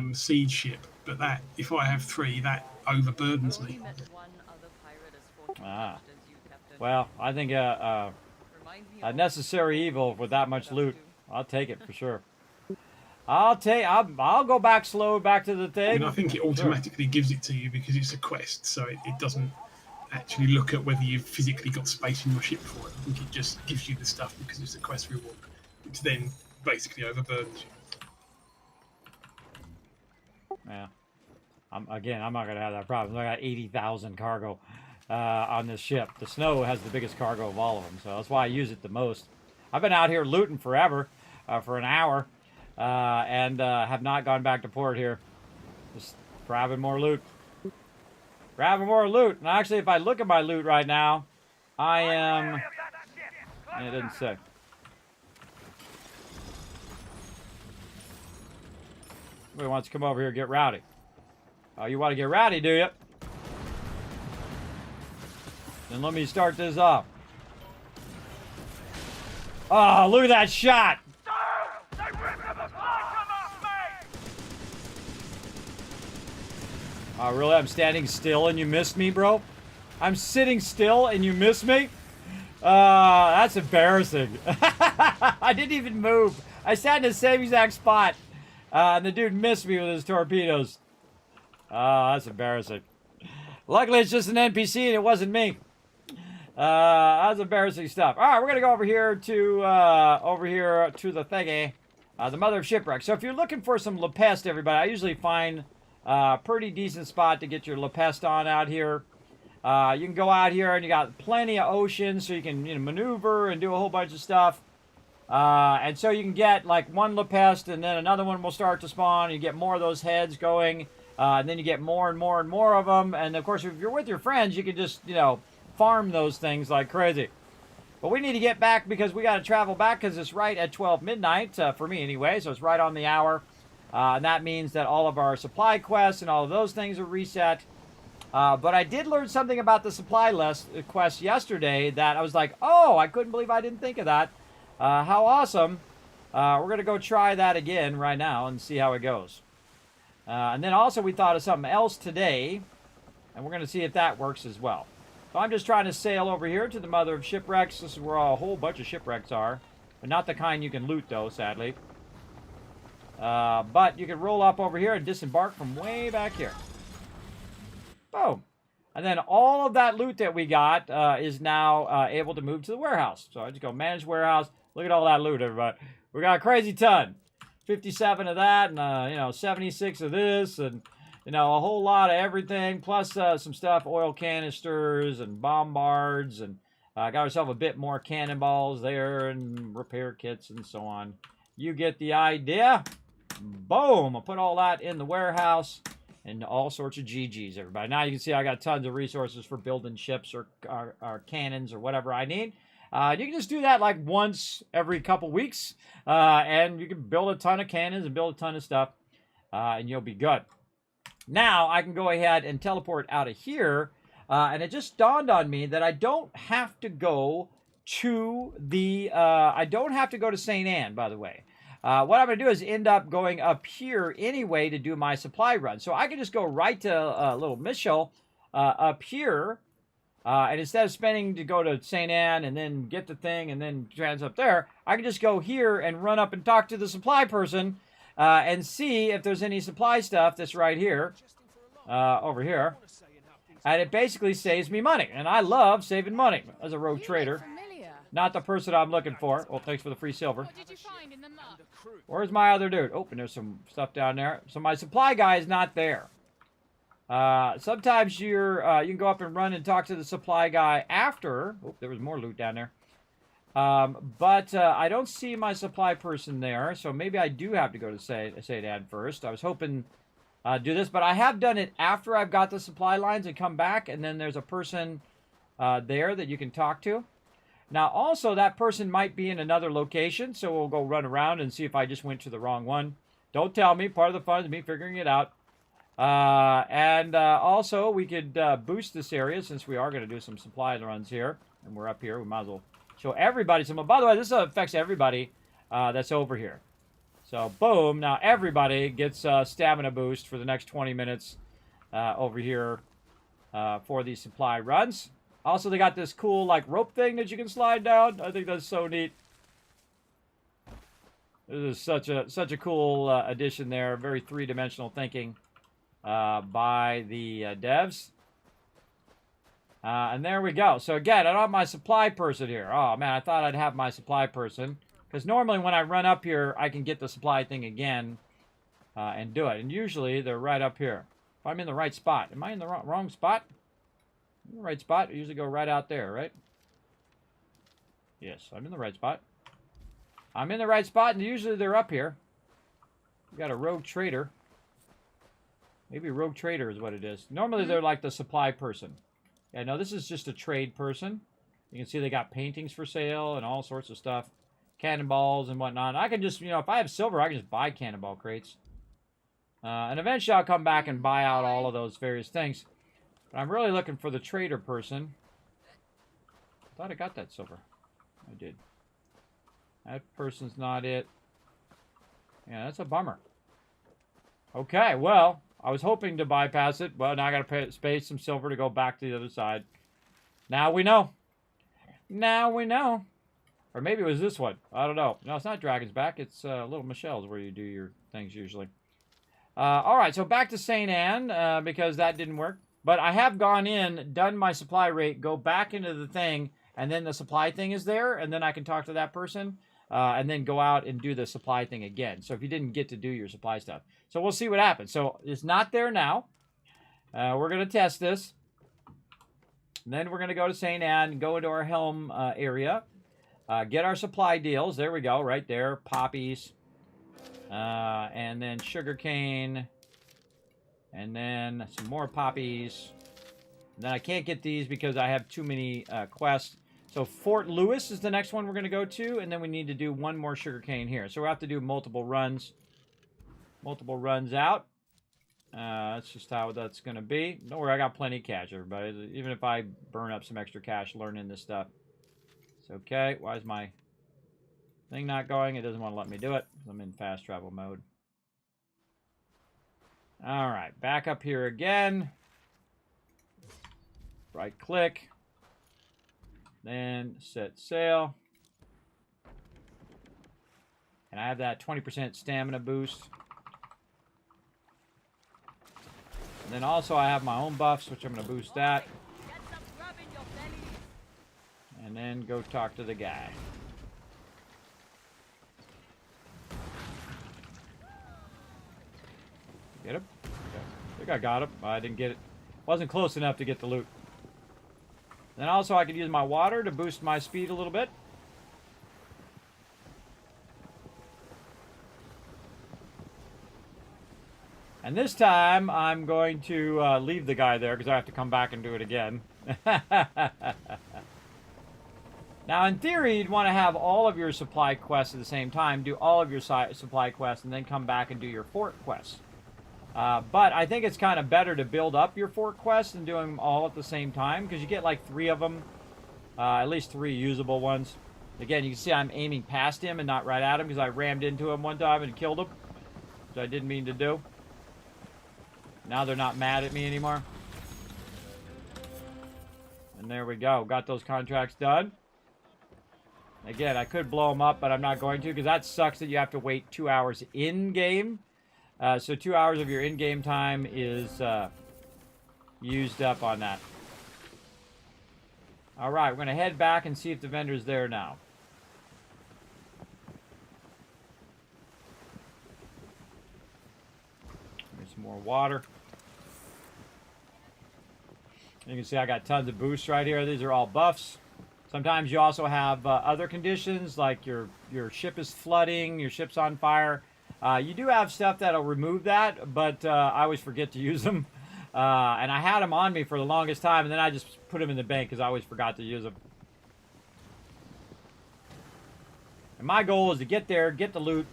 my siege ship, but that if I have 3, that overburdens me. Ah. Well, I think a necessary evil with that much loot. I'll take it for sure. I'll go back slow back to the thing. I think it automatically gives it to you because it's a quest, so it doesn't actually look at whether you've physically got space in your ship for it. I think it just gives you the stuff because it's a quest reward, which then basically overburdens you. Yeah. I'm not going to have that problem. I got 80,000 cargo on this ship. The Snow has the biggest cargo of all of them, so that's why I use it the most. I've been out here looting forever, for an hour, and have not gone back to port here. Just grabbing more loot. Grabbing more loot. And actually, if I look at my loot right now, I am... It didn't say. Somebody wants to come over here and get rowdy. Oh, you want to get rowdy, do you? Then let me start this off. Oh, look at that shot! Oh, really? I'm standing still and you missed me, bro? I'm sitting still and you missed me? That's embarrassing. I didn't even move. I sat in the same exact spot. And the dude missed me with his torpedoes. Oh, that's embarrassing. Luckily, it's just an NPC and it wasn't me. That's embarrassing stuff. All right, we're gonna go over here to the thingy, the Mother of Shipwrecks. So if you're looking for some La Peste, everybody, I usually find a pretty decent spot to get your La Peste on out here. You can go out here and you got plenty of ocean, so you can maneuver and do a whole bunch of stuff. And so you can get like one La Peste, and then another one will start to spawn. You get more of those heads going, and then you get more and more and more of them. And of course, if you're with your friends, you can just farm those things like crazy. But we need to get back because we got to travel back because it's right at 12 midnight, for me anyway, so it's right on the hour. And that means that all of our supply quests and all of those things are reset. But I did learn something about the supply quest yesterday that I was like, oh, I couldn't believe I didn't think of that. How awesome. We're going to go try that again right now and see how it goes. And then also we thought of something else today, and we're going to see if that works as well. So I'm just trying to sail over here to the Mother of Shipwrecks. This is where a whole bunch of shipwrecks are. But not the kind you can loot, though, sadly. But you can roll up over here and disembark from way back here. Boom. And then all of that loot that we got is now able to move to the warehouse. So I just go manage warehouse. Look at all that loot, everybody. We got a crazy ton. 57 of that, and 76 of this, and a whole lot of everything, plus some stuff, oil canisters and bombards, and got ourselves a bit more cannonballs there, and repair kits, and so on. You get the idea. Boom! I put all that in the warehouse, and all sorts of GGs, everybody. Now you can see I got tons of resources for building ships or cannons or whatever I need. You can just do that like once every couple weeks, and you can build a ton of cannons and build a ton of stuff, and you'll be good. Now I can go ahead and teleport out of here, and it just dawned on me that I don't have to go to the St. Anne, by the way. What I'm going to do is end up going up here anyway to do my supply run. So I can just go right to Little Michel up here, and instead of spending to go to St. Anne and then get the thing and then trans up there, I can just go here and run up and talk to the supply person and see if there's any supply stuff that's right here, over here. And it basically saves me money. And I love saving money as a rogue trader. Not the person I'm looking for. Well, thanks for the free silver. What did you find in the map? Where's my other dude? Oh, and there's some stuff down there. So my supply guy is not there. Sometimes you can go up and run and talk to the supply guy after. Oh, there was more loot down there. But I don't see my supply person there, so maybe I do have to go to St. Anne first. I was hoping do this, but I have done it after I've got the supply lines and come back, and then there's a person there that you can talk to. Now, also, that person might be in another location, so we'll go run around and see if I just went to the wrong one. Don't tell me. Part of the fun is me figuring it out. Also, we could boost this area since we are going to do some supply runs here, and we're up here. We might as well show everybody some. By the way, this affects everybody that's over here. So, boom. Now, everybody gets stamina boost for the next 20 minutes over here for these supply runs. Also, they got this cool, like, rope thing that you can slide down. I think that's so neat. This is such a cool addition there. Very three-dimensional thinking by the devs. And there we go. So, again, I don't have my supply person here. Oh, man, I thought I'd have my supply person. Because normally when I run up here, I can get the supply thing again and do it. And usually they're right up here. If I'm in the right spot. Am I in the wrong spot? In the right spot. I usually go right out there, right? Yes, I'm in the right spot. I'm in the right spot, and usually they're up here. We got a rogue trader. Maybe rogue trader is what it is. Normally they're like the supply person. Yeah, no, this is just a trade person. You can see they got paintings for sale and all sorts of stuff. Cannonballs and whatnot. I can just, you know, if I have silver, I can just buy cannonball crates. And eventually I'll come back and buy out all of those various things. But I'm really looking for the trader person. I thought I got that silver. I did. That person's not it. Yeah, that's a bummer. Okay, well, I was hoping to bypass it. Well, now I got to pay some silver to go back to the other side. Now we know. Now we know. Or maybe it was this one. I don't know. No, it's not Dragon's Back. It's Little Michelle's where you do your things usually. All right, so back to St. Anne because that didn't work. But I have gone in, done my supply rate, go back into the thing, and then the supply thing is there, and then I can talk to that person, and then go out and do the supply thing again. So if you didn't get to do your supply stuff. So we'll see what happens. So it's not there now. We're going to test this. And then we're going to go to St. Anne, go into our helm area, get our supply deals. There we go, right there. Poppies, and then sugarcane. And then some more poppies. And then I can't get these because I have too many quests. So Fort Lewis is the next one we're going to go to. And then we need to do one more sugarcane here. So we'll have to do multiple runs. Multiple runs out. That's just how that's going to be. Don't worry, I got plenty of cash, everybody. Even if I burn up some extra cash learning this stuff. It's okay. Why is my thing not going? It doesn't want to let me do it. I'm in fast travel mode. All right, back up here again. Right click. Then set sail. And I have that 20% stamina boost. And then also I have my own buffs, which I'm going to boost that. And then go talk to the guy. Get him? Okay. I think I got him. I didn't get it. Wasn't close enough to get the loot. Then also I could use my water to boost my speed a little bit. And this time I'm going to leave the guy there because I have to come back and do it again. Now, in theory, you'd want to have all of your supply quests at the same time, do all of your supply quests, and then come back and do your fort quests. But I think it's kind of better to build up your fort quests and do them all at the same time, because you get like 3 of them, at least 3 usable ones. Again, you can see I'm aiming past him and not right at him, because I rammed into him one time and killed him, which I didn't mean to do. Now they're not mad at me anymore. And there we go. Got those contracts done. Again, I could blow them up, but I'm not going to, because that sucks that you have to wait 2 hours in-game. So 2 hours of your in-game time is used up on that. All right, we're going to head back and see if the vendor's there now. Here's some more water. You can see I got tons of boosts right here. These are all buffs. Sometimes you also have other conditions, like your ship is flooding, your ship's on fire. You do have stuff that'll remove that, but I always forget to use them. And I had them on me for the longest time, and then I just put them in the bank because I always forgot to use them. And my goal is to get there, get the loot,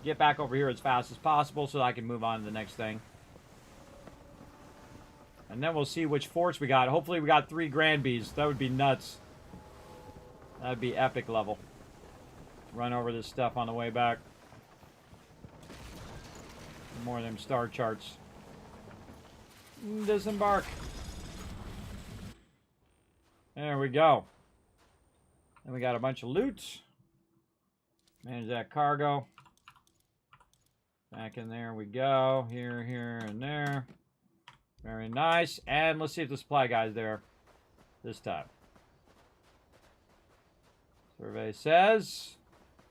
get back over here as fast as possible so that I can move on to the next thing. And then we'll see which forts we got. Hopefully we got 3 Granbees. That would be nuts. That would be epic level. Run over this stuff on the way back. More of them star charts. Disembark. There we go. And we got a bunch of loot. Manage that cargo. Back in there we go. Here, here, and there. Very nice. And let's see if the supply guy's there this time. Survey says...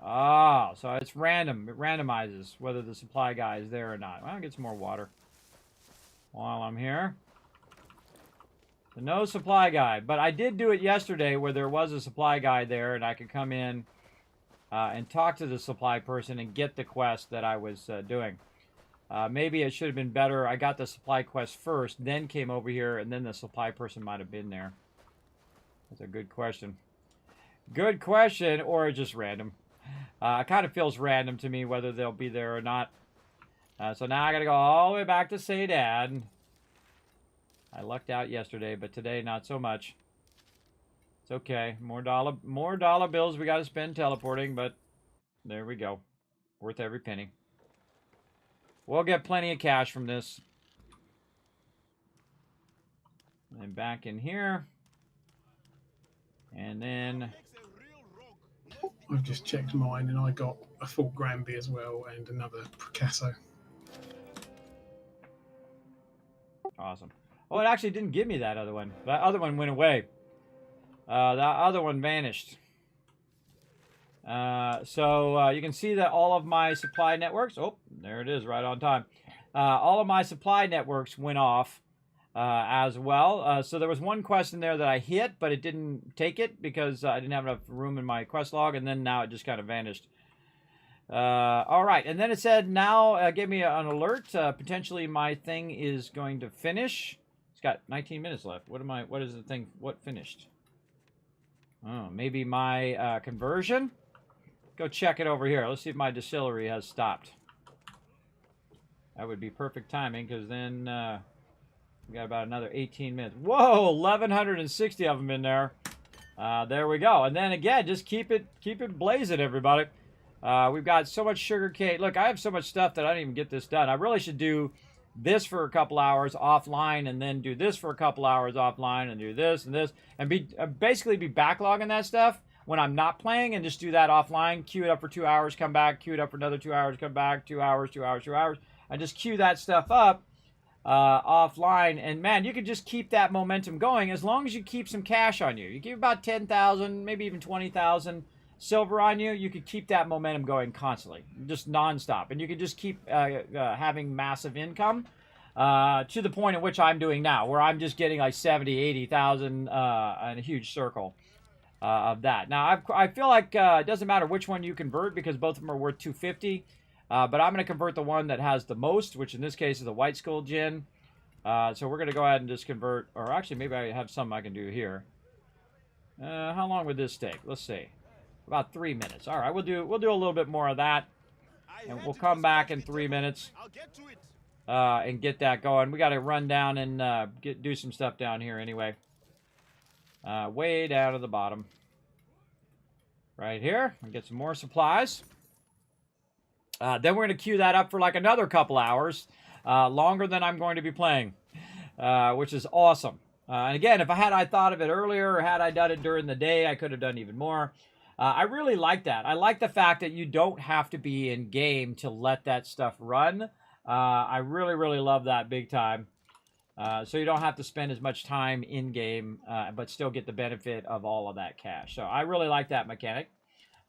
Ah, so it's random. It randomizes whether the supply guy is there or not. Well, I'll get some more water while I'm here. So no supply guy. But I did do it yesterday where there was a supply guy there and I could come in and talk to the supply person and get the quest that I was doing. Maybe it should have been better. I got the supply quest first, then came over here, and then the supply person might have been there. That's a good question. Good question, or just random. It kind of feels random to me whether they'll be there or not. So now I got to go all the way back to Sadad. I lucked out yesterday, but today not so much. It's okay. More dollar bills we got to spend teleporting, but there we go. Worth every penny. We'll get plenty of cash from this. And back in here. And then... I've just checked mine and I got a full Granby as well and another Picasso. Awesome. Oh, it actually didn't give me that other one. That other one went away. That other one vanished. So you can see that all of my supply networks... Oh, there it is, right on time. All of my supply networks went off as well. So there was one quest in there that I hit, but it didn't take it because I didn't have enough room in my quest log, and then now it just kind of vanished. All right, and then it said now, gave me an alert. Potentially my thing is going to finish. It's got 19 minutes left. What is the thing? What finished? Oh, maybe my conversion? Go check it over here. Let's see if my distillery has stopped. That would be perfect timing, because then we got about another 18 minutes. Whoa, 1,160 of them in there. There we go. And then again, just keep it blazing, everybody. We've got so much sugar cane. Look, I have so much stuff that I didn't even get this done. I really should do this for a couple hours offline, and then do this for a couple hours offline, and do this and this, and basically be backlogging that stuff when I'm not playing, and just do that offline. Queue it up for 2 hours, come back, queue it up for another 2 hours, come back, 2 hours, 2 hours, 2 hours. I just queue that stuff up offline, and man, you can just keep that momentum going as long as you keep some cash on you. You keep about 10,000, maybe even 20,000 silver on you. You could keep that momentum going constantly, just nonstop, and you can just keep having massive income to the point at which I'm doing now, where I'm just getting like 70, 80,000 in a huge circle of that. Now, I feel like it doesn't matter which one you convert because both of them are worth 250. But I'm going to convert the one that has the most, which in this case is the White Skull Gin. So we're going to go ahead and just convert, or actually maybe I have some I can do here. How long would this take? Let's see. About 3 minutes. All right, we'll do a little bit more of that, and we'll come back in 3 minutes and get that going. We got to run down and do some stuff down here anyway. Way down at the bottom. Right here. And get some more supplies. Then we're going to queue that up for like another couple hours. Longer than I'm going to be playing. Which is awesome. And again, if I thought of it earlier, or had I done it during the day, I could have done even more. I really like that. I like the fact that you don't have to be in game to let that stuff run. I really, really love that big time. So you don't have to spend as much time in game, but still get the benefit of all of that cash. So I really like that mechanic.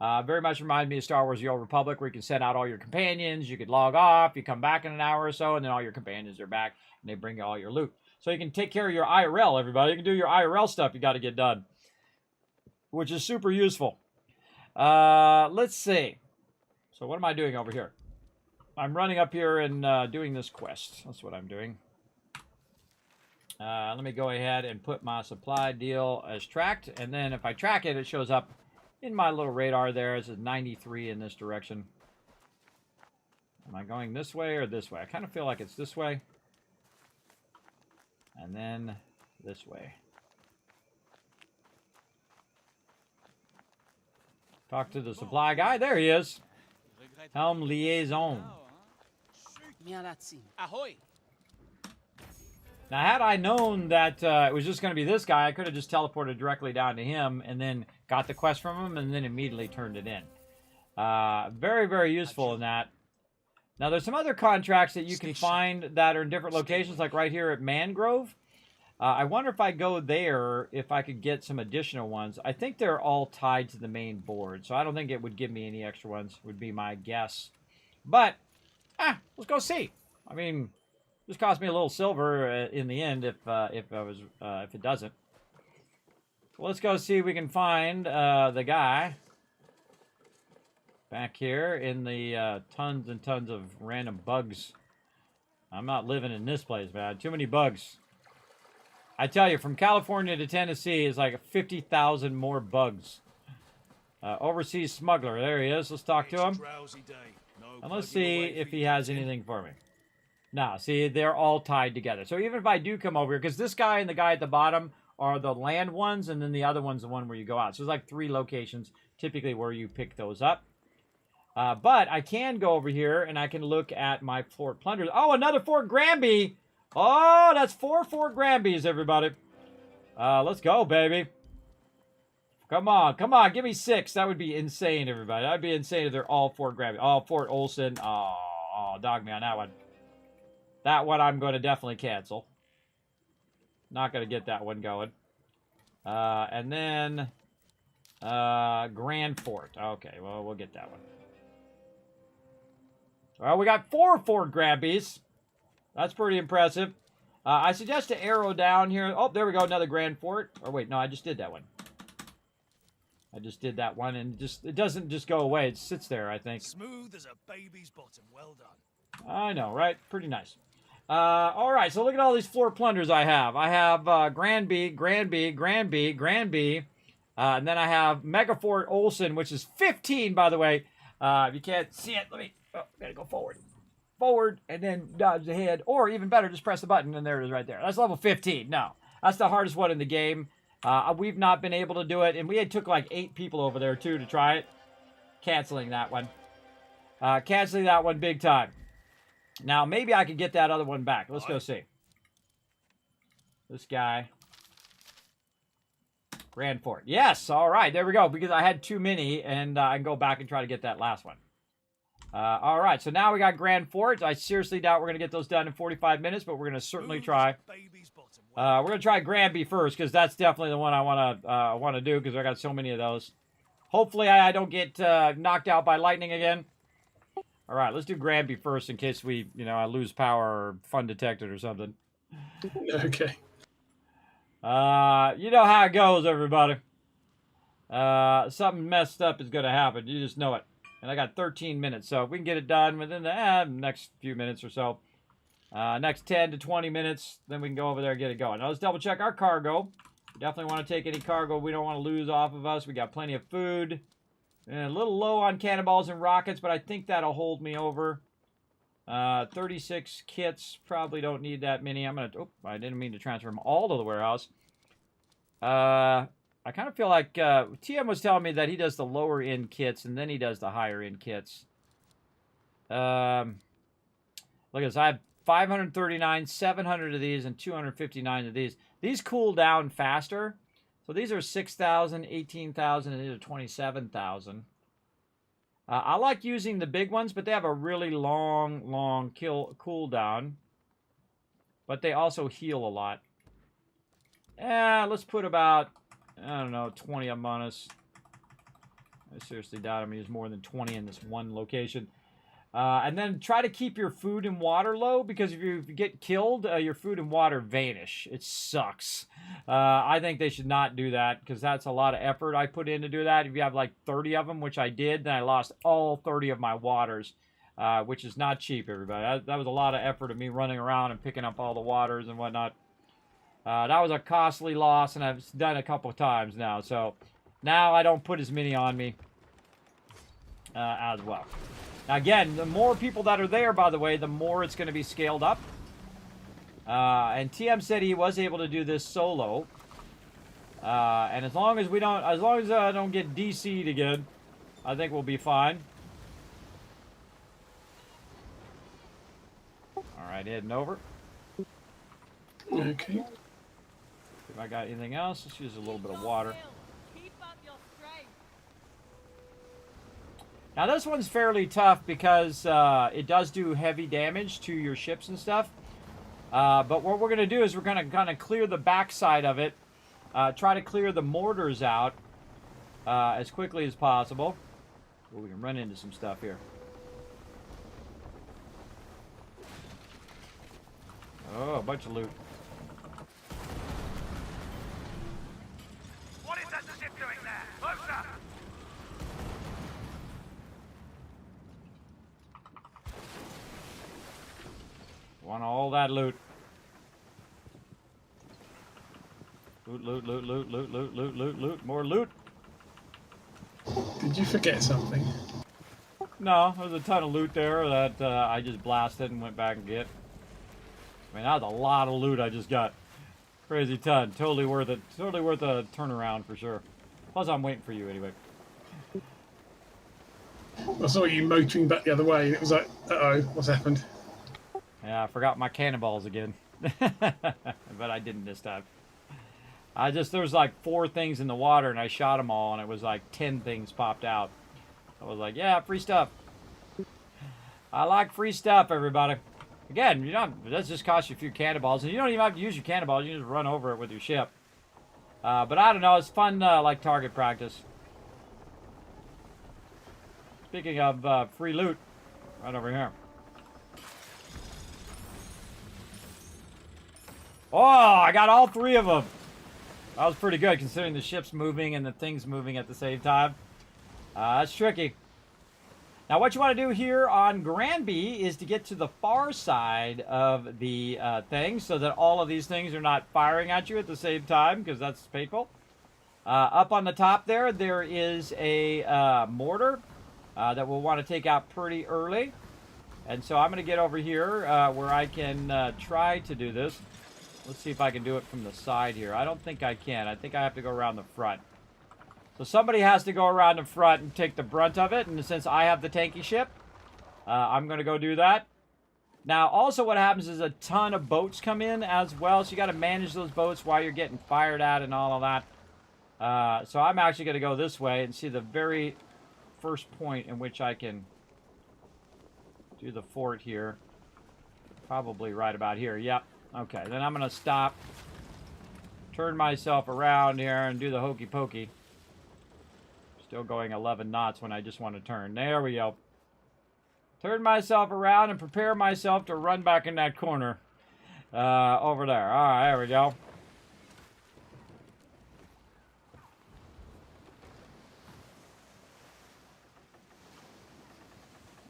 Very much reminds me of Star Wars The Old Republic, where you can send out all your companions, you could log off, you come back in an hour or so, and then all your companions are back, and they bring you all your loot. So you can take care of your IRL, everybody. You can do your IRL stuff you got to get done, which is super useful. Let's see. So what am I doing over here? I'm running up here and doing this quest. That's what I'm doing. Let me go ahead and put my supply deal as tracked. And then if I track it, it shows up in my little radar there. It says 93 in this direction. Am I going this way or this way? I kind of feel like it's this way. And then this way. Talk to the supply guy. There he is. Helm liaison. Ahoy! Now, had I known that it was just going to be this guy, I could have just teleported directly down to him and then got the quest from him and then immediately turned it in. Very, very useful in that. Now, there's some other contracts that you can find that are in different locations, like right here at Mangrove. I wonder if I go there, if I could get some additional ones. I think they're all tied to the main board, so I don't think it would give me any extra ones, would be my guess. But, let's go see. I mean, just cost me a little silver in the end if it doesn't. So let's go see if we can find the guy back here in the tons and tons of random bugs. I'm not living in this place, man. Too many bugs. I tell you, from California to Tennessee is like 50,000 more bugs. Overseas smuggler. There he is. Let's talk to him. And let's see if he has anything for me. Nah, see, they're all tied together. So even if I do come over here, because this guy and the guy at the bottom are the land ones, and then the other one's the one where you go out. So there's like 3 locations typically where you pick those up. But I can go over here, and I can look at my Fort Plunders. Oh, another Fort Granby! Oh, that's 4 Fort Granbys, everybody. Let's go, baby. Come on, come on, give me 6. That would be insane, everybody. That would be insane if they're all Fort Granby. Oh, Fort Olson. Oh, dog me on that one. That one I'm going to definitely cancel. Not going to get that one going. And then Grand Fort. Okay, well, we'll get that one. Well, we got 4 Fort Granbys. That's pretty impressive. I suggest to arrow down here. Oh, there we go, another Grand Fort. Or wait, no, I just did that one. I just did that one, and it doesn't just go away. It sits there, I think. Smooth as a baby's bottom. Well done. I know, right? Pretty nice. All right, so look at all these floor plunders I have. I have Granby, Granby, Granby, Granby. And then I have Megafort Olson, which is 15, by the way. If you can't see it, let me... Oh, gotta go forward. Forward, and then dodge the head. Or even better, just press the button, and there it is right there. That's level 15. No, that's the hardest one in the game. We've not been able to do it, and we had took like 8 people over there, too, to try it. Canceling that one. Canceling that one big time. Now, maybe I could get that other one back. Let's go see. This guy. Grand Fort. Yes, all right, there we go. Because I had too many, and I can go back and try to get that last one. All right, so now we got Grand Fort. I seriously doubt we're going to get those done in 45 minutes, but we're going to certainly try. We're going to try Granby first, because that's definitely the one I want to do, because I got so many of those. Hopefully I don't get knocked out by lightning again. All right, let's do Granby first in case we, I lose power or fun detected or something. Okay. You know how it goes, everybody. Something messed up is going to happen. You just know it. And I got 13 minutes, so if we can get it done within the next few minutes or so, next 10 to 20 minutes, then we can go over there and get it going. Now let's double check our cargo. We definitely want to take any cargo we don't want to lose off of us. We got plenty of food. And a little low on cannonballs and rockets, but I think that'll hold me over. 36 kits. Probably don't need that many. I'm going to... Oh, I didn't mean to transfer them all to the warehouse. I kind of feel like... TM was telling me that he does the lower-end kits, and then he does the higher-end kits. Look at this. I have 539, 700 of these, and 259 of these. These cool down faster. So these are 6,000, 18,000, and these are 27,000. I like using the big ones, but they have a really long cooldown. But they also heal a lot. Let's put about, I don't know, 20 of them on us. I seriously doubt I'm going to use more than 20 in this one location. And then try to keep your food and water low, because if you get killed, your food and water vanish. It sucks. I think they should not do that, because that's a lot of effort I put in to do that. If you have like 30 of them, which I did, then I lost all 30 of my waters, which is not cheap, everybody. That was a lot of effort of me running around and picking up all the waters and whatnot. That was a costly loss, and I've done it a couple of times now. So now I don't put as many on me as well. Now, again, the more people that are there, by the way, the more it's going to be scaled up. And TM said he was able to do this solo. And as long as I don't get DC'd again, I think we'll be fine. All right, heading over. Okay. If I got anything else, let's use a little bit of water. Keep up your strength. Now this one's fairly tough because it does do heavy damage to your ships and stuff. But what we're going to do is we're going to kind of clear the backside of it. Try to clear the mortars out as quickly as possible. Ooh, we can run into some stuff here. Oh, a bunch of loot. What is that ship doing there? Closer! Want all that loot. Loot, loot, loot, loot, loot, loot, loot, loot, loot. More loot. Did you forget something? No, there's a ton of loot there that I just blasted and went back and get. I mean, that was a lot of loot I just got. Crazy ton. Totally worth it. Totally worth a turnaround for sure. Plus, I'm waiting for you anyway. I saw you motoring back the other way, and it was like, uh-oh, what's happened? Yeah, I forgot my cannonballs again. But I didn't this time. There was like 4 things in the water, and I shot them all, and it was like 10 things popped out. I was like, yeah, free stuff. I like free stuff, everybody. Again, that just costs you a few cannonballs, and you don't even have to use your cannonballs. You can just run over it with your ship. But I don't know, it's fun, like target practice. Speaking of free loot, right over here. Oh, I got all 3 of them. That was pretty good, considering the ship's moving and the thing's moving at the same time. That's tricky. Now, what you want to do here on Granby is to get to the far side of the thing so that all of these things are not firing at you at the same time, because that's painful. Up on the top there is a mortar that we'll want to take out pretty early. And so I'm going to get over here where I can try to do this. Let's see if I can do it from the side here. I don't think I can. I think I have to go around the front. So somebody has to go around the front and take the brunt of it. And since I have the tanky ship, I'm going to go do that. Now, also what happens is a ton of boats come in as well. So you got to manage those boats while you're getting fired at and all of that. So I'm actually going to go this way and see the very first point in which I can do the fort here. Probably right about here. Yep. Okay, then I'm going to stop, turn myself around here, and do the hokey pokey. Still going 11 knots when I just want to turn. There we go. Turn myself around and prepare myself to run back in that corner over there. All right, there we go.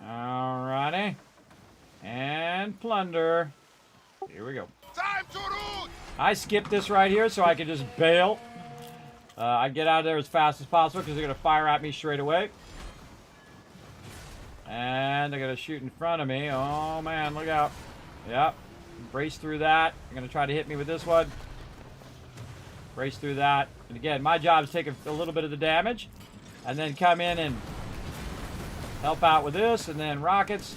All righty. And plunder. Here we go. Time to root! I skipped this right here so I can just bail. I get out of there as fast as possible because they're going to fire at me straight away. And they're going to shoot in front of me. Oh, man, look out. Yep. Brace through that. They're going to try to hit me with this one. Brace through that. And again, my job is to take a little bit of the damage. And then come in and help out with this. And then rockets.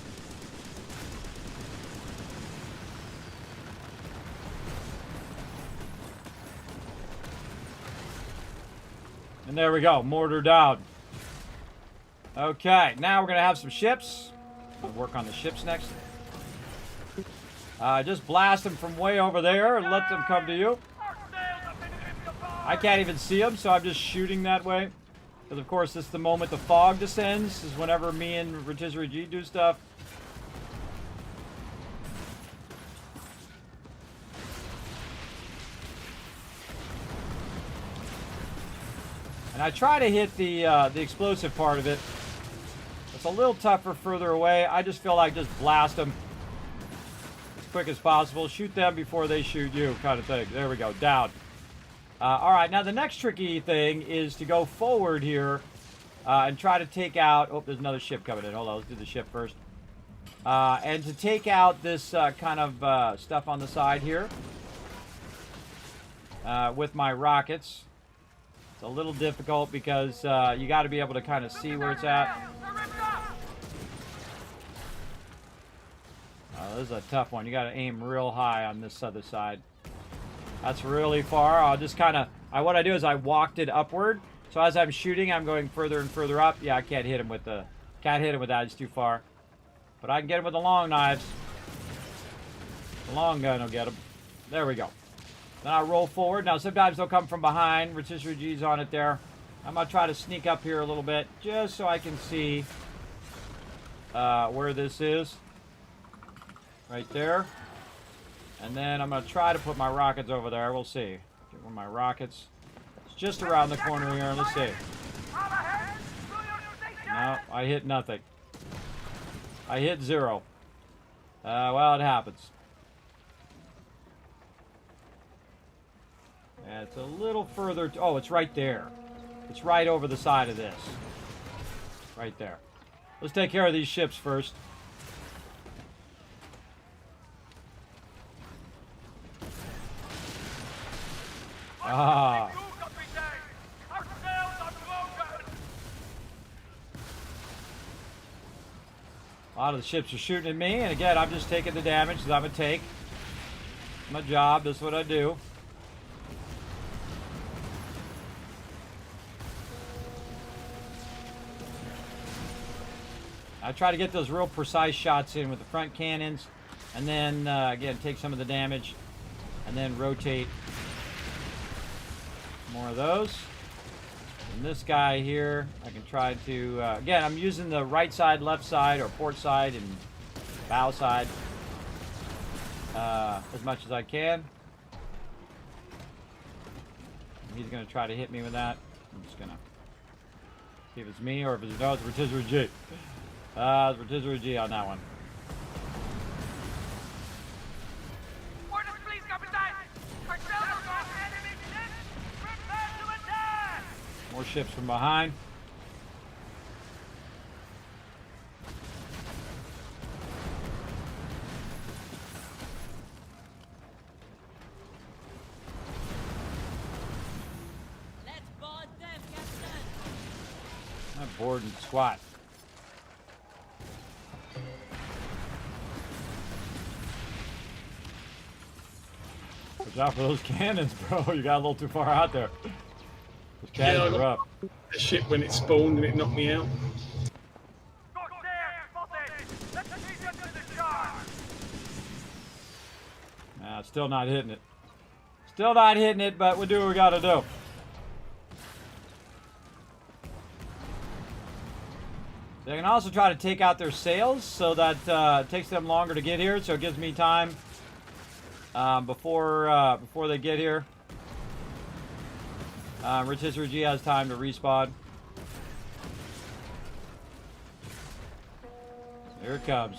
And there we go, mortar down. Okay, now we're going to have some ships. We'll work on the ships next. Just blast them from way over there and let them come to you. I can't even see them, so I'm just shooting that way. Because, of course, this is the moment the fog descends. This is whenever me and Rotisserie G do stuff. And I try to hit the explosive part of it. It's a little tougher further away. I just feel like just blast them as quick as possible. Shoot them before they shoot you, kind of thing. There we go, down. All right, now the next tricky thing is to go forward here and try to take out... Oh, there's another ship coming in. Hold on, let's do the ship first. And to take out this kind of stuff on the side here with my rockets. It's a little difficult because you got to be able to kind of see where it's at. This is a tough one. You got to aim real high on this other side. That's really far. I'll just kind of... what I do is I walked it upward. So as I'm shooting, I'm going further and further up. Yeah, I can't hit him with the... Can't hit him with that. It's too far. But I can get him with the long knives. The long gun will get him. There we go. Then I roll forward. Now, sometimes they'll come from behind. Rotisserie G's on it there. I'm going to try to sneak up here a little bit just so I can see where this is. Right there. And then I'm going to try to put my rockets over there. We'll see. Get one of my rockets. It's just around the corner here. Let's see. No, I hit nothing. I hit 0. Well, it happens. Yeah, it's a little further. Oh, it's right there. It's right over the side of this. Right there. Let's take care of these ships first. Ah. A lot of the ships are shooting at me, and again, I'm just taking the damage because I'm a tank. It's my job. This is what I do. I try to get those real precise shots in with the front cannons, and then again take some of the damage, and then rotate more of those. And this guy here, I can try to again, I'm using the right side, left side, or port side and bow side as much as I can. And he's going to try to hit me with that. I'm just going to see if it's me or if it's no, it's Rotisserie G. It's Rotisserie G on that one. More ships from behind. Let's board them, Captain. I'm board and squat. Watch out for those cannons, bro. You got a little too far out there. Those cannons are up. The ship when it spawned and it knocked me out. Nah, still not hitting it. Still not hitting it, but we do what we gotta do. They can also try to take out their sails so that it takes them longer to get here, so it gives me time before they get here. Rotisserie G has time to respawn. Here it comes.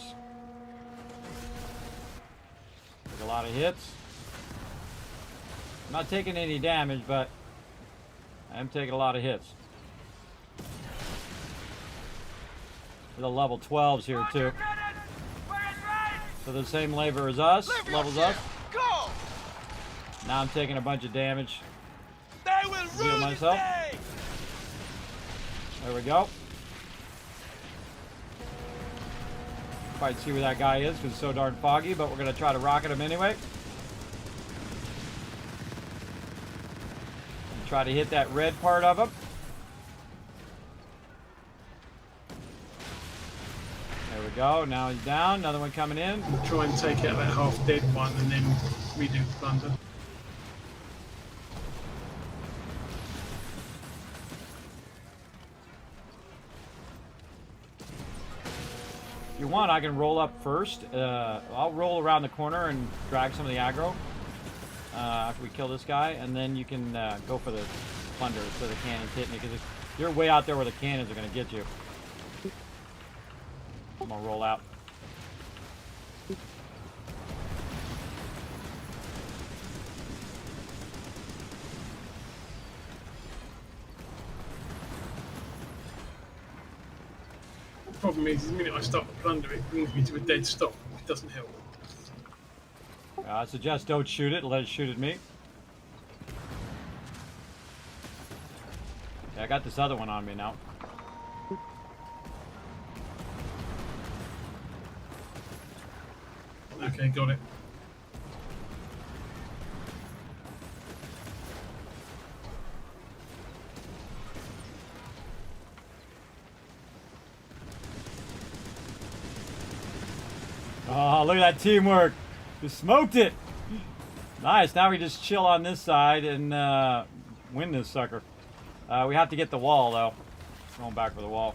Take a lot of hits. I'm not taking any damage, but I am taking a lot of hits. The level 12s here too. So the same labor as us, levels up. Go! Now I'm taking a bunch of damage. They will Heal ruin myself. this day! There we go. Quite see where that guy is because it's so darn foggy, but we're going to try to rocket him anyway. And try to hit that red part of him. There we go. Now he's down. Another one coming in. We'll try and take out that half-dead one and then redo the plunder. If you want, I can roll up first. I'll roll around the corner and drag some of the aggro after we kill this guy, and then you can go for the plunder so the cannons hit me, because you're way out there where the cannons are going to get you. I'm going to roll out. The problem is, the minute I start to plunder, it brings me to a dead stop. It doesn't help. I suggest don't shoot it. Let it shoot at me. Yeah, I got this other one on me now. Okay, got it. Oh, look at that teamwork. We smoked it. Nice. Now we just chill on this side and win this sucker. We have to get the wall, though. Going back for the wall.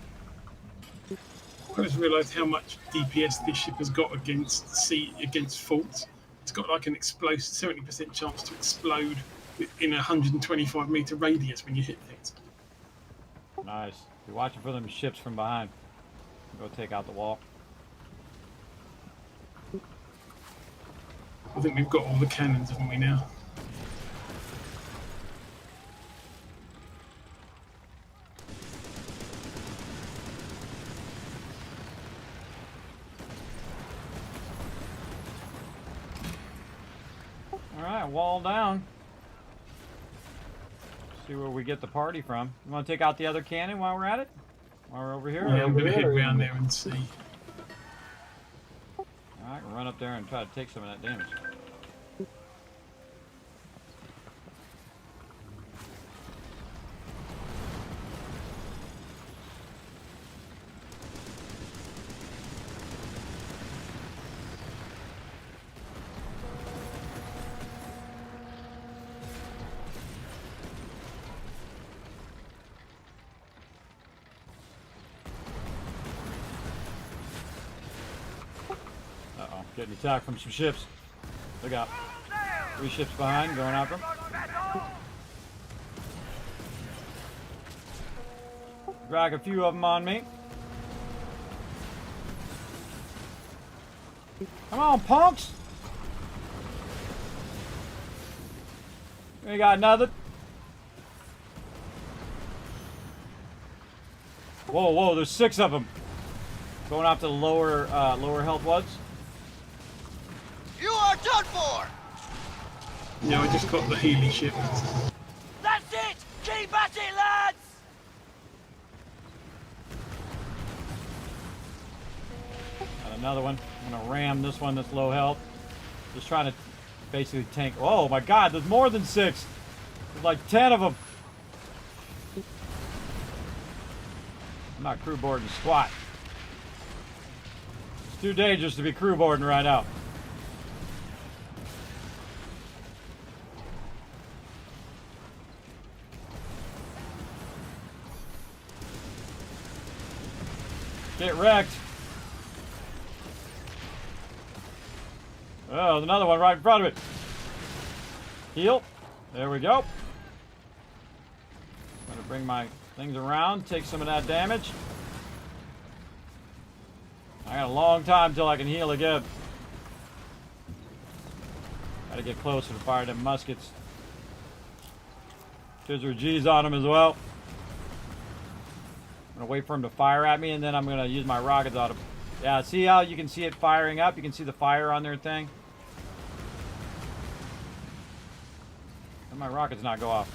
I just realised how much DPS this ship has got against faults. It's got like an explosive 70% chance to explode in a 125-meter radius when you hit things. Nice. Be watching for them ships from behind. Go take out the wall. I think we've got all the cannons, haven't we, now? Alright, wall down. See where we get the party from. You want to take out the other cannon while we're at it? While we're over here? Yeah, I'm going to head round there and see. Alright, run up there and try to take some of that damage. Uh-oh, getting attacked from some ships. Look out. 3 ships behind, going after them. Drag a few of them on me. Come on, punks! We got another. Whoa, whoa, there's 6 of them. Going after the lower health ones. You are done for! Yeah, I just got the Healy ship. That's it! Keep at it, lads! Got another one. I'm gonna ram this one that's low health. Just trying to basically tank. Oh my god, there's more than 6. There's like 10 of them. I'm not crew boarding squat. It's too dangerous to be crew boarding right now. Get wrecked. Oh, there's another one right in front of it. Heal. There we go. Gonna bring my things around, take some of that damage. I got a long time till I can heal again. Gotta get closer to fire them muskets. Scissor G's on them as well. I'm gonna wait for him to fire at me, and then I'm gonna use my rockets on him. Yeah, see how you can see it firing up? You can see the fire on their thing. And my rockets not go off.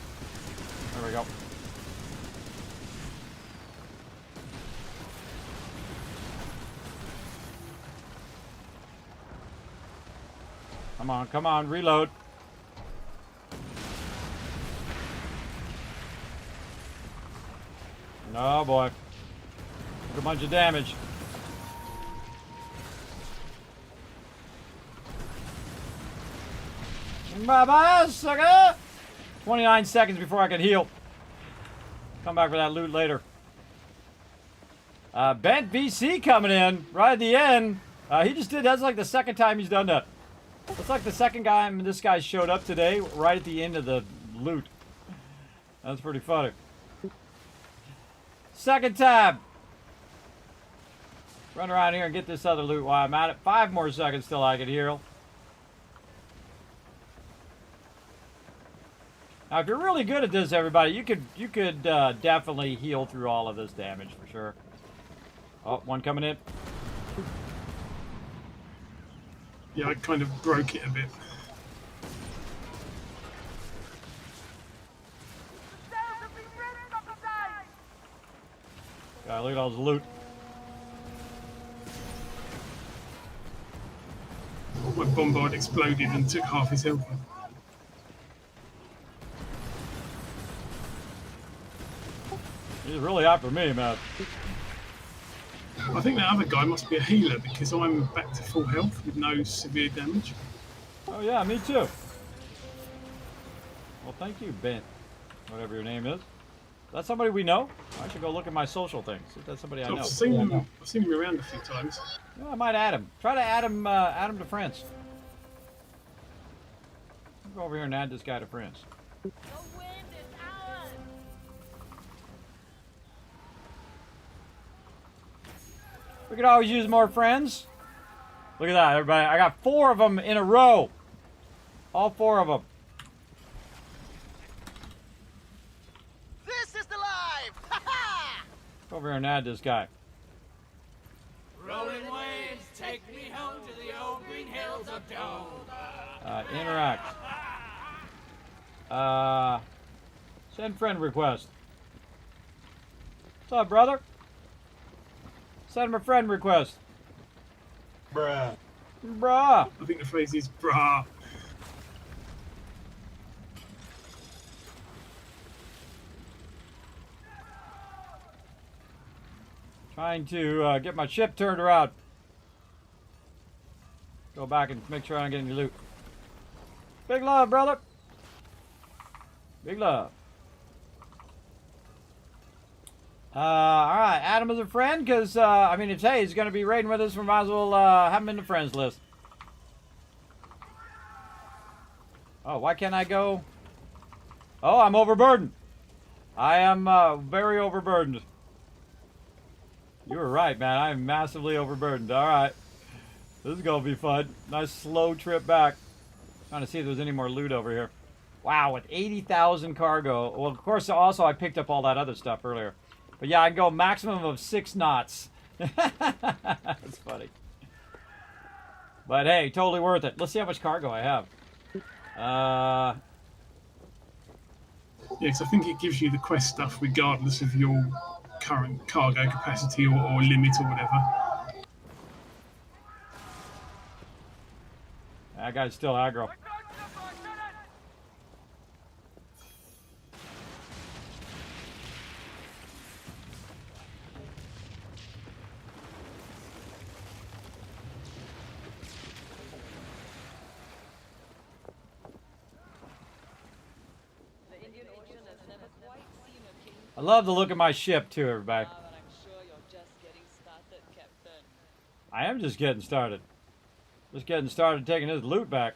There we go. Come on, reload. Oh boy. Took a bunch of damage. Bye-bye, sucker! 29 seconds before I can heal. Come back for that loot later. Bent BC coming in right at the end. He just did, that's like the second time he's done that. That's like the second time this guy showed up today, right at the end of the loot. That's pretty funny. Second tab. Run around here and get this other loot while I'm at it. 5 more seconds till I can heal. Now, if you're really good at this, everybody, you could definitely heal through all of this damage for sure. Oh, one coming in. Yeah, I kind of broke it a bit. God, look at all this loot. My bombard exploded and took half his health. He's really after me, man. I think that other guy must be a healer because I'm back to full health with no severe damage. Oh yeah, me too. Well, thank you, Ben. Whatever your name is. Is that somebody we know? I should go look at my social things. If that's somebody I know. I've seen him around a few times. Yeah, I might add him. Try to add him to friends. I'll go over here and add this guy to friends. The wind is ours. We could always use more friends. Look at that, everybody. I got 4 of them in a row. All 4 of them. This is the live! Ha ha! Go over here and add this guy. Rolling waves take me home to the old green hills of Dover. Interact. Send friend request. What's up, brother? Send him a friend request. Bruh. Bruh. I think the phrase is brah. Trying to get my ship turned around. Go back and make sure I don't get any loot. Big love, brother. Big love. Alright, add him as a friend, because, I mean, if hey, he's going to be raiding with us, we might as well have him in the friends list. Oh, why can't I go? Oh, I'm overburdened. I am very overburdened. You were right, man. I am massively overburdened. Alright. This is going to be fun. Nice slow trip back. Trying to see if there's any more loot over here. Wow, with 80,000 cargo. Well, of course, also I picked up all that other stuff earlier. But yeah, I can go maximum of 6 knots. That's funny. But hey, totally worth it. Let's see how much cargo I have. Yeah, because I think it gives you the quest stuff regardless of your current cargo capacity or limit or whatever. That guy's still aggro. I love the look of my ship too, everybody. I am just getting started. Just getting started taking his loot back.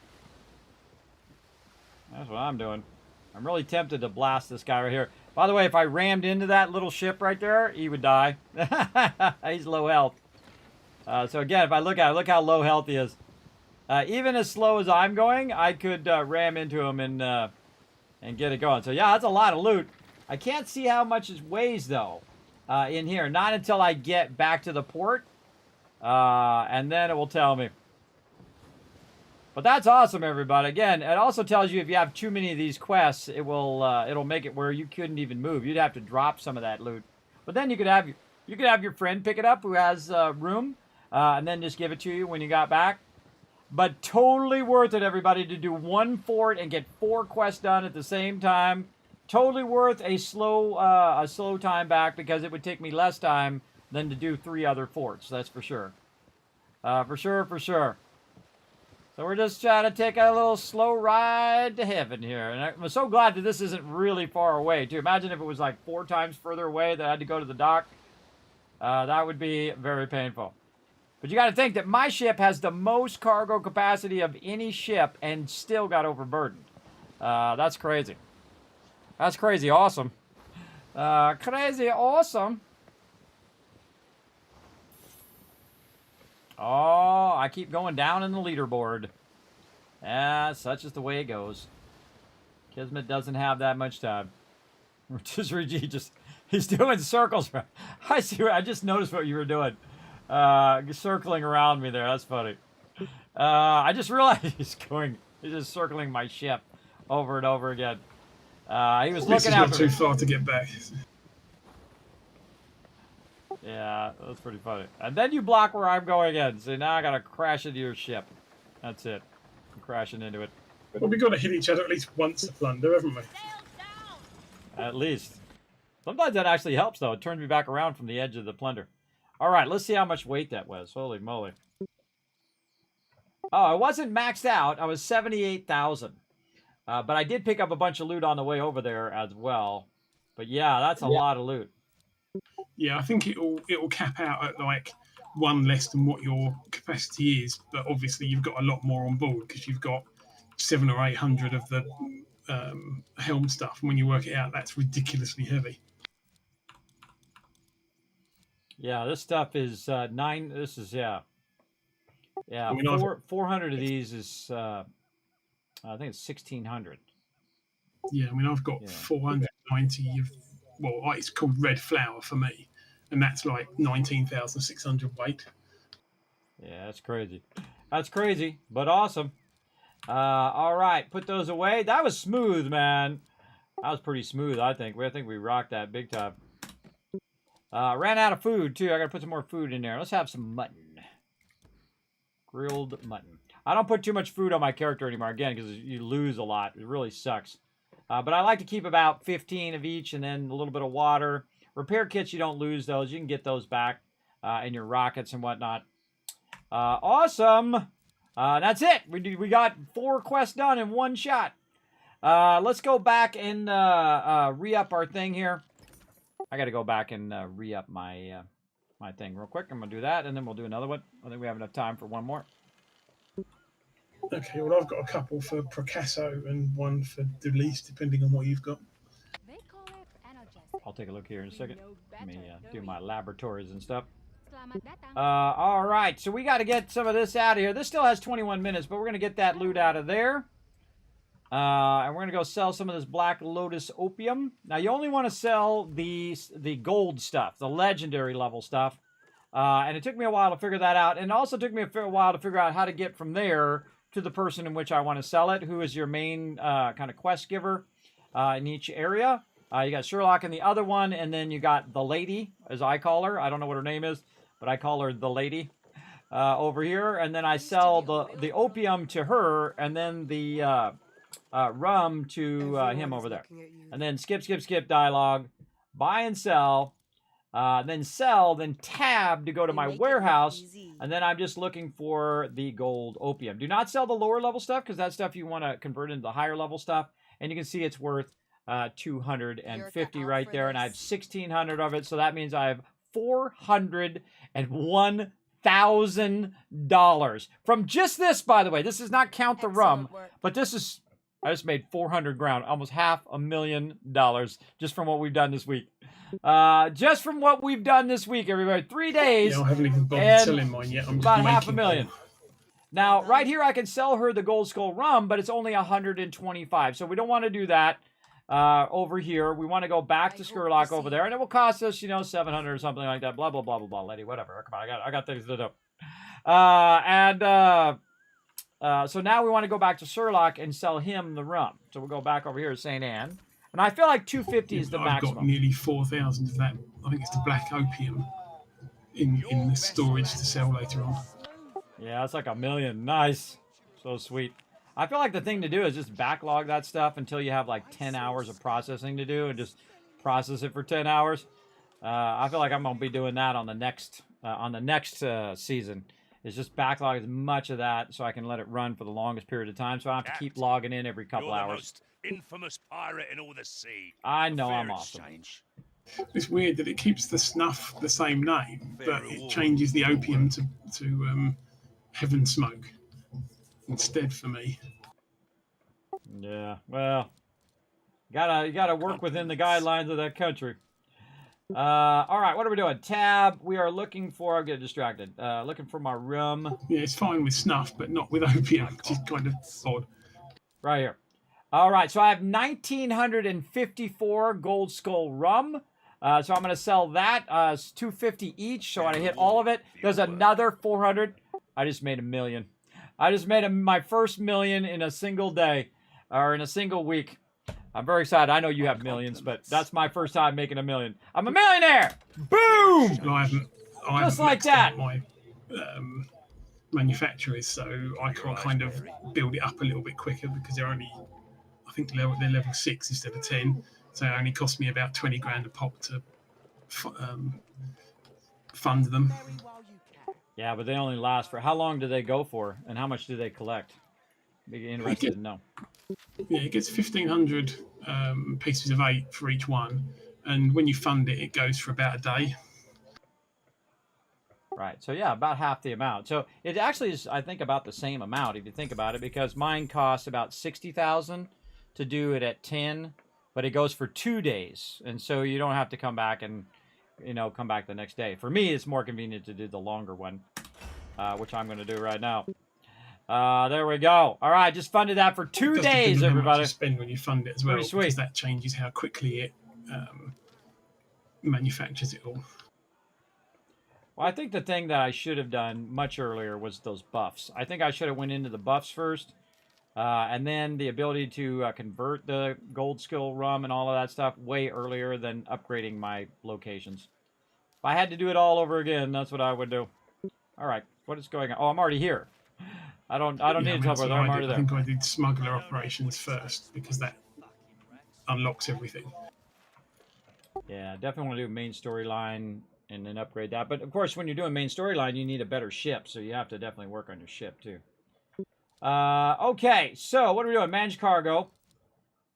That's what I'm doing. I'm really tempted to blast this guy right here. By the way, if I rammed into that little ship right there, he would die. He's low health. So again, if I look at it, look how low health he is. Even as slow as I'm going, I could ram into him and get it going. So yeah, that's a lot of loot. I can't see how much it weighs, though, in here. Not until I get back to the port. And then it will tell me. But that's awesome, everybody. Again, it also tells you if you have too many of these quests, it'll make it where you couldn't even move. You'd have to drop some of that loot. But then you could have your friend pick it up who has room, and then just give it to you when you got back. But totally worth it, everybody, to do 1 fort and get 4 quests done at the same time. Totally worth a slow time back, because it would take me less time than to do 3 other forts. That's for sure. For sure. So we're just trying to take a little slow ride to heaven here. And I'm so glad that this isn't really far away, too. Imagine if it was like 4 times further away that I had to go to the dock. That would be very painful. But you got to think that my ship has the most cargo capacity of any ship and still got overburdened. That's crazy. That's crazy awesome. Crazy awesome. Oh, I keep going down in the leaderboard. Such is the way it goes. Kismet doesn't have that much time. He's doing circles. I see. I just noticed what you were doing. Circling around me there. That's funny. I just realized he's just circling my ship over and over again. He was looking not after too me. far to get back. Yeah, that's pretty funny. And then you block where I'm going in. So now I gotta crash into your ship. That's it. I'm crashing into it. Well, we've got to hit each other at least once to plunder, haven't we? At least. Sometimes that actually helps, though. It turns me back around from the edge of the plunder. All right, let's see how much weight that was. Holy moly. Oh, I wasn't maxed out. I was 78,000. But I did pick up a bunch of loot on the way over there as well. But yeah, that's a lot of loot. Yeah, I think it'll cap out at like one less than what your capacity is. But obviously, you've got a lot more on board because you've got 700 or 800 of the helm stuff. And when you work it out, that's ridiculously heavy. Yeah, this stuff is 9. This is, yeah. Yeah, I mean, 400 of these is, I think it's 1,600. Yeah, I mean, I've got 490 of, well, it's called red flour for me. And that's like 19,600 weight. Yeah, that's crazy. That's crazy, but awesome. All right, put those away. That was smooth, man. That was pretty smooth, I think. I think we rocked that big time. Ran out of food, too. I got to put some more food in there. Let's have some mutton. Grilled mutton. I don't put too much food on my character anymore, again, because you lose a lot. It really sucks. But I like to keep about 15 of each and then a little bit of water. Repair kits, you don't lose those. You can get those back in your rockets and whatnot. Awesome. That's it. We got 4 quests done in one shot. Let's go back and re-up our thing here. I got to go back and re-up my my thing real quick. I'm going to do that, and then we'll do another one. I think we have enough time for one more. Okay, well, I've got a couple for Picasso and one for Dulise, depending on what you've got. I'll take a look here in a second. Let me do my laboratories and stuff. All right, so we got to get some of this out of here. This still has 21 minutes, but we're going to get that loot out of there. And we're going to go sell some of this Black Lotus opium. Now, you only want to sell the gold stuff, the legendary level stuff. And it took me a while to figure that out. And it also took me a while to figure out how to get from there to the person in which I want to sell it, who is your main kind of quest giver in each area. You got Sherlock in the other one, and then you got the lady, as I call her. I don't know what her name is, but I call her the lady over here. And then I sell the opium to her, and then the rum to him over there. And then skip dialogue, buy and sell, then sell, then tab to go to my warehouse, and then I'm just looking for the gold opium. Do not sell the lower level stuff, because that stuff you want to convert into the higher level stuff, and you can see it's worth 250 right there, and I have 1,600 of it, so that means I have $401,000 from just this, by the way. This does not count the rum, but this is, I just made 400 grand, almost $500,000 just from what we've done this week. Just from what we've done this week, everybody. 3 days. Yeah, I haven't even bothered selling mine yet. I'm just about making $500,000. Now, right here, I can sell her the Gold Skull rum, but it's only 125. So we don't want to do that over here. We want to go back to Sherlock over there, and it will cost us, 700 or something like that. Blah, blah, blah, blah, blah, lady, whatever. Come on, I got things to do. So now we want to go back to Sherlock and sell him the rum. So we'll go back over here to St. Anne. And I feel like 250 is the maximum. I've got nearly 4,000 of that. I think it's the black opium in the storage to sell later on. Yeah, it's like 1 million. Nice. So sweet. I feel like the thing to do is just backlog that stuff until you have like 10 hours of processing to do and just process it for 10 hours. I feel like I'm going to be doing that on the next season. Is just backlog as much of that so I can let it run for the longest period of time, so I don't have to keep logging in every couple hours. Most infamous pirate in all the sea. I know I'm awesome. It's weird that it keeps the snuff the same name, but it changes the opium to Heaven Smoke instead for me. Yeah, well, You gotta work within the guidelines of that country. All right, what are we doing? Tab. We are looking for. I'm getting distracted. Looking for my rum. Yeah, it's fine with snuff, but not with opium, which is kind of odd. Right here. All right, so I have 1,954 Gold Skull rum. So I'm going to sell that. It's $250 each. So when I hit all of it, there's another 400. I just made $1 million. I just made my first $1 million in a single day, or in a single week. I'm very excited. I know you have millions, but that's my first time making $1 million. I'm a millionaire. Boom! No, I haven't Just like maxed that. out my manufacturers, so I can kind of build it up a little bit quicker because they're only, I think they're level 6 instead of 10. So it only cost me about 20 grand a pop to fund them. Yeah, but they only last for... How long do they go for? And how much do they collect? Be interested to know. Yeah, it gets 1,500 pieces of 8 for each one. And when you fund it, it goes for about a day. Right, so yeah, about half the amount. So it actually is, I think, about the same amount if you think about it, because mine costs about 60,000 to do it at 10, but it goes for 2 days, and so you don't have to come back and, you know, come back the next day. For me, it's more convenient to do the longer one, which I'm going to do right now. There we go. All right, just funded that for 2 days, everybody. How much you spend when you fund it as well, Pretty sweet. because that changes how quickly it manufactures it all. Well, I think the thing that I should have done much earlier was those buffs. I think I should have went into the buffs first, and then the ability to convert the gold skill rum and all of that stuff way earlier than upgrading my locations. If I had to do it all over again, that's what I would do. All right, what is going on? Oh, I'm already here. I don't need to tell whether I'm already there. I think I did smuggler operations first because that unlocks everything. Yeah, definitely want to do main storyline and then upgrade that. But of course, when you're doing main storyline, you need a better ship, so you have to definitely work on your ship too. Okay, so what are we doing? Manage cargo.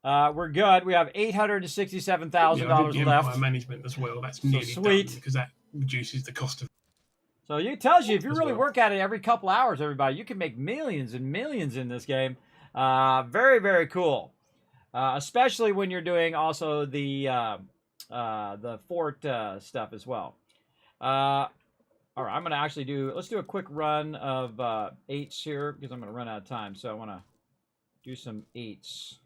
We're good. We have $867,000 left. Management as well. That's nearly sweet done because that reduces the cost of. So it tells you if you really work at it every couple hours, everybody, you can make millions and millions in this game. Very, very cool. Especially when you're doing also the fort stuff as well. All right, I'm going to actually let's do a quick run of 8s here because I'm going to run out of time. So I want to do some 8s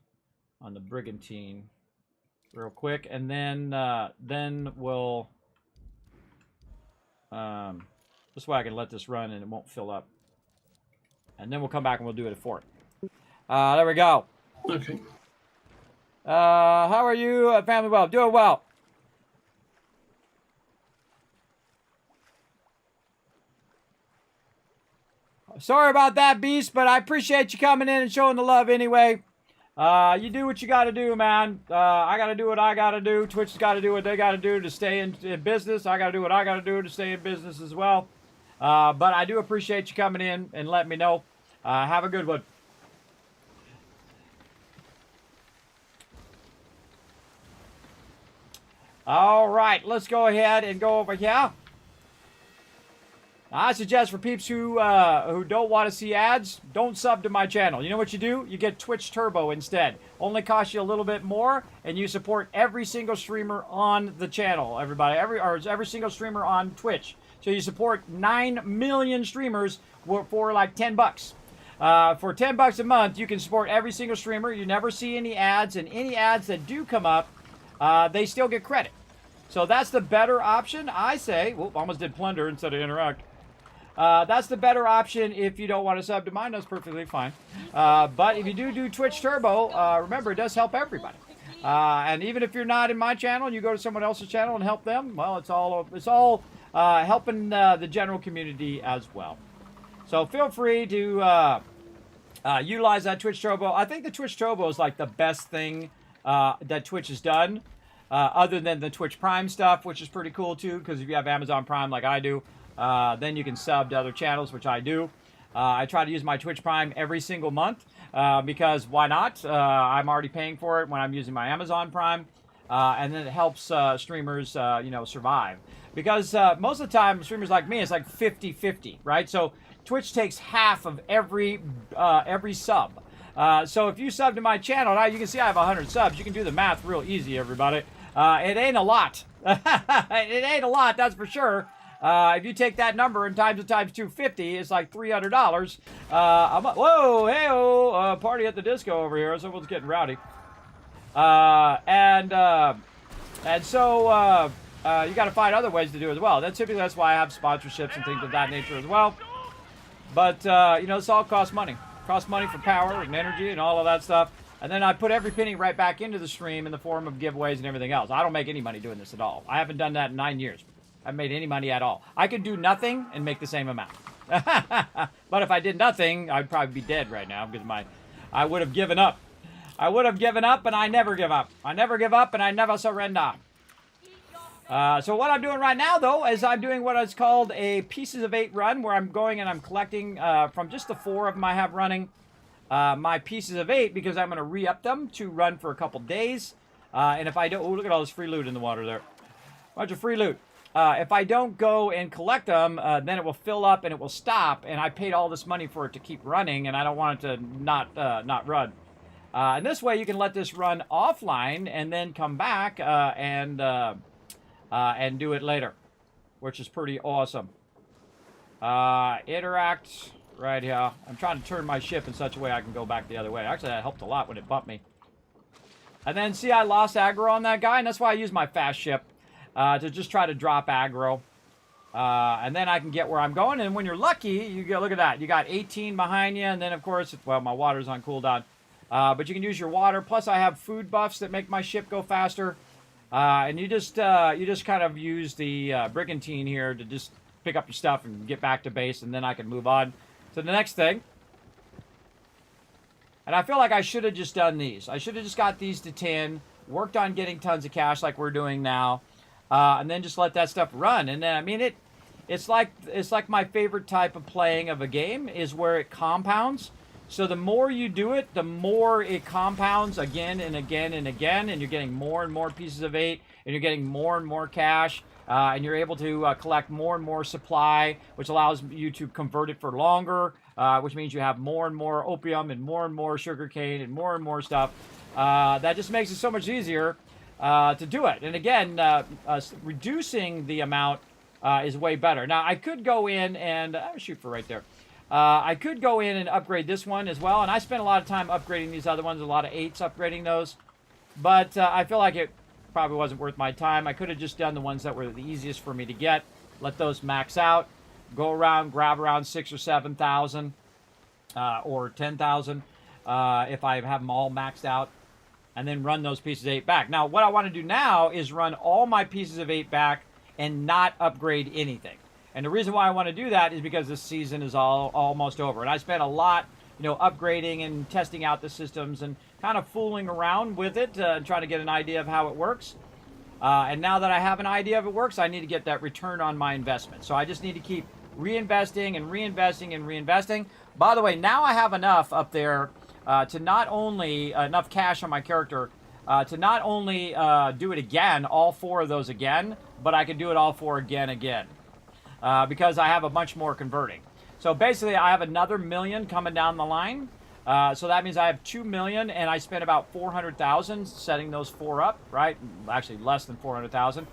on the Brigantine real quick. And then we'll, this way I can let this run and it won't fill up. And then we'll come back and we'll do it at fort. There we go. Okay. How are you, family? Well, doing well. Sorry about that, Beast, but I appreciate you coming in and showing the love anyway. You do what you got to do, man. I got to do what I got to do. Twitch's got to do what they got to do to stay in business. I got to do what I got to do to stay in business as well. But I do appreciate you coming in and letting me know. Have a good one. All right, let's go ahead and go over here. I suggest for peeps who don't want to see ads, don't sub to my channel. You know what you do? You get Twitch Turbo instead. Only costs you a little bit more, and you support every single streamer on the channel. Everybody, every single streamer on Twitch. So you support 9 million streamers for like $10. For $10 a month, you can support every single streamer. You never see any ads, and any ads that do come up, they still get credit. So that's the better option, I say. Whoop, almost did plunder instead of interact. That's the better option if you don't want to sub to mine. That's perfectly fine. But if you do Twitch Turbo, remember, it does help everybody. And even if you're not in my channel and you go to someone else's channel and help them, well, it's all helping the general community as well. So feel free to utilize that Twitch Turbo. I think the Twitch Turbo is like the best thing that Twitch has done. Other than the Twitch Prime stuff, which is pretty cool too, because if you have Amazon Prime like I do, then you can sub to other channels, which I do. I try to use my Twitch Prime every single month because why not? I'm already paying for it when I'm using my Amazon Prime, and then it helps streamers, survive. Because most of the time, streamers like me, it's like 50-50, right? So Twitch takes half of every sub. So if you sub to my channel, now you can see I have 100 subs. You can do the math real easy, everybody. It ain't a lot. It ain't a lot, that's for sure. If you take that number and times it times 250, it's like $300. Whoa, hey-oh, party at the disco over here. Someone's getting rowdy. And so you got to find other ways to do it as well. That's why I have sponsorships and things of that nature as well. But, you know, this all costs money. Costs money for power and energy and all of that stuff. And then I put every penny right back into the stream in the form of giveaways and everything else. I don't make any money doing this at all. I haven't done that in 9 years. I haven't made any money at all. I could do nothing and make the same amount. But if I did nothing, I'd probably be dead right now because I would have given up. I would have given up, and I never give up. I never give up, and I never surrender. So what I'm doing right now, though, is I'm doing what is called a Pieces of 8 run, where I'm going and I'm collecting from just the 4 of them I have running my Pieces of 8, because I'm going to re-up them to run for a couple days. And if I don't... Oh, look at all this free loot in the water there. Bunch of free loot. If I don't go and collect them, then it will fill up and it will stop. And I paid all this money for it to keep running, and I don't want it to not run. And this way, you can let this run offline and then come back and do it later, which is pretty awesome. Interact right here. I'm trying to turn my ship in such a way I can go back the other way. Actually, that helped a lot when it bumped me. And then, see, I lost aggro on that guy, and that's why I use my fast ship. To just try to drop aggro. And then I can get where I'm going. And when you're lucky, you get, look at that. You got 18 behind you. And then, of course, well, my water's on cooldown. But you can use your water. Plus, I have food buffs that make my ship go faster. And you just kind of use the brigantine here to just pick up your stuff and get back to base. And then I can move on to the next thing. And I feel like I should have just done these. I should have just got these to 10. Worked on getting tons of cash like we're doing now. And then just let that stuff run. And then, I mean, it's like my favorite type of playing of a game is where it compounds. So the more you do it, the more it compounds again and again and again. And you're getting more and more pieces of 8. And you're getting more and more cash. And you're able to collect more and more supply, which allows you to convert it for longer. Which means you have more and more opium and more sugarcane and more stuff. That just makes it so much easier. To do it. And again, reducing the amount is way better. Now, I could go in and... I'll shoot for right there. I could go in and upgrade this one as well. And I spent a lot of time upgrading these other ones. A lot of 8s upgrading those. But I feel like it probably wasn't worth my time. I could have just done the ones that were the easiest for me to get. Let those max out. Go around, grab around 6,000 or 7,000. Or 10,000. If I have them all maxed out. And then run those pieces of 8 back. Now, what I want to do now is run all my pieces of 8 back and not upgrade anything. And the reason why I want to do that is because this season is almost over. And I spent a lot, you know, upgrading and testing out the systems and kind of fooling around with it, trying to get an idea of how it works. And now that I have an idea of it works, I need to get that return on my investment. So I just need to keep reinvesting and reinvesting and reinvesting. By the way, now I have enough up there to not only, enough cash on my character, to not only do it again, all 4 of those again, but I can do it all 4 again, because I have a bunch more converting. So basically, I have another 1 million coming down the line. So that means I have 2 million, and I spent about 400,000 setting those 4 up, right? Actually, less than 400,000.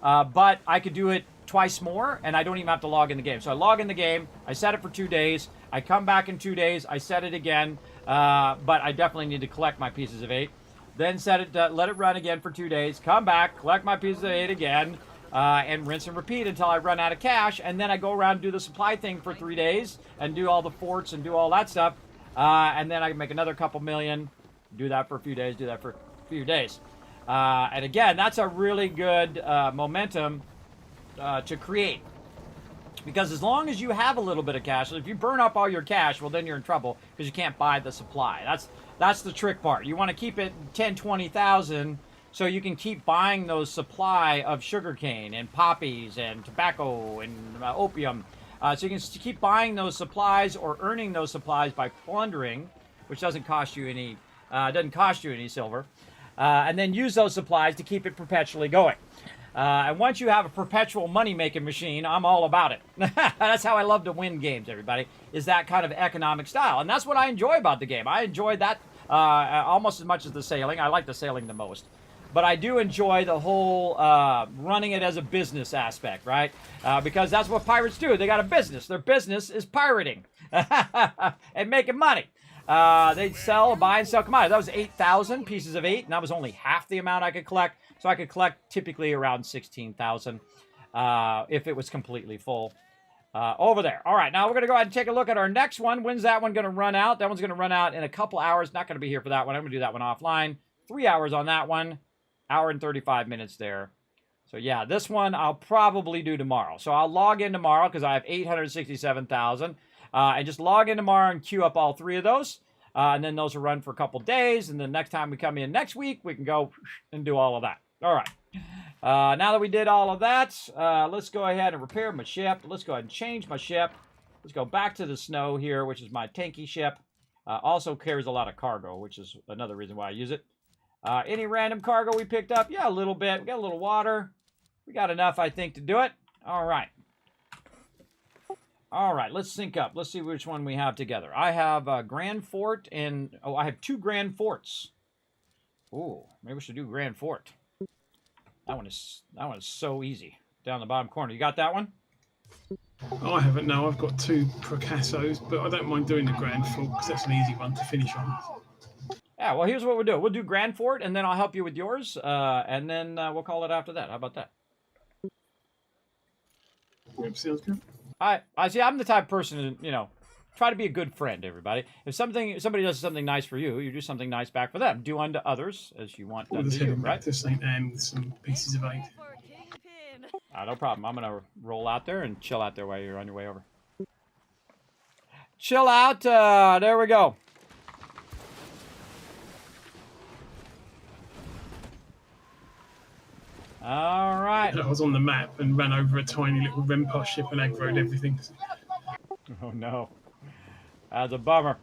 But I could do it twice more, and I don't even have to log in the game. So I log in the game, I set it for 2 days, I come back in 2 days, I set it again, but I definitely need to collect my pieces of 8. Then set it, let it run again for 2 days, come back, collect my pieces of 8 again, and rinse and repeat until I run out of cash. And then I go around and do the supply thing for 3 days and do all the forts and do all that stuff. And then I can make another couple million, do that for a few days, do that for a few days. And again, that's a really good momentum to create. Because as long as you have a little bit of cash, if you burn up all your cash, well, then you're in trouble because you can't buy the supply. That's the trick part. You want to keep it 10, 20,000 so you can keep buying those supply of sugarcane and poppies and tobacco and opium. So you can keep buying those supplies or earning those supplies by plundering, which doesn't cost you any silver, and then use those supplies to keep it perpetually going. And once you have a perpetual money-making machine, I'm all about it. That's how I love to win games, everybody, is that kind of economic style. And that's what I enjoy about the game. I enjoy that almost as much as the sailing. I like the sailing the most. But I do enjoy the whole running it as a business aspect, right? Because that's what pirates do. They got a business. Their business is pirating and making money. They sell, buy, and sell commodities. That was 8,000 pieces of 8, and that was only half the amount I could collect. So I could collect typically around 16,000 if it was completely full over there. All right, now we're going to go ahead and take a look at our next one. When's that one going to run out? That one's going to run out in a couple hours. Not going to be here for that one. I'm going to do that one offline. 3 hours on that one. Hour and 35 minutes there. So yeah, this one I'll probably do tomorrow. So I'll log in tomorrow because I have 867,000. And just log in tomorrow and queue up all 3 of those. And then those will run for a couple days. And then next time we come in next week, we can go and do all of that. All right. Now that we did all of that, let's go ahead and repair my ship. Let's go ahead and change my ship. Let's go back to the snow here, which is my tanky ship. Also carries a lot of cargo, which is another reason why I use it. Any random cargo we picked up? Yeah, a little bit. We got a little water. We got enough, I think, to do it. All right. All right, let's sync up. Let's see which one we have together. I have Grand Fort and... Oh, I have 2 Grand Forts. Ooh, maybe we should do Grand Fort. That one is so easy. Down the bottom corner. You got that one? Oh, I haven't. No, I've got 2 Picassos, but I don't mind doing the Grand Fort because that's an easy one to finish on. Yeah, well, here's what we'll do. We'll do Grand Fort, and then I'll help you with yours, and then we'll call it after that. How about that? Yep, sounds good. I see. I'm the type of person to, you know, try to be a good friend, everybody. If somebody does something nice for you, you do something nice back for them. Do unto others as you want done to you, heading right? back to St. Anne with some pieces of 8. No problem. I'm going to roll out there and chill out there while you're on your way over. Chill out. There we go. All right. I was on the map and ran over a tiny little Rempar ship and aggroed everything. Oh, no. That's a bummer.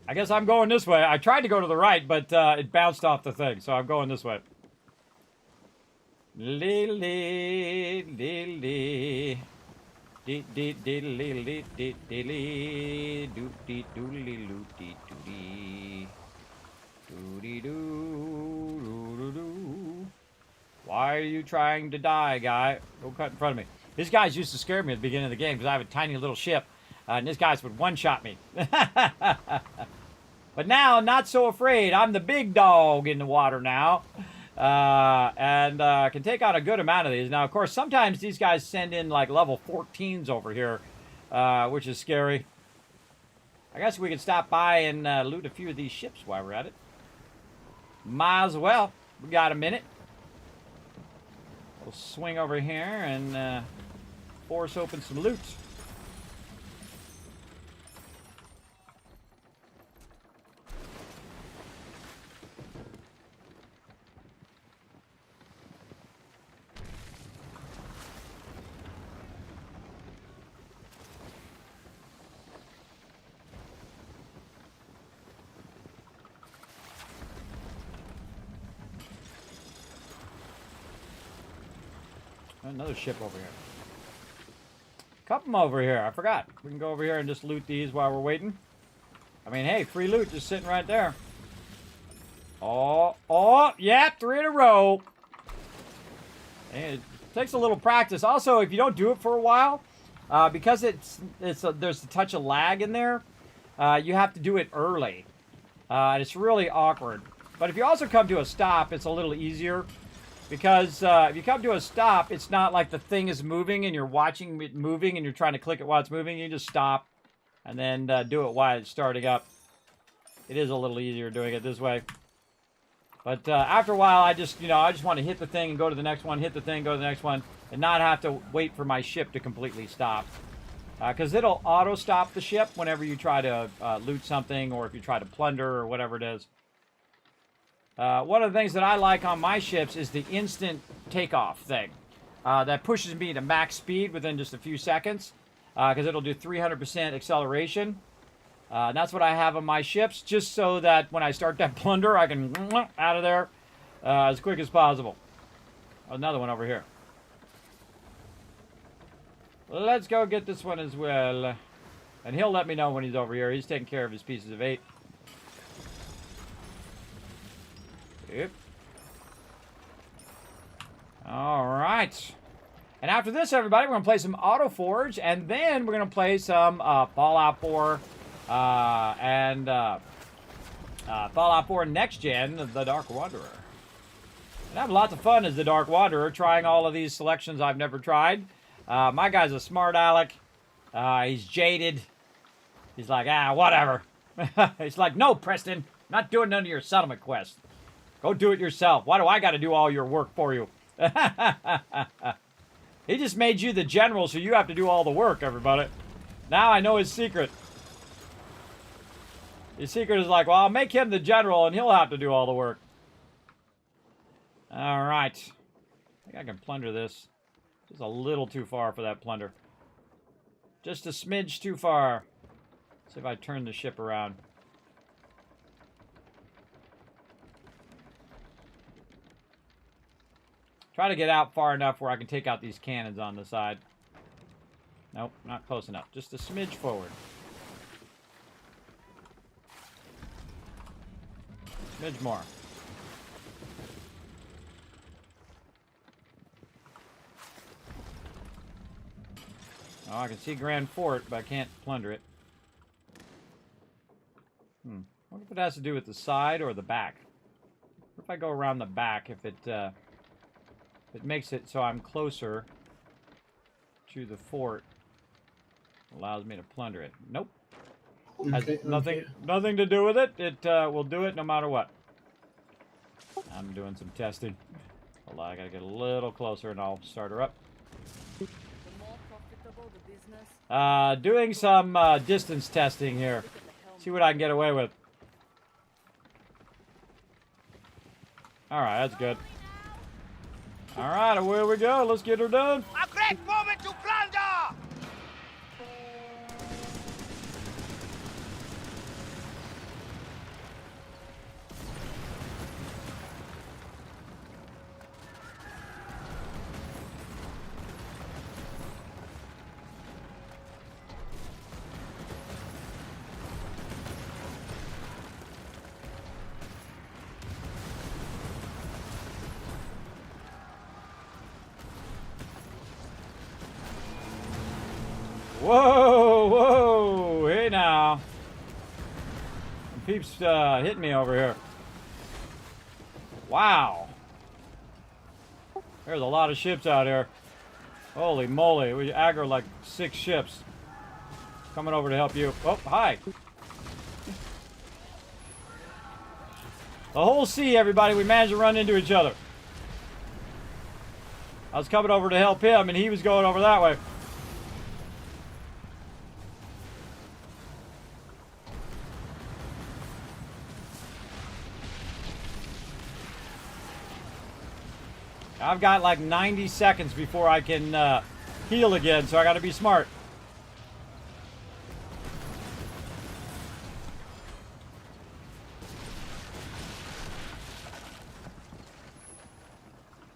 I guess I'm going this way. I tried to go to the right, but it bounced off the thing, so I'm going this way. Lily, lily. Dee dee dee dee dee dee dee doo dee doodly loo dee doody. Doody doo doo doo doo. Why are you trying to die, guy? Don't cut in front of me. These guys used to scare me at the beginning of the game because I have a tiny little ship, and these guys would one-shot me. But now, not so afraid. I'm the big dog in the water now, and can take on a good amount of these. Now, of course, sometimes these guys send in like level 14s over here, which is scary. I guess we could stop by and loot a few of these ships while we're at it. Might as well. We got a minute. We'll swing over here and force open some loot. Another ship over here. Couple over here. I forgot. We can go over here and just loot these while we're waiting. I mean, hey, free loot just sitting right there. Oh, yeah, 3 in a row. And it takes a little practice. Also, if you don't do it for a while, because there's a touch of lag in there, you have to do it early. And it's really awkward. But if you also come to a stop, it's a little easier. Because if you come to a stop, it's not like the thing is moving and you're watching it moving and you're trying to click it while it's moving. You just stop and then do it while it's starting up. It is a little easier doing it this way. But after a while, I just want to hit the thing and go to the next one, hit the thing, go to the next one, and not have to wait for my ship to completely stop. Because it'll auto-stop the ship whenever you try to loot something or if you try to plunder or whatever it is. One of the things that I like on my ships is the instant takeoff thing. That pushes me to max speed within just a few seconds. Because it'll do 300% acceleration. And that's what I have on my ships. Just so that when I start that plunder, I can out of there. as quick as possible. Another one over here. Let's go get this one as well. And he'll let me know when he's over here. He's taking care of his pieces of 8. Yep. Alright. And after this, everybody, we're going to play some Auto Forge. And then we're going to play some Fallout 4 and Fallout 4 Next Gen, The Dark Wanderer. And I have lots of fun as The Dark Wanderer, trying all of these selections I've never tried. My guy's a smart aleck. He's jaded. He's like, whatever. He's like, no, Preston, not doing none of your settlement quests. Go do it yourself. Why do I got to do all your work for you? He just made you the general, so you have to do all the work, everybody. Now I know his secret. His secret is like, well, I'll make him the general, and he'll have to do all the work. All right. I think I can plunder this. Just a little too far for that plunder. Just a smidge too far. See if I turn the ship around. Try to get out far enough where I can take out these cannons on the side. Nope, not close enough. Just a smidge forward. Smidge more. Oh, I can see Grand Fort, but I can't plunder it. I wonder if it has to do with the side or the back. What if I go around the back, if it makes it so I'm closer to the fort, allows me to plunder it. Nope. Has nothing to do with it. It will do it no matter what. I'm doing some testing. Hold on, I gotta get a little closer and I'll start her up. Doing some distance testing here. See what I can get away with. Alright, that's good. Alright, away we go. Let's get her done. A great moment to plunder! Whoa, whoa, hey now. Some peeps hitting me over here. Wow. There's a lot of ships out here. Holy moly, we aggro like 6 ships. Coming over to help you. Oh, hi. The whole sea, everybody, we managed to run into each other. I was coming over to help him, and he was going over that way. I've got like 90 seconds before I can heal again, so I gotta be smart.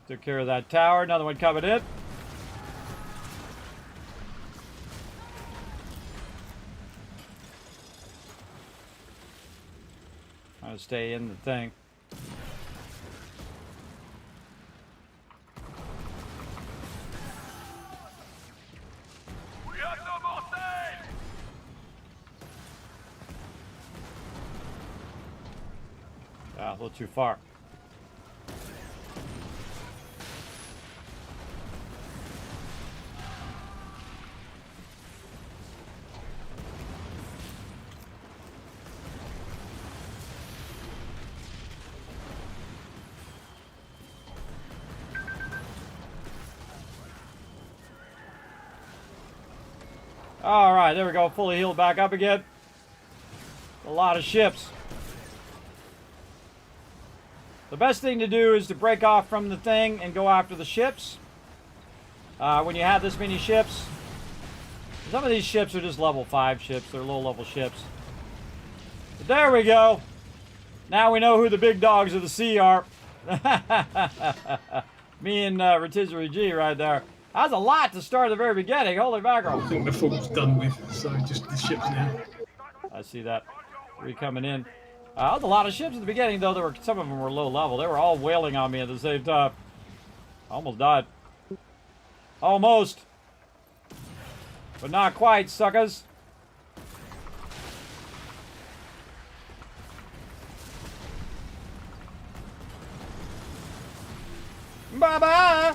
Took care of that tower. Another one coming in. Trying to stay in the thing. A little too far. All right, there we go. Fully healed back up again. A lot of ships. The best thing to do is to break off from the thing and go after the ships. When you have this many ships. Some of these ships are just level 5 ships. They're low level ships. But there we go. Now we know who the big dogs of the sea are. Me and Rotisserie G right there. That's a lot to start at the very beginning. Holy mackerel. I think the fort's done with, so just the ships now. I see that. 3 coming in. That was a lot of ships at the beginning, though. There were some of them were low level. They were all wailing on me at the same time. Almost died. Almost. But not quite, suckers. Bye-bye.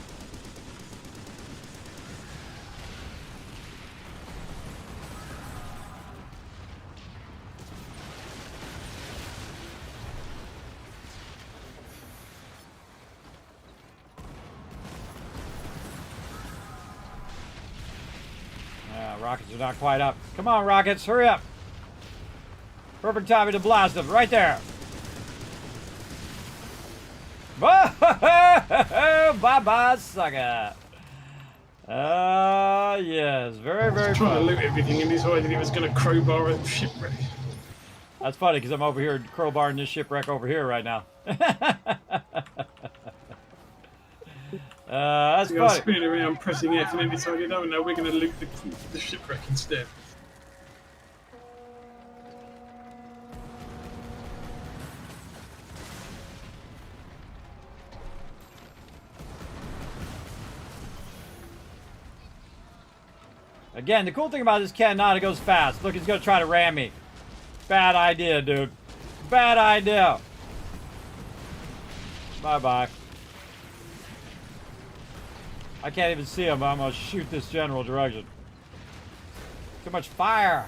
Rockets are not quite up. Come on, rockets, hurry up. Perfect timing to blast them, right there. Bye-bye, sucker. Yes, very, very Trying to fun. loot everything in this hiding he was going to crowbar a shipwreck. That's funny, because I'm over here crowbarring this shipwreck over here right now. That's So I'm funny. spinning around pressing F and then decided, oh no, we're going to loot the shipwreck instead. Again, the cool thing about this cannon, it goes fast. Look, he's going to try to ram me. Bad idea, dude. Bad idea. Bye-bye. I can't even see him, but I'm going to shoot this general direction. Too much fire.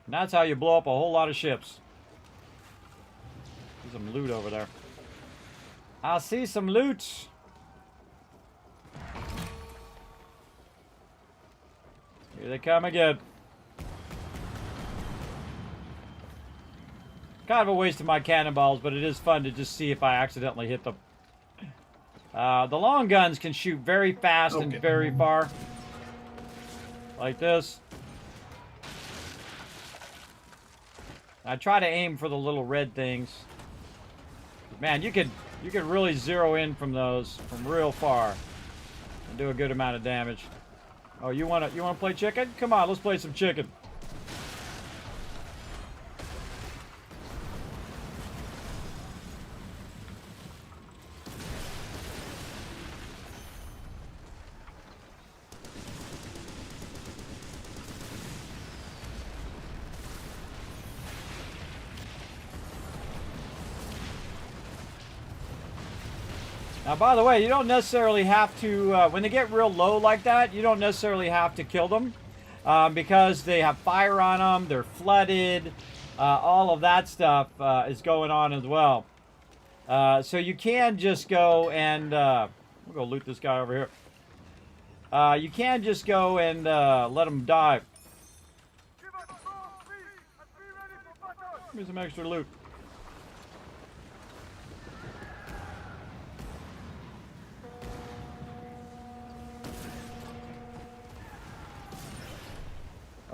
And that's how you blow up a whole lot of ships. There's some loot over there. I see some loot. Here they come again. Kind of a waste of my cannonballs, but it is fun to just see if I accidentally hit them. The long guns can shoot very fast and very far. Like this. I try to aim for the little red things. Man, you could really zero in from those from real far and do a good amount of damage. Oh, you wanna play chicken? Come on, let's play some chicken. Now, by the way, you don't necessarily have to, when they get real low like that, you don't necessarily have to kill them because they have fire on them, they're flooded, all of that stuff is going on as well. So you can just go and, we'll go loot this guy over here. You can just go and let them die. Give me some extra loot.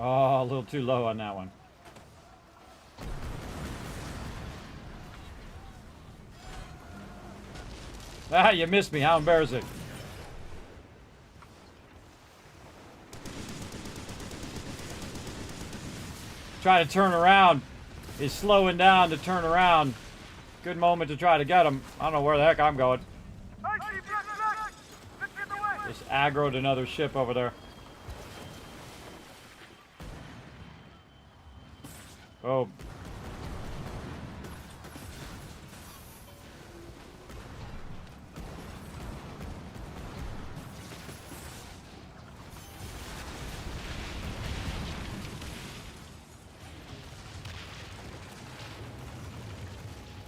Oh, a little too low on that one. Ah, you missed me. How embarrassing. Try to turn around. He's slowing down to turn around. Good moment to try to get him. I don't know where the heck I'm going. Just aggroed another ship over there. Oh.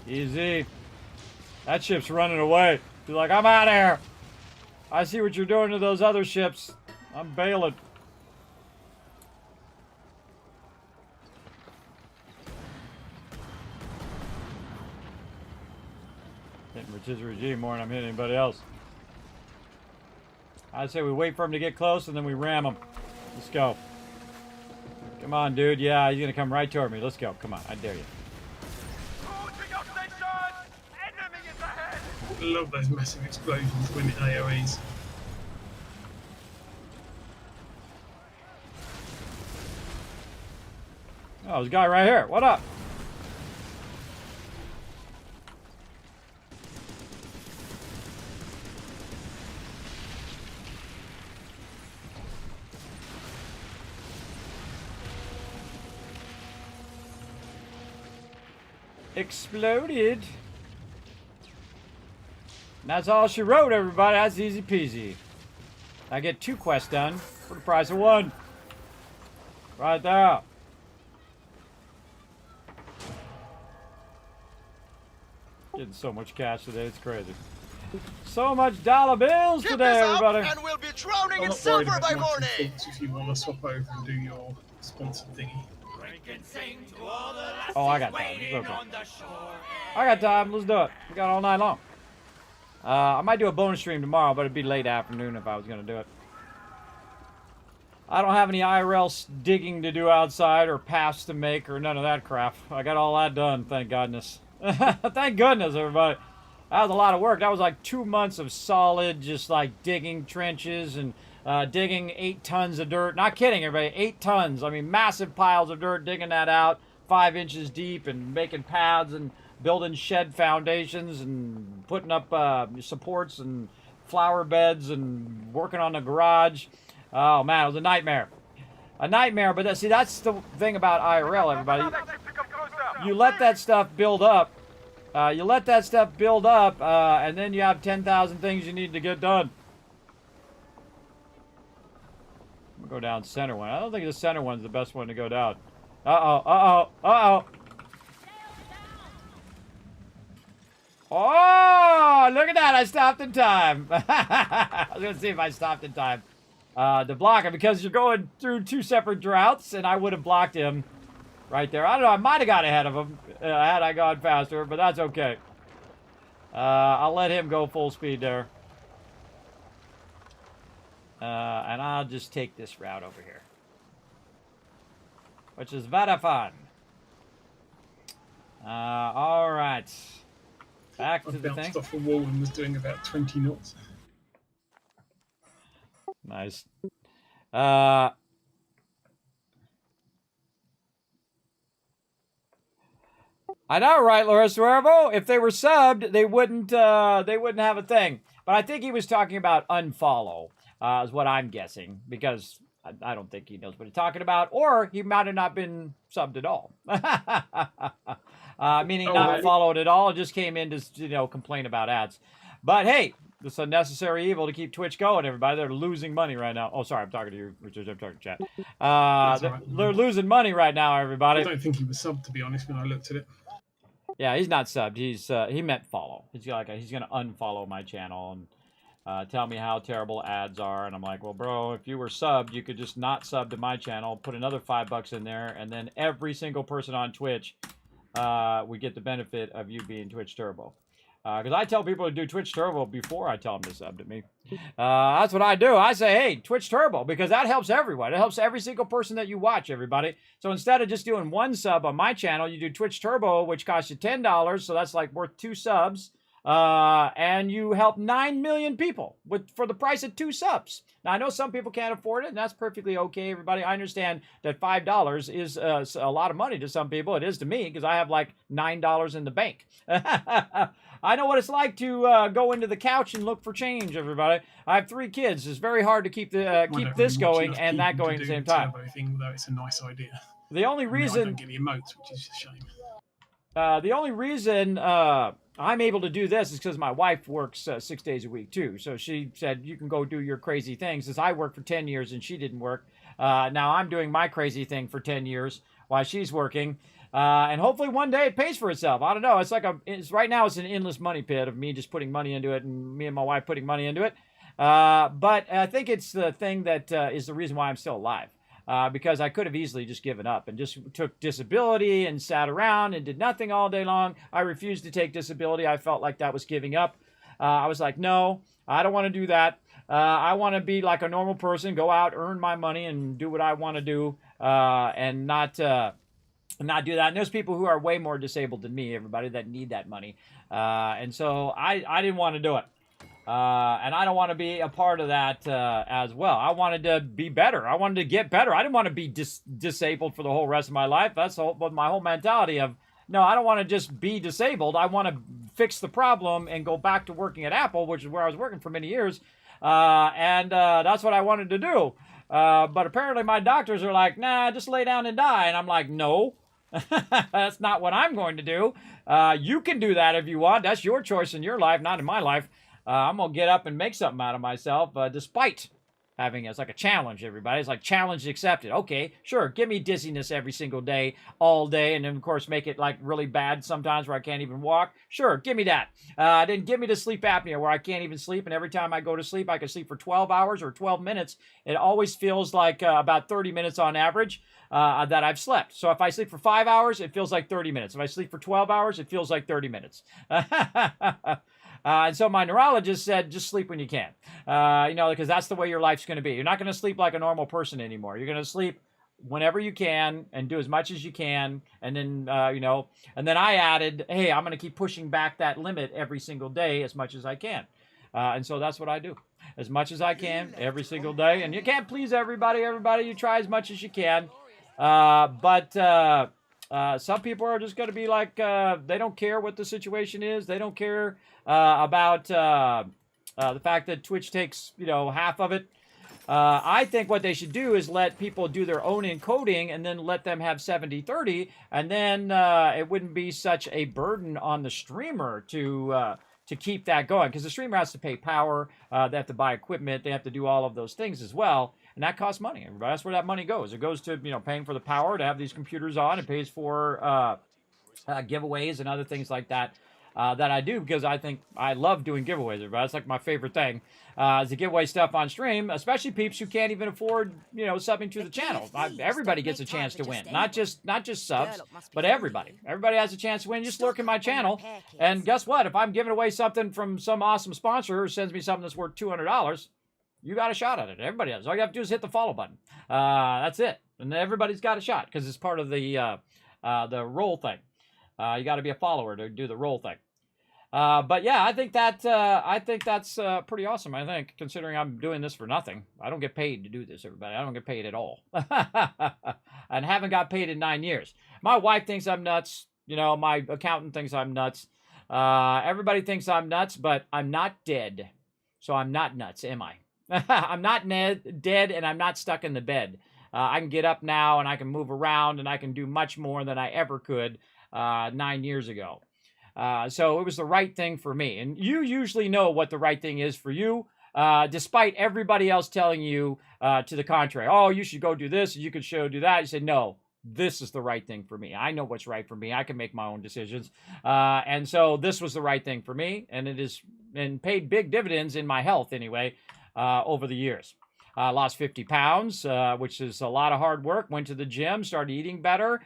Easy. That ship's running away. She's like, I'm out of here. I see what you're doing to those other ships. I'm bailing. Hitting Rotisserie G more than I'm hitting anybody else. I say we wait for him to get close and then we ram him. Let's go. Come on, dude. Yeah, he's gonna come right toward me. Let's go. Come on, I dare you. Go to your station! Enemy is ahead! I love those massive explosions when it AoEs. Oh, there's a guy right here. What up? Exploded. And that's all she wrote, everybody. That's easy peasy. I get 2 quests done for the price of 1. Right there. Getting so much cash today, it's crazy. So much dollar bills Keep today, this up, everybody. and we'll be drowning I'm in not worried silver about by my morning. thoughts if you want to swap over and do your sponsored thingy. Oh, I got time. It's okay. I got time. Let's do it. We got all night long. I might do a bonus stream tomorrow, but it'd be late afternoon if I was going to do it. I don't have any IRL digging to do outside or paths to make or none of that crap. I got all that done, thank goodness. Thank goodness, everybody. That was a lot of work. That was like 2 months of solid, just like digging trenches and digging 8 tons of dirt. Not kidding, everybody. 8 tons. I mean, massive piles of dirt, digging that out 5 inches deep and making paths and building shed foundations and putting up supports and flower beds and working on the garage. Oh, man, it was a nightmare. A nightmare, but see, that's the thing about IRL, everybody. You let that stuff build up. And then you have 10,000 things you need to get done. I'm gonna go down center one. I don't think the center one's the best one to go down. Uh-oh. Oh, look at that. I stopped in time. I was gonna see if I stopped in time to block him, because you're going through 2 separate droughts, and I would have blocked him right there. I don't know. I might have got ahead of him had I gone faster, but that's okay. I'll let him go full speed there. And I'll just take this route over here, which is very fun. All right. Back to I the thing. bounced off a wall and was doing about 20 knots. Nice. I know, right, Laura Suervo? If they were subbed, they wouldn't have a thing. But I think he was talking about unfollow, is what I'm guessing, because I don't think he knows what he's talking about, or he might have not been subbed at all. Meaning not followed at all, just came in to complain about ads. But hey, it's a necessary evil to keep Twitch going, everybody. They're losing money right now. Oh, sorry, I'm talking to you, Richard. I'm talking to chat. They're losing money right now, everybody. I don't think he was subbed, to be honest, when I looked at it. Yeah, he's not subbed. He meant follow. He's gonna unfollow my channel and tell me how terrible ads are. And I'm like, well, bro, if you were subbed, you could just not sub to my channel, put another $5 in there, and then every single person on Twitch would get the benefit of you being Twitch Turbo. Because I tell people to do Twitch Turbo before I tell them to sub to me. That's what I do. I say, hey, Twitch Turbo, because that helps everyone. It helps every single person that you watch, everybody. So instead of just doing 1 sub on my channel, you do Twitch Turbo, which costs you $10. So that's like worth 2 subs. And you help 9 million people for the price of 2 subs. Now, I know some people can't afford it, and that's perfectly okay, everybody. I understand that $5 is a lot of money to some people. It is to me, because I have like $9 in the bank. I know what it's like to go into the couch and look for change, everybody. I have 3 kids. It's very hard to keep this going and that going at the same time. Thing, though it's a nice idea. The only reason I don't get the emotes, which is a shame. The only reason I'm able to do this is because my wife works 6 days a week too. So she said, you can go do your crazy things. Since I worked for 10 years and she didn't work. Now I'm doing my crazy thing for 10 years while she's working. And hopefully one day it pays for itself. I don't know. Right now it's an endless money pit of me just putting money into it and me and my wife putting money into it. But I think it's the thing that is the reason why I'm still alive. Because I could have easily just given up and just took disability and sat around and did nothing all day long. I refused to take disability. I felt like that was giving up. I was like, no, I don't want to do that. I want to be like a normal person, go out, earn my money, and do what I want to do. and not do that. And there's people who are way more disabled than me, everybody, that need that money. And so I didn't want to do it. And I don't want to be a part of that as well. I wanted to be better. I wanted to get better. I didn't want to be disabled for the whole rest of my life. That's my whole mentality of, no, I don't want to just be disabled. I want to fix the problem and go back to working at Apple, which is where I was working for many years. And that's what I wanted to do. But apparently my doctors are like, nah, just lay down and die. And I'm like, no, that's not what I'm going to do. You can do that if you want. That's your choice in your life, not in my life. I'm going to get up and make something out of myself, despite having it's like a challenge, everybody. It's like challenge accepted. Okay, sure, give me dizziness every single day, all day, and then, of course, make it like really bad sometimes where I can't even walk. Sure, give me that. Then give me the sleep apnea where I can't even sleep, and every time I go to sleep, I can sleep for 12 hours or 12 minutes. It always feels like about 30 minutes on average that I've slept. So if I sleep for 5 hours, it feels like 30 minutes. If I sleep for 12 hours, it feels like 30 minutes. And so my neurologist said, just sleep when you can, because that's the way your life's going to be. You're not going to sleep like a normal person anymore. You're going to sleep whenever you can and do as much as you can. And then, and then I added, hey, I'm going to keep pushing back that limit every single day as much as I can. And so that's what I do, as much as I can every single day. And you can't please everybody. You try as much as you can. But some people are just going to be like, they don't care what the situation is. They don't care about the fact that Twitch takes, half of it. I think what they should do is let people do their own encoding and then let them have 70-30, and then it wouldn't be such a burden on the streamer to keep that going, because the streamer has to pay power, they have to buy equipment, they have to do all of those things as well, and that costs money. Everybody, that's where that money goes. It goes to paying for the power to have these computers on. It pays for giveaways and other things like that. That I do, because I think I love doing giveaways. Everybody, that's like my favorite thing, is to give away stuff on stream, especially peeps who can't even afford, subbing to the channel. Everybody gets a chance to win, not just subs, but everybody. Everybody has a chance to win. Just lurk in my channel, and guess what? If I'm giving away something from some awesome sponsor who sends me something that's worth $200, you got a shot at it. Everybody does. All you have to do is hit the follow button. That's it, and everybody's got a shot because it's part of the roll thing. You got to be a follower to do the roll thing. But yeah, I think that's pretty awesome. I think, considering I'm doing this for nothing. I don't get paid to do this, everybody. I don't get paid at all, and haven't got paid in 9 years. My wife thinks I'm nuts. My accountant thinks I'm nuts. Everybody thinks I'm nuts, but I'm not dead, so I'm not nuts, am I? I'm not dead, and I'm not stuck in the bed. I can get up now, and I can move around, and I can do much more than I ever could 9 years ago. So it was the right thing for me. And you usually know what the right thing is for you, despite everybody else telling you to the contrary. Oh, you should go do this, you could do that. You said, no, this is the right thing for me. I know what's right for me. I can make my own decisions. And so this was the right thing for me. And it has paid big dividends in my health anyway, over the years. Lost 50 pounds, which is a lot of hard work. Went to the gym, started eating better,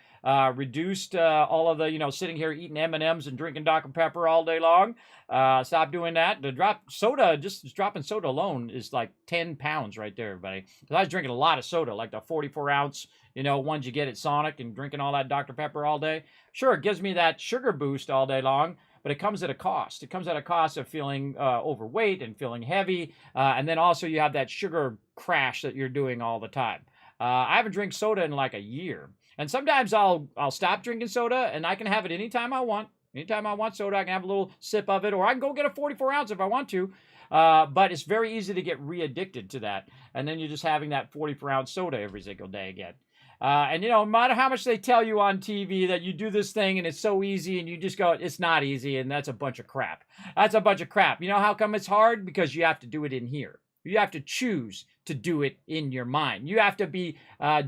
reduced all of the, sitting here eating M&Ms and drinking Dr. Pepper all day long. Stopped doing that. Just dropping soda alone is like 10 pounds right there, everybody. Because I was drinking a lot of soda, like the 44-ounce, ones you get at Sonic, and drinking all that Dr. Pepper all day. Sure, it gives me that sugar boost all day long, but it comes at a cost. It comes at a cost of feeling overweight and feeling heavy, and then also you have that sugar crash that you're doing all the time. I haven't drank soda in like a year, and sometimes I'll stop drinking soda, and I can have it anytime I want. Anytime I want soda, I can have a little sip of it, or I can go get a 44-ounce if I want to. But it's very easy to get re-addicted to that, and then you're just having that 44-ounce soda every single day again. And no matter how much they tell you on TV that you do this thing and it's so easy, and you just go, it's not easy, and that's a bunch of crap. That's a bunch of crap. You know how come it's hard? Because you have to do it in here. You have to choose to do it in your mind. You have to be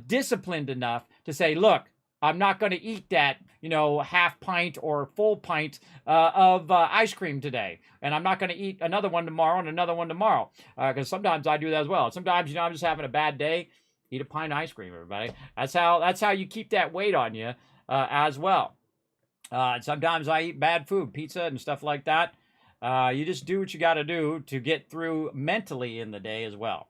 disciplined enough to say, look, I'm not going to eat that, half pint or full pint of ice cream today. And I'm not going to eat another one tomorrow and another one tomorrow. Because sometimes I do that as well. Sometimes, I'm just having a bad day. Eat a pint of ice cream, everybody. That's how you keep that weight on you as well. Sometimes I eat bad food, pizza and stuff like that. You just do what you got to do to get through mentally in the day as well.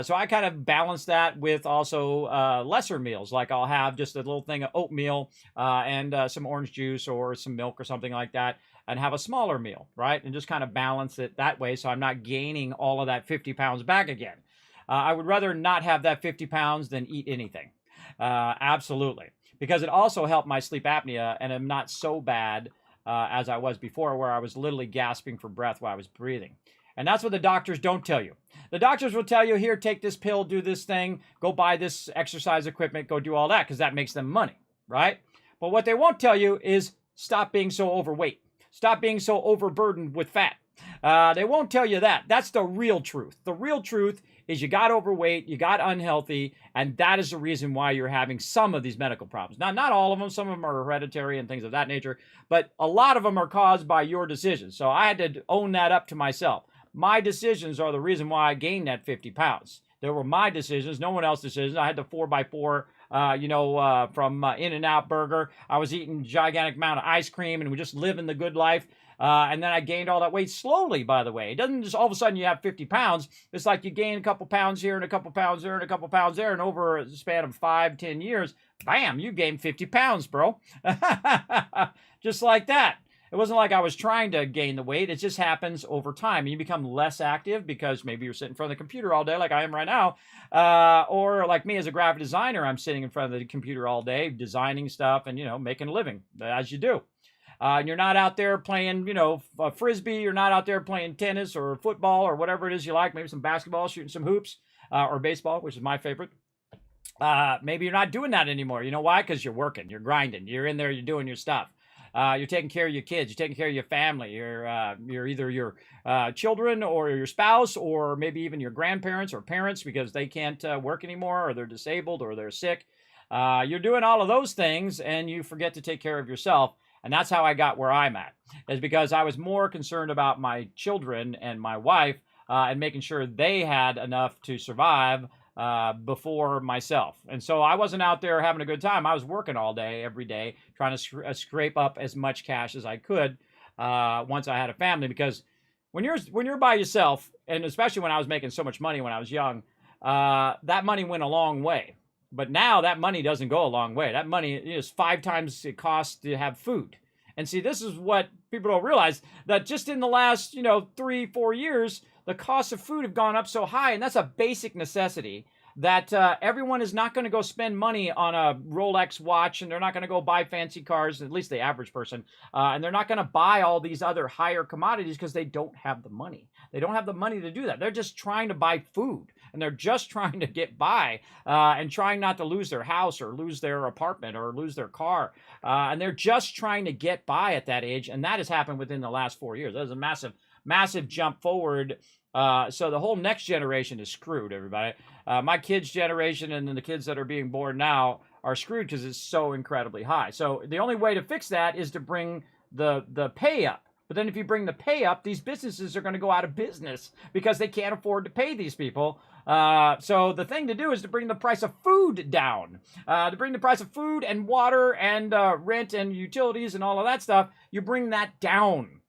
So I kind of balance that with also lesser meals. Like I'll have just a little thing of oatmeal and some orange juice or some milk or something like that, and have a smaller meal, right? And just kind of balance it that way so I'm not gaining all of that 50 pounds back again. I would rather not have that 50 pounds than eat anything. Absolutely. Because it also helped my sleep apnea, and I'm not so bad as I was before, where I was literally gasping for breath while I was breathing. And that's what the doctors don't tell you. The doctors will tell you, here, take this pill, do this thing, go buy this exercise equipment, go do all that, because that makes them money, right? But what they won't tell you is stop being so overweight. Stop being so overburdened with fat. They won't tell you that. That's the real truth. The real truth is you got overweight, you got unhealthy, and that is the reason why you're having some of these medical problems. Now, not all of them. Some of them are hereditary and things of that nature, but a lot of them are caused by your decisions. So I had to own that up to myself. My decisions are the reason why I gained that 50 pounds. They were my decisions, no one else's decisions. I had the 4x4, from In-N-Out Burger. I was eating gigantic amount of ice cream and just living the good life. And then I gained all that weight slowly, by the way. It doesn't just all of a sudden you have 50 pounds. It's like you gain a couple pounds here and a couple pounds there and a couple pounds there. And over a span of 5-10 years, bam, you gained 50 pounds, bro. Just like that. It wasn't like I was trying to gain the weight. It just happens over time. You become less active because maybe you're sitting in front of the computer all day like I am right now. Or like me as a graphic designer, I'm sitting in front of the computer all day designing stuff and, making a living, as you do. And you're not out there playing, frisbee. You're not out there playing tennis or football or whatever it is you like. Maybe some basketball, shooting some hoops, or baseball, which is my favorite. Maybe you're not doing that anymore. You know why? Because you're working, you're grinding, you're in there, you're doing your stuff. You're taking care of your kids. You're taking care of your family. You're either your children or your spouse, or maybe even your grandparents or parents because they can't work anymore, or they're disabled, or they're sick. You're doing all of those things, and you forget to take care of yourself. And that's how I got where I'm at, is because I was more concerned about my children and my wife and making sure they had enough to survive before myself. And so I wasn't out there having a good time. I was working all day, every day, trying to scrape up as much cash as I could once I had a family. Because when you're by yourself, and especially when I was making so much money when I was young, that money went a long way. But now that money doesn't go a long way. That money is 5 times it costs to have food. And see, this is what people don't realize, that just in the last, 3-4 years, the costs of food have gone up so high, and that's a basic necessity, that everyone is not going to go spend money on a Rolex watch, and they're not going to go buy fancy cars, at least the average person, and they're not going to buy all these other higher commodities because they don't have the money. They don't have the money to do that. They're just trying to buy food, and they're just trying to get by and trying not to lose their house or lose their apartment or lose their car. And they're just trying to get by at that age, and that has happened within the last 4 years. There's a massive, massive jump forward. So the whole next generation is screwed, everybody. My kids' generation and then the kids that are being born now are screwed because it's so incredibly high. So the only way to fix that is to bring the pay up. But then if you bring the pay up, these businesses are going to go out of business because they can't afford to pay these people. So the thing to do is to bring the price of food down. To bring the price of food and water and rent and utilities and all of that stuff, you bring that down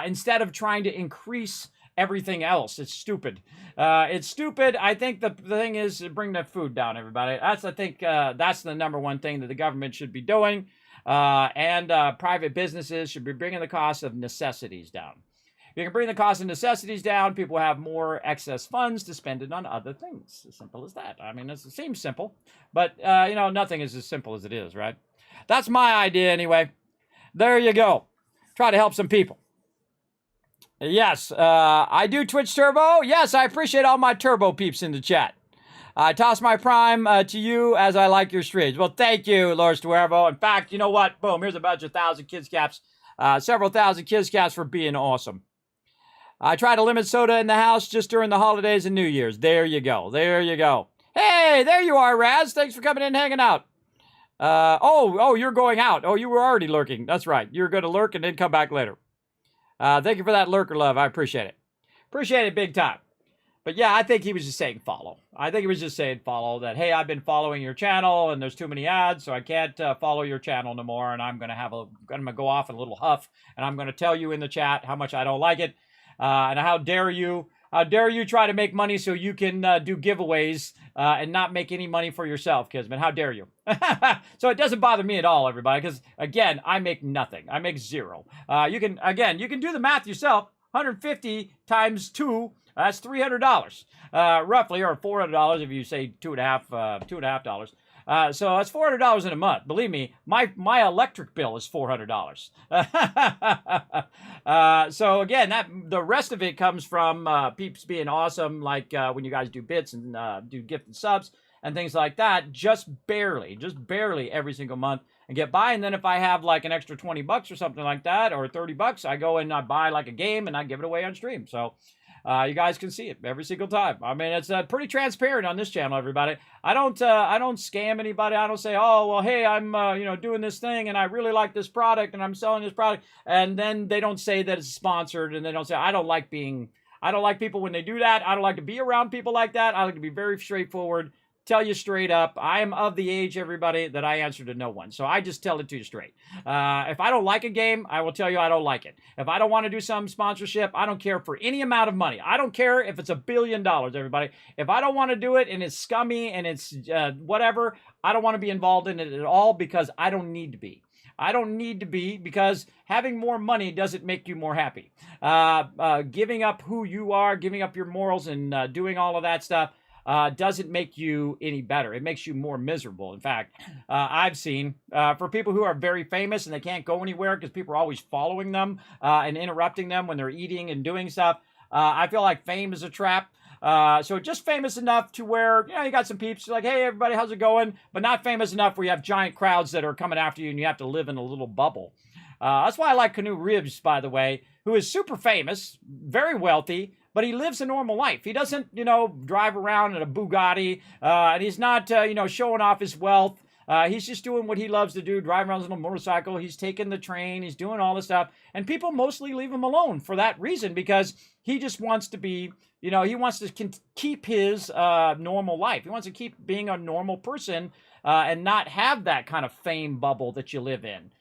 instead of trying to increase everything else. It's stupid. It's stupid. I think the thing is to bring the food down, everybody. That's the number one thing that the government should be doing. And private businesses should be bringing the cost of necessities down. If you can bring the cost of necessities down, people have more excess funds to spend it on other things. As simple as that. I mean, it seems simple, but nothing is as simple as it is, right? That's my idea anyway. There you go. Try to help some people. Yes, I do Twitch Turbo. Yes, I appreciate all my Turbo peeps in the chat. I toss my prime to you as I like your streams. Well, thank you, Lord Stuervo. In fact, you know what? Boom, here's a bunch of 1,000 kids caps. Several thousand kids caps for being awesome. I try to limit soda in the house just during the holidays and New Year's. There you go. There you go. Hey, there you are, Raz. Thanks for coming in and hanging out. You're going out. Oh, you were already lurking. That's right. You're going to lurk and then come back later. Thank you for that lurker love. I appreciate it. Appreciate it big time. But yeah, I think he was just saying follow. I think he was just saying follow, that, hey, I've been following your channel and there's too many ads, so I can't follow your channel no more. And I'm going to go off in a little huff. And I'm going to tell you in the chat how much I don't like it. And how dare you How dare you try to make money so you can do giveaways and not make any money for yourself, Kismet? How dare you? So it doesn't bother me at all, everybody, because, again, I make nothing. I make zero. You can do the math yourself. 150 times 2, that's $300, roughly, or $400 if you say $2.50. So that's $400 in a month. Believe me, my electric bill is $400. So again, the rest of it comes from peeps being awesome, like when you guys do bits and do gifted subs and things like that, just barely every single month and get by. And then if I have like an extra $20 or something like that, or $30, I go and I buy like a game and I give it away on stream. So you guys can see it every single time. I mean, it's pretty transparent on this channel, everybody. I don't scam anybody. I don't say, oh, well, hey, I'm doing this thing and I really like this product and I'm selling this product, and then they don't say that it's sponsored, and they don't say, I don't like people when they do that. I don't like to be around people like that. I like to be very straightforward. Tell you straight up, I am of the age, everybody, that I answer to no one. So I just tell it to you straight. If I don't like a game, I will tell you I don't like it. If I don't want to do some sponsorship, I don't care for any amount of money. I don't care if it's $1 billion, everybody. If I don't want to do it and it's scummy and it's whatever, I don't want to be involved in it at all, because I don't need to be. I don't need to be, because having more money doesn't make you more happy. Giving up who you are, giving up your morals, and doing all of that stuff doesn't make you any better. It makes you more miserable. In fact, I've seen for people who are very famous and they can't go anywhere because people are always following them and interrupting them when they're eating and doing stuff. I feel like fame is a trap. So just famous enough to where, you got some peeps like, hey, everybody, how's it going? But not famous enough where you have giant crowds that are coming after you and you have to live in a little bubble. That's why I like Canoe Ribs, by the way, who is super famous, very wealthy, but he lives a normal life. He doesn't, drive around in a Bugatti, and he's not, showing off his wealth. He's just doing what he loves to do, driving around on a motorcycle. He's taking the train. He's doing all this stuff. And people mostly leave him alone for that reason, because he just wants to be, he wants to keep his normal life. He wants to keep being a normal person and not have that kind of fame bubble that you live in.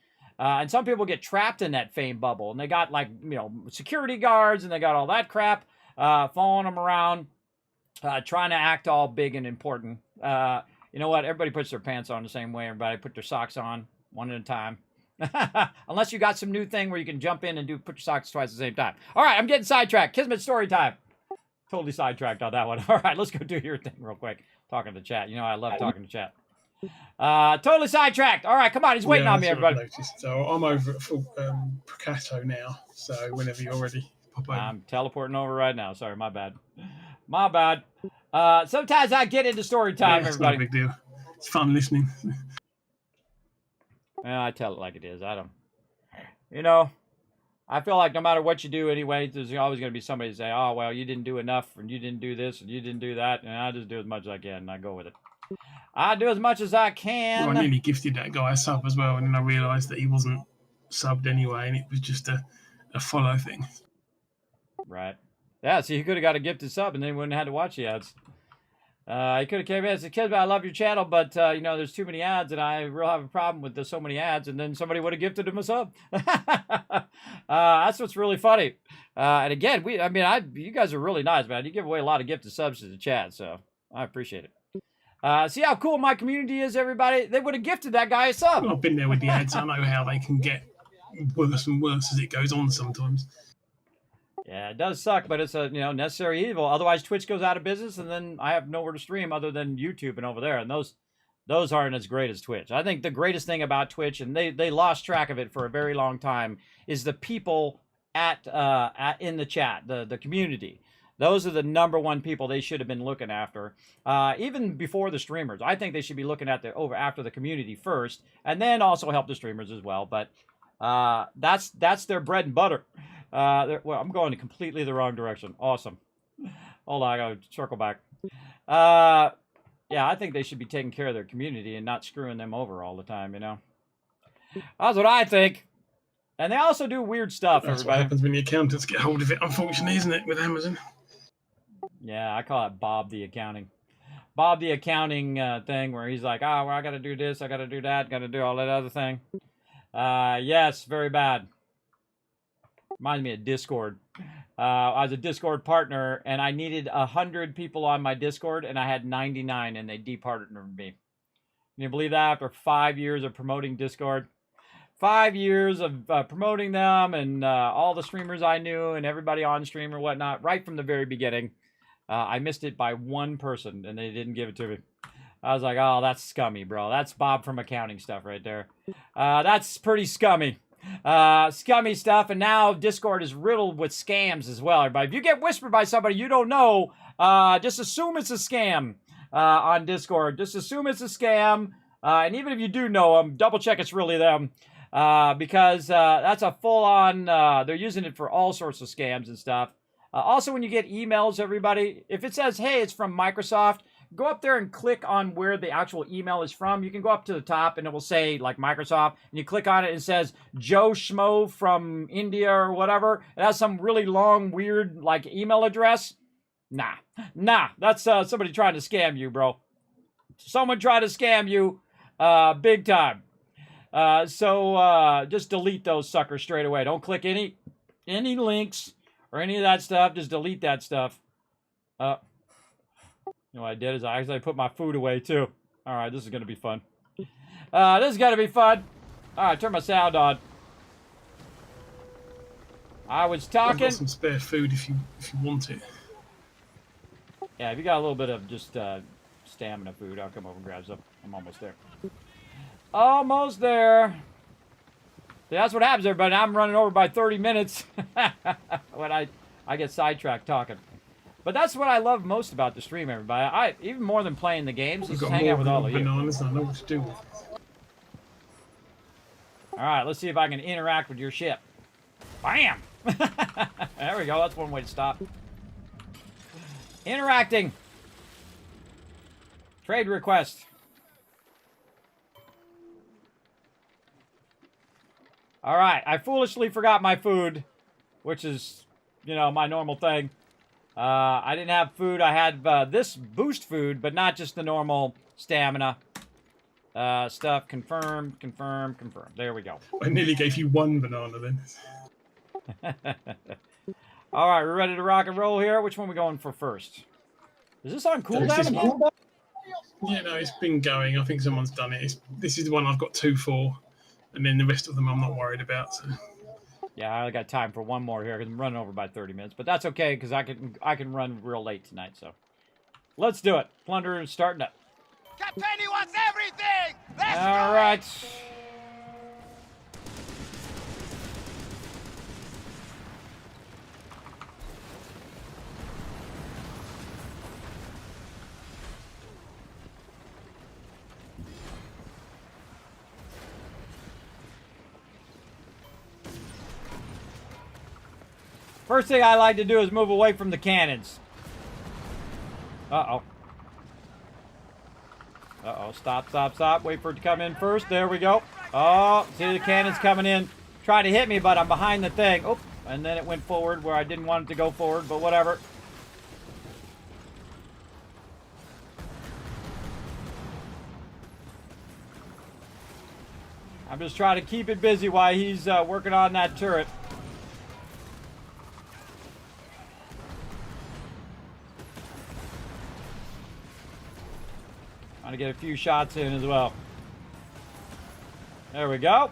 And some people get trapped in that fame bubble, and they got security guards and they got all that crap following them around, trying to act all big and important. You know what? Everybody puts their pants on the same way. Everybody put their socks on one at a time. Unless you got some new thing where you can jump in and put your socks twice at the same time. All right, I'm getting sidetracked. Kismet story time. Totally sidetracked on that one. All right, let's go do your thing real quick. Talking to chat. I love talking to chat. Totally sidetracked. All right, come on. He's waiting on me, everybody. So I'm over at full Picasso now. So whenever you're ready, pop over. I'm teleporting over right now. Sorry, my bad. My bad. Sometimes I get into story time, everybody. Not a big deal. It's fun listening. I tell it like it is. I don't. I feel like no matter what you do anyway, there's always going to be somebody to say, oh, well, you didn't do enough, and you didn't do this, and you didn't do that, and I just do as much as I can, and I go with it. I do as much as I can. Well, I nearly gifted that guy a sub as well, and then I realised that he wasn't subbed anyway, and it was just a follow thing. Right. Yeah, so you could have got a gifted sub, and then you wouldn't have had to watch the ads. He could have came in and said, Kismet, I love your channel, but, there's too many ads, and I really have a problem with there's so many ads, and then somebody would have gifted him a sub. That's what's really funny. And again, you guys are really nice, man. You give away a lot of gifted subs to the chat, so I appreciate it. See how cool my community is, everybody? They would have gifted that guy a sub. Well, I've been there with the ads. I know how they can get worse and worse as it goes on sometimes. Yeah, it does suck, but it's a necessary evil. Otherwise, Twitch goes out of business, and then I have nowhere to stream other than YouTube and over there. And those aren't as great as Twitch. I think the greatest thing about Twitch, and they lost track of it for a very long time, is the people in the chat, the community. Those are the number one people they should have been looking after, even before the streamers. I think they should be looking at after the community first, and then also help the streamers as well. But that's their bread and butter. Well, I'm going completely the wrong direction. Awesome. Hold on, I gotta circle back. Yeah, I think they should be taking care of their community and not screwing them over all the time, That's what I think. And they also do weird stuff, That's everybody. what happens when the accountants get hold of it, unfortunately, isn't it, with Amazon? Yeah, I call it Bob the Accounting. Bob the Accounting thing where he's like, well, I gotta do this, I gotta do that, gotta do all that other thing. Yes, very bad. Reminds me of Discord. I was a Discord partner, and I needed 100 people on my Discord, and I had 99, and they departnered me. Can you believe that? After 5 years of promoting Discord, 5 years of promoting them, and all the streamers I knew, and everybody on stream or whatnot, right from the very beginning, I missed it by one person, and they didn't give it to me. I was like, oh, that's scummy, bro. That's Bob from accounting stuff right there. That's pretty scummy. Scummy stuff, and now Discord is riddled with scams as well, everybody. If you get whispered by somebody you don't know, just assume it's a scam on Discord. Just assume it's a scam, and even if you do know them, double check it's really them, because that's a full-on, they're using it for all sorts of scams and stuff. Also, when you get emails, everybody, if it says, hey, it's from Microsoft, go up there and click on where the actual email is from. You can go up to the top and it will say like Microsoft, and you click on it and it says Joe Schmo from India or whatever. It has some really long, weird like email address. Nah, that's somebody trying to scam you, bro. Someone tried to scam you big time. So just delete those suckers straight away. Don't click any links or any of that stuff. Just delete that stuff. You know what I did is I actually put my food away too. All right, this is gonna be fun. This is gonna be fun. All right, turn my sound on. I was I've talking. got some spare food if you want it. Yeah, if you got a little bit of just stamina food, I'll come over and grab some. I'm almost there. Almost there. See, that's what happens, everybody. I'm running over by 30 minutes when I get sidetracked talking. But that's what I love most about the stream, everybody. Even more than playing the games, is hang out with all of you. Bananas, I know what to do with. All right, let's see if I can interact with your ship. Bam! There we go. That's one way to stop. Interacting. Trade request. All right, I foolishly forgot my food, which is, you know, my normal thing. I didn't have food. I had this boost food, but not just the normal stamina stuff. Confirmed. There we go. I nearly gave you one banana then. All right, we're ready to rock and roll here. Which one are we going for first? Is this on cooldown again? Yeah, no, it's been going. I think someone's done it. This is the one I've got 2 for, and then the rest of them I'm not worried about. So. Yeah, I only got time for one more here because I'm running over by 30 minutes, but that's okay because I can run real late tonight. So let's do it. Plunder is starting up. Captain wants everything! Let's All go! right. First thing I like to do is move away from the cannons. Uh-oh. Uh-oh. Stop. Wait for it to come in first. There we go. Oh, see the cannons coming in. Trying to hit me, but I'm behind the thing. Oh, and then it went forward where I didn't want it to go forward, but whatever. I'm just trying to keep it busy while he's working on that turret. Trying to get a few shots in as well. There we go.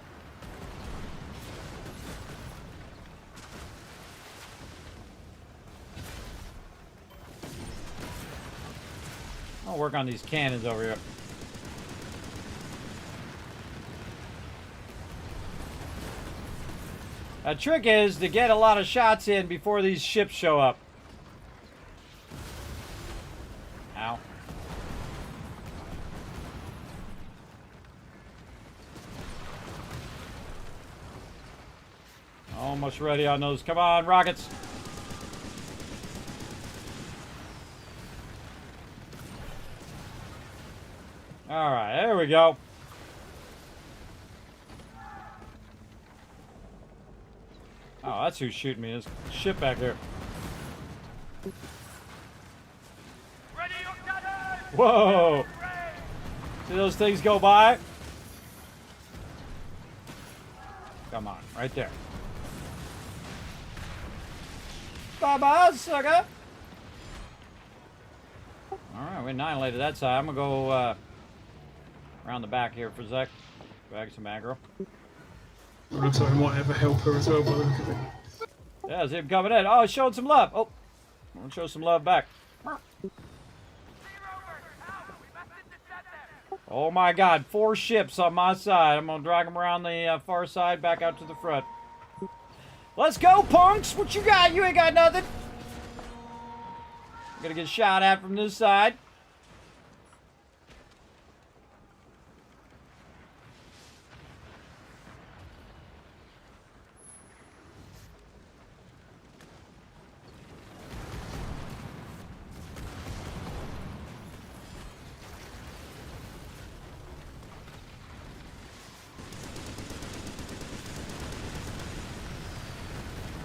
I'll work on these cannons over here. The trick is to get a lot of shots in before these ships show up. Ow. Almost ready on those. Come on, rockets. All right, there we go. Oh, that's who's shooting me. This ship back there. Ready your cannons! Whoa! See those things go by? Come on, right there. Bye-bye, sucker. Alright, we annihilated that side. I'm gonna go around the back here for a sec. Drag some aggro. Looks like we might have a helper as well by the look of it. Yeah, see him coming in. Oh, showing some love. Oh, I'm gonna show some love back. Oh my god, 4 ships on my side. I'm gonna drag them around the far side, back out to the front. Let's go, punks! What you got? You ain't got nothing. I'm gonna get shot at from this side.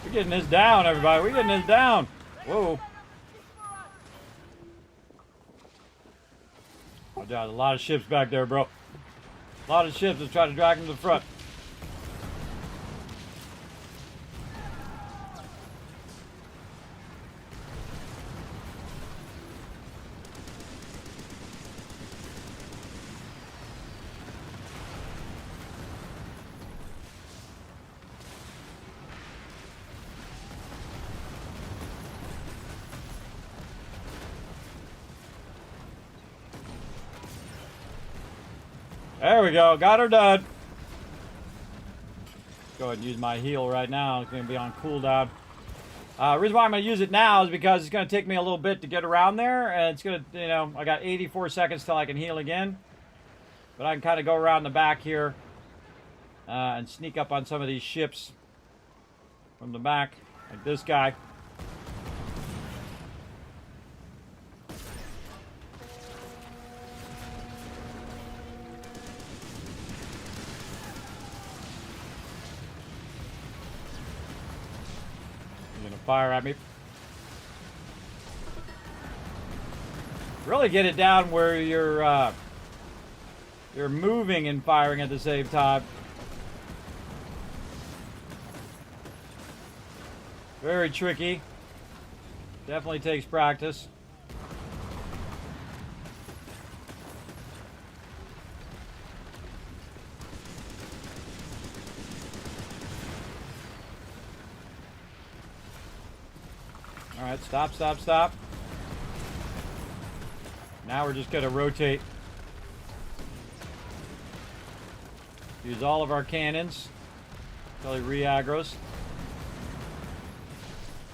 We're getting this down, everybody. We're getting this down. Whoa. Oh, God, a lot of ships back there, bro. A lot of ships that try to drag them to the front. There we go. Got her done. Go ahead and use my heal right now. It's going to be on cooldown. The reason why I'm going to use it now is because it's going to take me a little bit to get around there. And it's going to, you know, I got 84 seconds till I can heal again. But I can kind of go around the back here and sneak up on some of these ships from the back, like this guy. Fire at me. Really get it down where you're moving and firing at the same time. Very tricky. Definitely takes practice. Alright, stop, stop, stop. Now we're just going to rotate. Use all of our cannons until he re-aggros.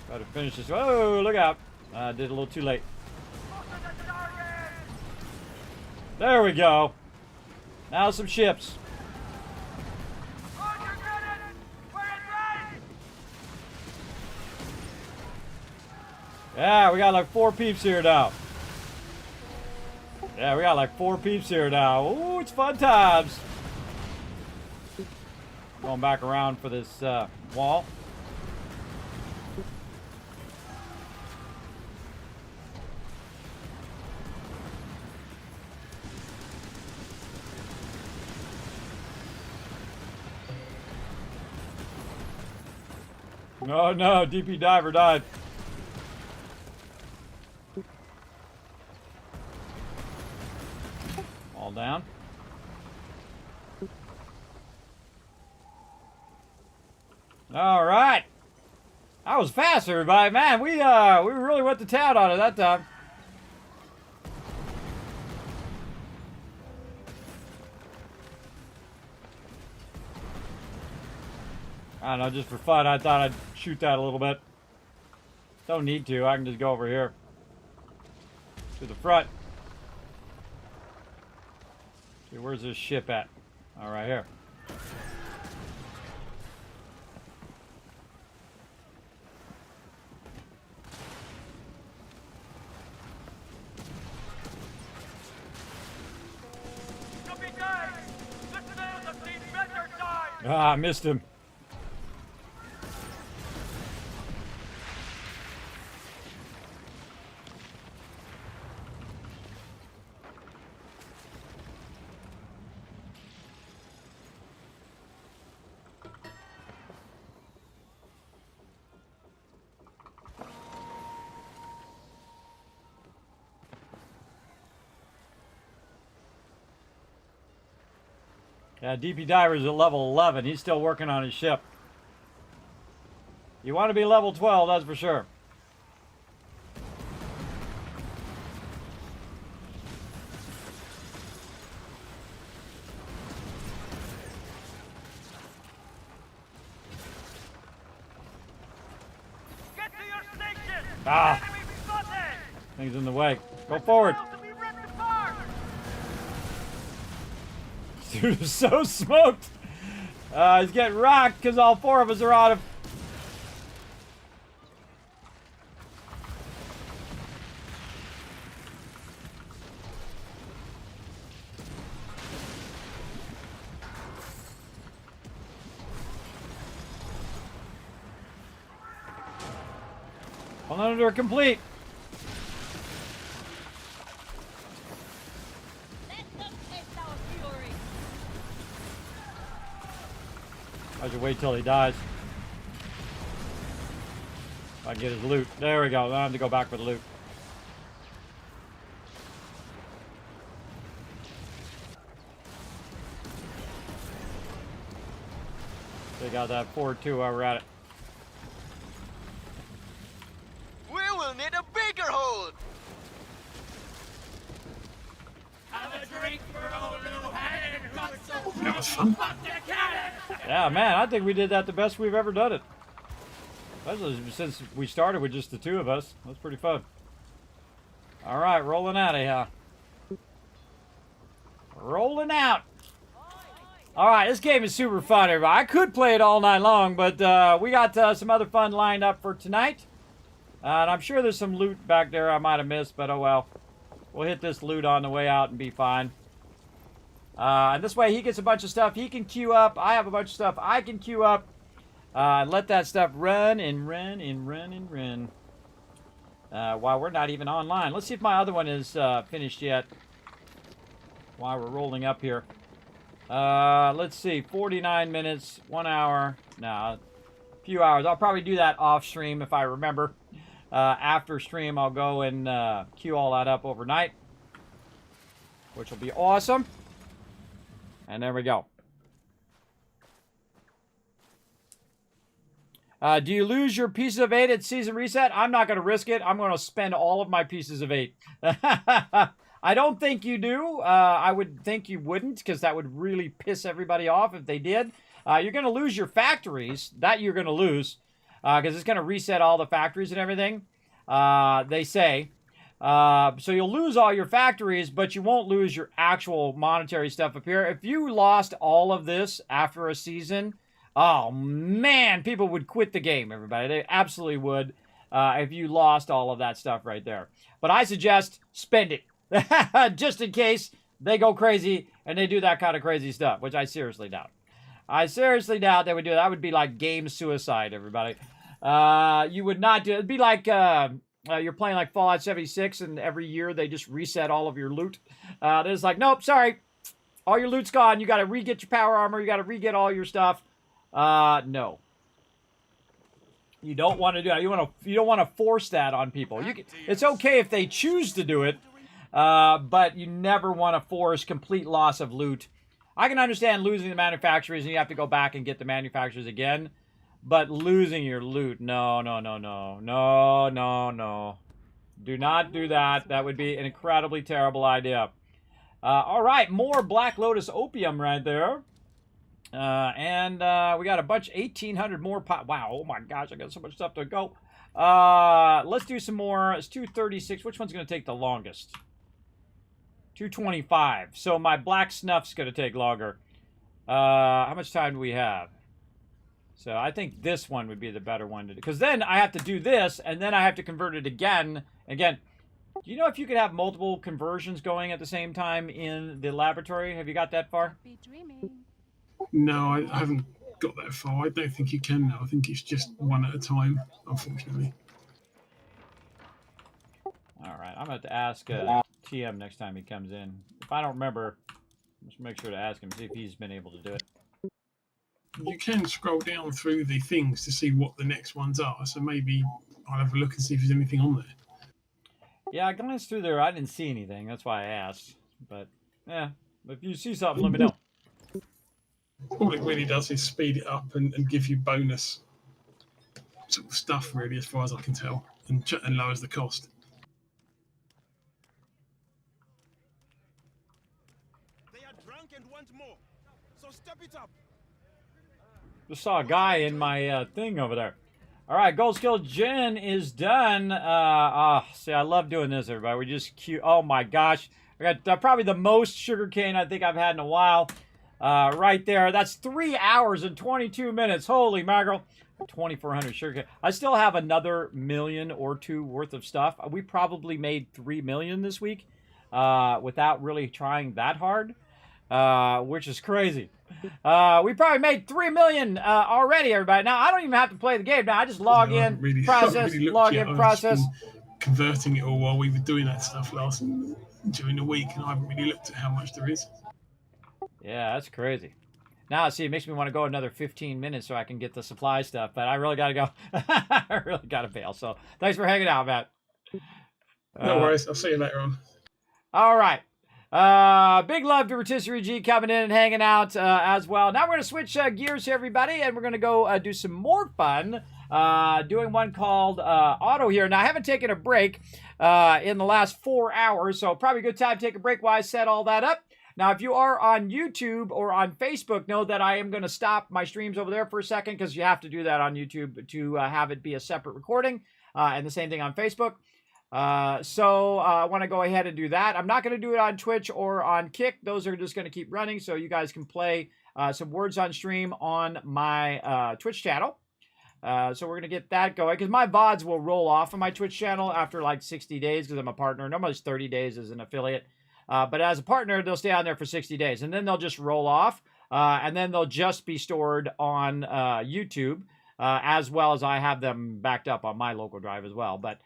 Try to finish this. Oh, look out. Did a little too late. There we go. Now some ships. Yeah, we got like 4 peeps here now. Yeah, we got like 4 peeps here now. Ooh, it's fun times. Going back around for this wall. Oh no, DP diver died. All down. All right. That was fast, everybody. Man, we really went to town on it that time. I don't know, just for fun, I thought I'd shoot that a little bit. Don't need to. I can just go over here to the front. See, where's this ship at? Oh, right here. Ah, I missed him. Yeah, DP Diver's at level 11. He's still working on his ship. You want to be level 12, that's for sure. Get to your station! Ah. Enemy spotted! Things in the way. Go forward. To be ripped apart! Dude is so smoked. He's getting rocked because all 4 of us are on him. Under complete. Let them taste our fury. I should wait till he dies. If I can get his loot. There we go. I don't have to go back for the loot. Take out that 4-2 while we're at it. We will need a bigger hold. That was fun. Yeah, man, I think we did that the best we've ever done it. Especially since we started with just the 2 of us. That was pretty fun. All right, rolling out of here. Rolling out. All right, this game is super fun, everybody. I could play it all night long, but we got some other fun lined up for tonight. And I'm sure there's some loot back there I might have missed, but oh well. We'll hit this loot on the way out and be fine. And this way he gets a bunch of stuff he can queue up. I have a bunch of stuff I can queue up. And let that stuff run and run and run and run. While we're not even online. Let's see if my other one is finished yet. While we're rolling up here. Let's see. 49 minutes. 1 hour. No, a few hours. I'll probably do that off stream if I remember. After stream, I'll go and queue all that up overnight. Which will be awesome. And there we go. Do you lose your pieces of 8 at season reset? I'm not going to risk it. I'm going to spend all of my pieces of 8. I don't think you do. I would think you wouldn't, because that would really piss everybody off if they did. You're going to lose your factories. That you're going to lose, because it's going to reset all the factories and everything, they say. So you'll lose all your factories, but you won't lose your actual monetary stuff up here. If you lost all of this after a season, oh man, people would quit the game, everybody. They absolutely would if you lost all of that stuff right there. But I suggest spend it. Just in case they go crazy and they do that kind of crazy stuff, which I seriously doubt. I seriously doubt they would do that. That would be like game suicide, everybody. You would not do it. It'd be like you're playing like Fallout 76 and every year they just reset all of your loot. It's like, nope, sorry. All your loot's gone. You got to re-get your power armor. You got to re-get all your stuff. No. You don't want to do that. You don't want to force that on people. It's okay if they choose to do it. But you never want to force complete loss of loot. I can understand losing the manufacturers and you have to go back and get the manufacturers again. But losing your loot, no. Do not do that. That would be an incredibly terrible idea. All right, more Black Lotus opium right there. And we got a bunch, 1,800 more pot. Wow, oh my gosh, I got so much stuff to go. Let's do some more. It's 236. Which one's going to take the longest? 225. So my black snuff's going to take longer. How much time do we have? So I think this one would be the better one to do. Because then I have to do this, and then I have to convert it again. Again, do you know if you could have multiple conversions going at the same time in the laboratory? Have you got that far? Be dreaming. No, I haven't got that far. I don't think you can now. I think it's just one at a time, unfortunately. All right, I'm going to have to ask TM next time he comes in. If I don't remember, just make sure to ask him, see if he's been able to do it. You can scroll down through the things to see what the next ones are, so maybe I'll have a look and see if there's anything on there. Yeah, I glanced through there. I didn't see anything. That's why I asked. But, yeah, if you see something, let me know. All it really does is speed it up and give you bonus sort of stuff, really, as far as I can tell, and lowers the cost. They are drunk and want more. So step it up. Just saw a guy in my thing over there. All right, Gold Skill Gen is done. See, I love doing this, everybody. We just queue. Oh my gosh, I got probably the most sugarcane I think I've had in a while. Right there, that's 3 hours and 22 minutes. Holy mackerel! 2,400 sugarcane. I still have another million or two worth of stuff. We probably made 3 million this week without really trying that hard, which is crazy. We probably made 3 million already, everybody. Now I don't even have to play the game. Now I just log in, Really, process, really log in, process. Converting it all while we were doing that stuff during the week, and I haven't really looked at how much there is. Yeah, that's crazy. Now, see, it makes me want to go another 15 minutes so I can get the supply stuff, but I really got to go. I really got to bail. So thanks for hanging out, Matt. No worries. I'll see you later on. All right. Big love to Rotisserie G coming in and hanging out as well. Now we're going to switch gears here, everybody, and we're going to go do some more fun. Doing one called Auto here. Now, I haven't taken a break in the last 4 hours, so probably a good time to take a break while I set all that up. Now, if you are on YouTube or on Facebook, know that I am going to stop my streams over there for a second because you have to do that on YouTube to have it be a separate recording, and the same thing on Facebook. So I want to go ahead and do that. I'm not going to do it on Twitch or on Kick. Those are just going to keep running, so you guys can play some words on stream on my Twitch channel. So we're going to get that going because my VODs will roll off of my Twitch channel after like 60 days because I'm a partner. Normally it's 30 days as an affiliate. But as a partner, they'll stay on there for 60 days, and then they'll just roll off, and then they'll just be stored on YouTube, as well as I have them backed up on my local drive as well. But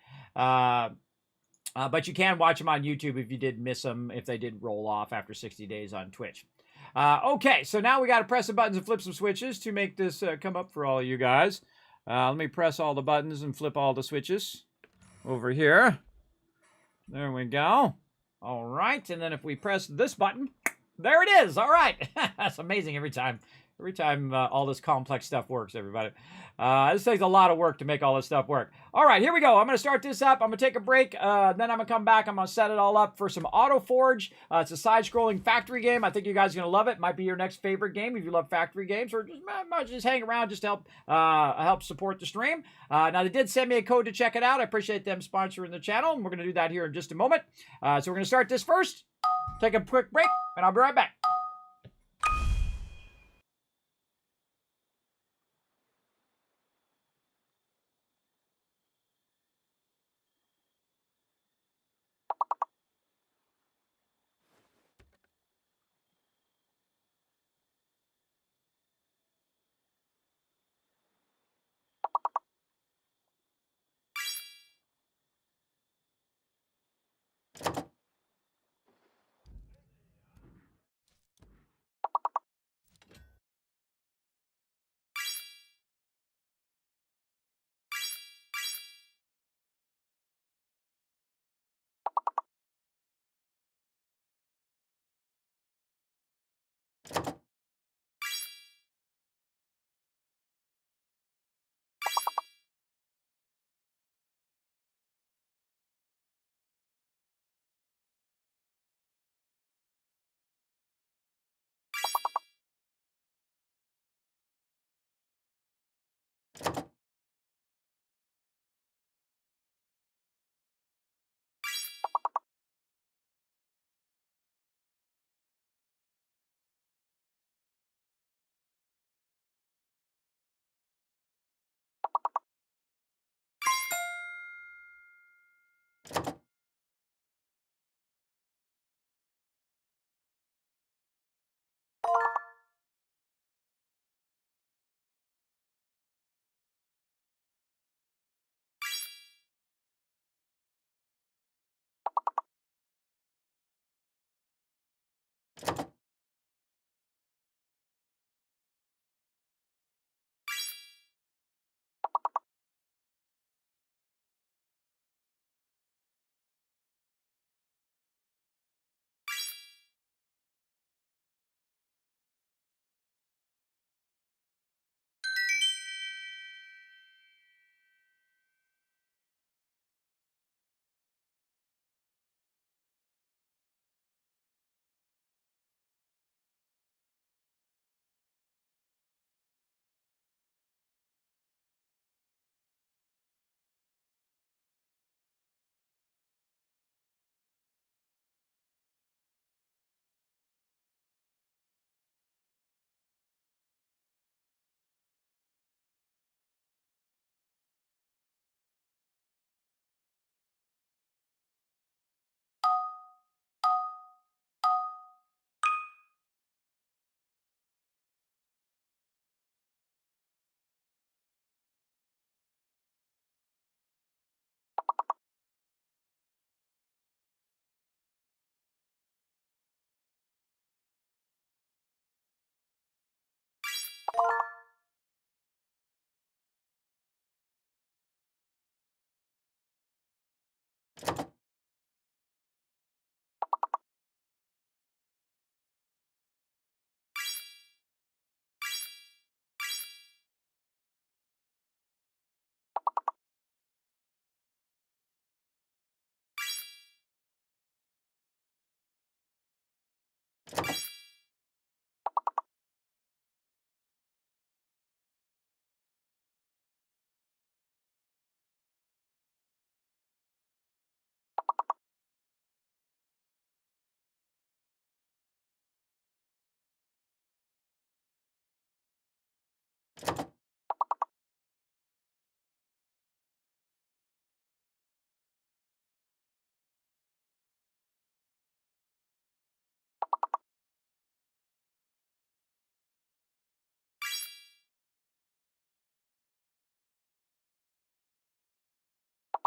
you can watch them on YouTube if you did miss them, if they did roll off after 60 days on Twitch. Okay, so now we got to press some buttons and flip some switches to make this come up for all of you guys. Let me press all the buttons and flip all the switches over here. There we go. All right, and then if we press this button, there it is. All right. That's amazing every time. Every time all this complex stuff works, everybody. This takes a lot of work to make all this stuff work. All right, here we go. I'm going to start this up. I'm going to take a break. Then I'm going to come back. I'm going to set it all up for some Auto Forge. It's a side-scrolling factory game. I think you guys are going to love it. Might be your next favorite game if you love factory games, or just hang around just to help support the stream. Now, they did send me a code to check it out. I appreciate them sponsoring the channel, and we're going to do that here in just a moment. So we're going to start this first, take a quick break, and I'll be right back.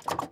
Thank you.